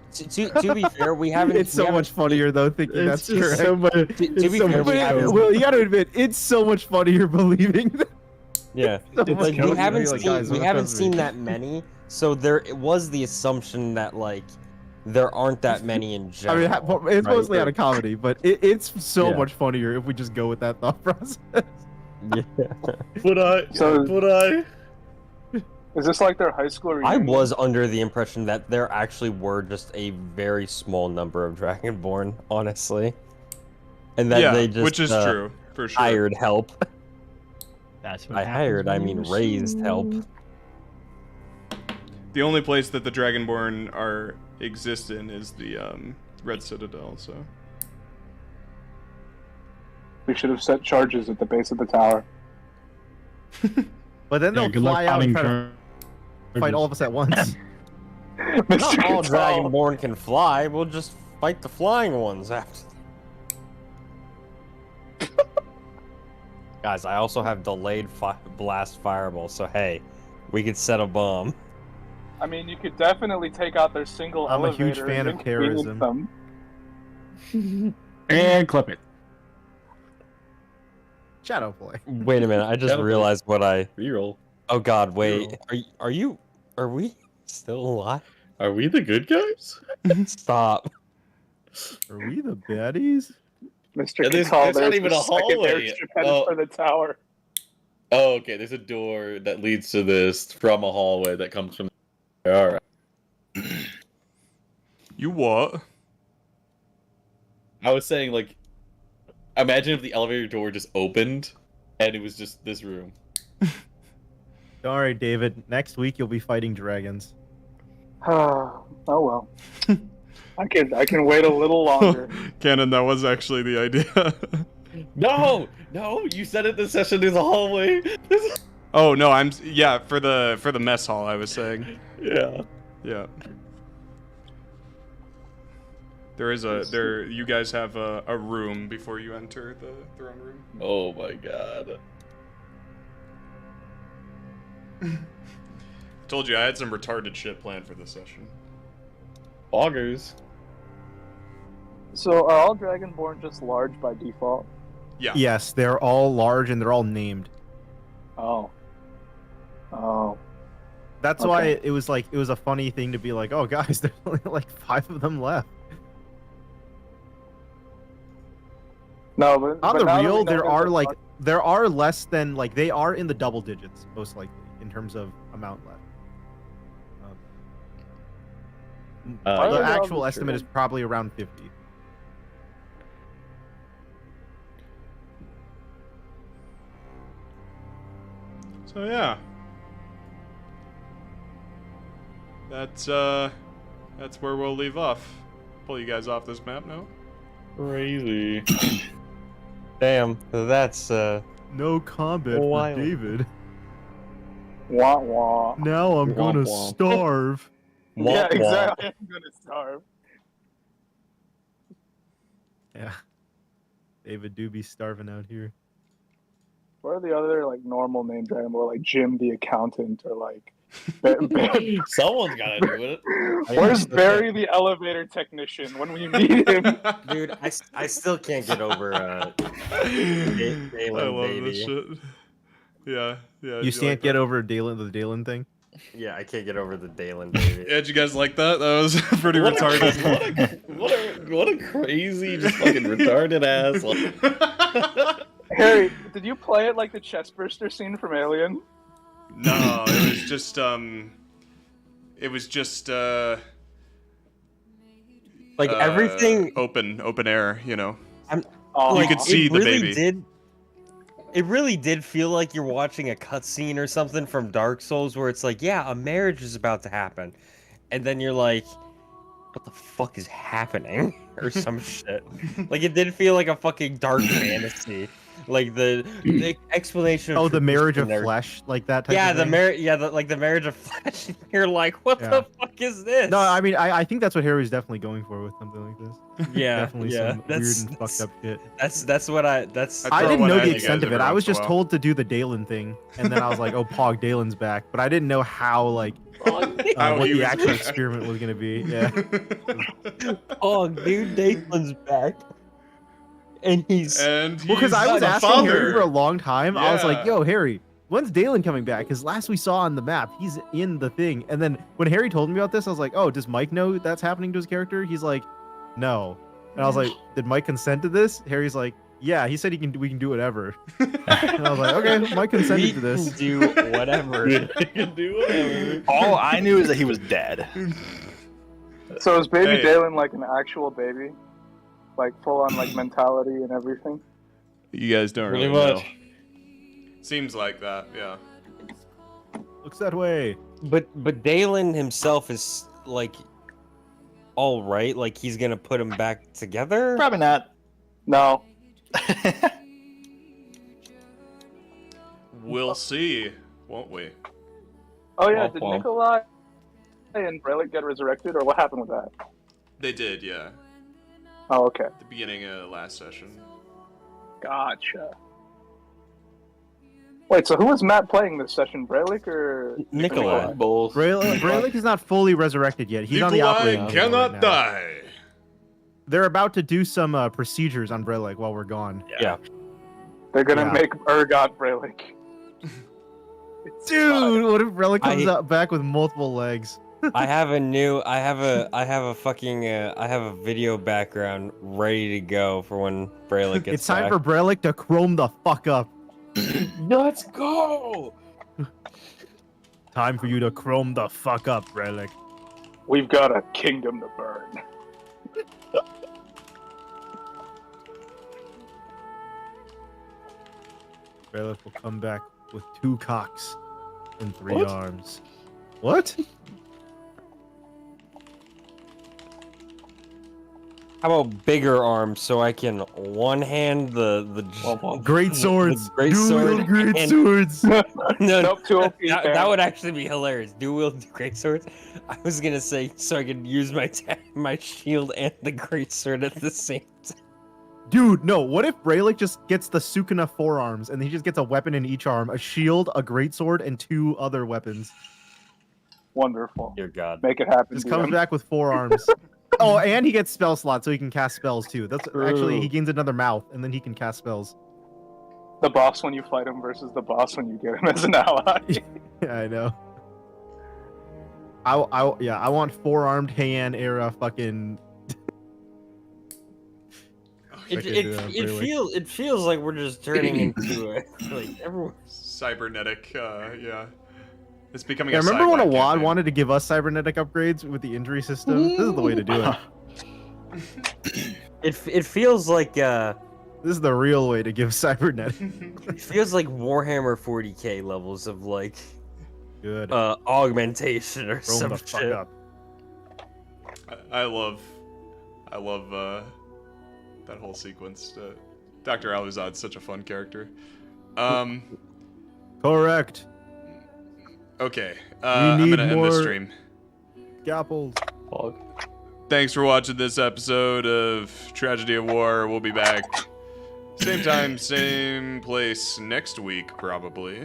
Speaker 3: Like, to be fair, we haven't.
Speaker 4: It's so much funnier though thinking
Speaker 11: It's
Speaker 4: that's
Speaker 11: just
Speaker 4: correct.
Speaker 11: so much.
Speaker 3: To
Speaker 11: it's
Speaker 3: be
Speaker 11: so
Speaker 3: fair,
Speaker 11: much
Speaker 3: we haven't-
Speaker 11: code.
Speaker 4: Well, you gotta admit, it's so much funnier believing that.
Speaker 3: Yeah,
Speaker 4: So much
Speaker 3: like
Speaker 4: code.
Speaker 3: we haven't
Speaker 4: Like,
Speaker 3: seen
Speaker 4: guys,
Speaker 3: we
Speaker 4: don't
Speaker 3: haven't
Speaker 4: trust me.
Speaker 3: seen that many, so there it was the assumption that like there aren't that many in
Speaker 4: I
Speaker 3: general.
Speaker 4: mean, it's
Speaker 3: right?
Speaker 4: mostly out of comedy, but it's so
Speaker 3: Yeah.
Speaker 4: much funnier if we just go with that thought process.
Speaker 3: Yeah.
Speaker 5: Would I?
Speaker 10: So-
Speaker 5: Would I?
Speaker 10: Is this like their high school
Speaker 3: I
Speaker 10: reunion?
Speaker 3: was under the impression that there actually were just a very small number of Dragonborn, honestly, and that
Speaker 1: Yeah,
Speaker 3: they just
Speaker 1: which is true for sure.
Speaker 3: hired help.
Speaker 11: That's
Speaker 3: I hired, I mean raised help.
Speaker 1: The only place that the Dragonborn exist in is the Red Citadel. So
Speaker 10: We should have set charges at the base of the tower.
Speaker 4: But then
Speaker 11: Yeah,
Speaker 4: they'll
Speaker 11: good luck
Speaker 4: fly out and
Speaker 11: finding
Speaker 4: try to fight all of us at once.
Speaker 3: Not all
Speaker 10: Gonzalo.
Speaker 3: Dragonborn can fly. We'll just fight the flying ones after. Guys, I also have delayed blast fireball, so hey, we could set a bomb.
Speaker 10: I mean, you could definitely take out their single
Speaker 4: I'm a
Speaker 10: elevator.
Speaker 4: huge fan
Speaker 10: and
Speaker 4: of terrorism.
Speaker 10: inconvenience them.
Speaker 11: And clip it.
Speaker 4: Shadow play.
Speaker 3: Wait a minute, I just
Speaker 5: That'll be-
Speaker 3: realized what I.
Speaker 5: Reroll.
Speaker 3: Oh God, wait. Are we still alive?
Speaker 5: Are we the good guys?
Speaker 3: Stop.
Speaker 4: Are we the baddies?
Speaker 10: Mr.
Speaker 5: Yeah, there's
Speaker 10: Catal,
Speaker 5: not
Speaker 10: there's
Speaker 5: even
Speaker 10: the
Speaker 5: a
Speaker 10: second
Speaker 5: hallway.
Speaker 10: airstrip headed
Speaker 5: Oh.
Speaker 10: for the tower.
Speaker 5: Oh, okay. There's a door that leads to this from a hallway that comes from. All right.
Speaker 1: you what?
Speaker 5: I was saying, like, imagine if the elevator door just opened and it was just this room.
Speaker 4: Don't worry, David. Next week you'll be fighting dragons.
Speaker 10: Oh well. I can wait a little longer.
Speaker 1: Cannon, that was actually the idea.
Speaker 5: No, you said it. The session is a hallway.
Speaker 1: Oh no, for the mess hall. I was saying.
Speaker 5: Yeah.
Speaker 1: You guys have a room before you enter the throne room.
Speaker 5: Oh my god.
Speaker 1: Told you I had some retarded shit planned for this session.
Speaker 5: Augers.
Speaker 10: So are all Dragonborn just large by default?
Speaker 1: Yeah.
Speaker 4: Yes, they're all large and they're all named.
Speaker 10: Oh.
Speaker 4: That's why it was a funny thing to be like, oh guys, there's only like 5 of them left.
Speaker 10: No, but
Speaker 4: On
Speaker 10: but
Speaker 4: the
Speaker 10: now that we
Speaker 4: real,
Speaker 10: know that
Speaker 4: there are less than they are in the double digits most likely in terms of amount left.
Speaker 10: Why
Speaker 4: The
Speaker 10: are they all
Speaker 4: actual
Speaker 10: just
Speaker 4: estimate is probably around 50.
Speaker 1: So yeah. That's where we'll leave off. Pull you guys off this map now.
Speaker 5: Crazy.
Speaker 3: Damn, that's
Speaker 4: No combat for
Speaker 3: Wild.
Speaker 4: David.
Speaker 10: Wah wah.
Speaker 4: Now I'm
Speaker 3: Womp
Speaker 4: gonna
Speaker 3: womp.
Speaker 4: starve.
Speaker 10: Yeah,
Speaker 3: womp womp.
Speaker 10: exactly. I'm gonna starve.
Speaker 4: Yeah. David do be starving out here.
Speaker 10: What are the other like normal name Dragonborn, like Jim the accountant, or like
Speaker 5: Someone's gotta do it.
Speaker 10: where's Barry the elevator technician when we meet him?
Speaker 3: Dude, I still can't get over
Speaker 1: I
Speaker 3: Galen
Speaker 1: love
Speaker 3: baby.
Speaker 1: this shit. Yeah.
Speaker 4: You can't get over the Dalen thing.
Speaker 3: Yeah, I can't get over the Dalen baby.
Speaker 1: Yeah, did you guys like that? That was pretty retarded.
Speaker 2: What a crazy, just fucking retarded ass.
Speaker 10: Harry, did you play it like the chestburster scene from Alien?
Speaker 1: No, it was just
Speaker 3: like everything
Speaker 1: open air, you know. You
Speaker 3: like,
Speaker 1: could see the
Speaker 3: really
Speaker 1: baby.
Speaker 3: It really did feel like you're watching a cutscene or something from Dark Souls where it's like, yeah, a marriage is about to happen. And then you're like, what the fuck is happening? Or some shit. Like, it did feel like a fucking dark fantasy. Like, the explanation of...
Speaker 4: Oh, the marriage of flesh? Like that type of thing?
Speaker 3: The marriage of flesh. You're like, what the fuck is this?
Speaker 4: No, I mean, I think that's what Harry's definitely going for with something like this.
Speaker 3: Yeah,
Speaker 4: definitely some weird and fucked up shit.
Speaker 3: That's what I
Speaker 4: didn't know the extent of it. I was just told to do the Dalen thing, and then I was like, oh, Pog, Dalen's back. But I didn't know how, like, what the actual experiment was gonna be. Yeah.
Speaker 3: Oh, dude, Dalen's back. And he's
Speaker 4: because I was asking Harry for a long time. I was like, yo, Harry, when's Dalen coming back? Because last we saw on the map, he's in the thing. And then when Harry told me about this, I was like, oh, does Mike know that's happening to his character? He's like, no. And I was like, did Mike consent to this? Harry's like, yeah, he said we can do whatever. And I was like, okay, Mike consented to this.
Speaker 3: Do whatever.
Speaker 2: We can do whatever.
Speaker 9: All I knew is that he was dead.
Speaker 10: So is baby Dalen like an actual baby? Like full on like mentality and everything?
Speaker 1: You guys don't really know. Seems like that, yeah.
Speaker 4: Looks that way.
Speaker 3: But Dalen himself is like all right. Like he's gonna put him back together.
Speaker 9: Probably not.
Speaker 10: No.
Speaker 1: We'll see, won't we?
Speaker 10: Oh yeah, did Nicholai and Relic get resurrected, or what happened with that?
Speaker 1: They did, yeah.
Speaker 10: Oh, okay.
Speaker 1: At the beginning of last session.
Speaker 10: Gotcha. Wait, so who was Matt playing this session? Braylick or
Speaker 3: Nicholai?
Speaker 2: Both.
Speaker 4: Braylick is not fully resurrected yet. He's on the operating table
Speaker 1: cannot
Speaker 4: right now.
Speaker 1: die.
Speaker 4: They're about to do some procedures on Braylick while we're gone.
Speaker 3: Yeah.
Speaker 10: They're gonna make Urgot Braylick.
Speaker 4: Dude, what if Braylick comes out back with multiple legs?
Speaker 3: I have a video background ready to go for when Braylick gets
Speaker 4: It's time
Speaker 3: back.
Speaker 4: for Braylick to chrome the fuck up.
Speaker 3: Let's go!
Speaker 4: Time for you to chrome the fuck up, Braylick.
Speaker 10: We've got a kingdom to burn.
Speaker 4: Braylick will come back with 2 cocks and 3 arms. What?
Speaker 3: How about bigger arms so I can one hand the
Speaker 4: great swords,
Speaker 3: the great sword,
Speaker 4: great
Speaker 3: and...
Speaker 4: swords.
Speaker 3: That would actually be hilarious. Dual wield great swords. I was gonna say so I could use my shield and the great sword at the same time.
Speaker 4: Dude, no. What if Braylick just gets the Sukuna forearms and he just gets a weapon in each arm, a shield, a great sword, and 2 other weapons?
Speaker 10: Wonderful.
Speaker 3: Dear God,
Speaker 10: make it happen.
Speaker 4: Just comes back with 4 arms. Oh, and he gets spell slots so he can cast spells too. That's actually he gains another mouth and then he can cast spells.
Speaker 10: The boss when you fight him versus the boss when you get him as an ally.
Speaker 4: Yeah, I know. I want 4-armed Heian era fucking.
Speaker 3: It feels like we're just turning into like everyone
Speaker 1: cybernetic. Yeah. It's becoming.
Speaker 4: Remember when Awad wanted to give us cybernetic upgrades with the injury system? This is the way to do
Speaker 3: it. It feels like
Speaker 4: this is the real way to give cybernetic.
Speaker 3: It feels like Warhammer 40k levels of like
Speaker 4: good
Speaker 3: augmentation or some shit.
Speaker 1: I love that whole sequence. Dr. Aluzad's such a fun character.
Speaker 4: Correct.
Speaker 1: Okay, I'm gonna end this stream.
Speaker 4: Gapples.
Speaker 1: Thanks for watching this episode of Tragedy of War. We'll be back same time, same place next week, probably.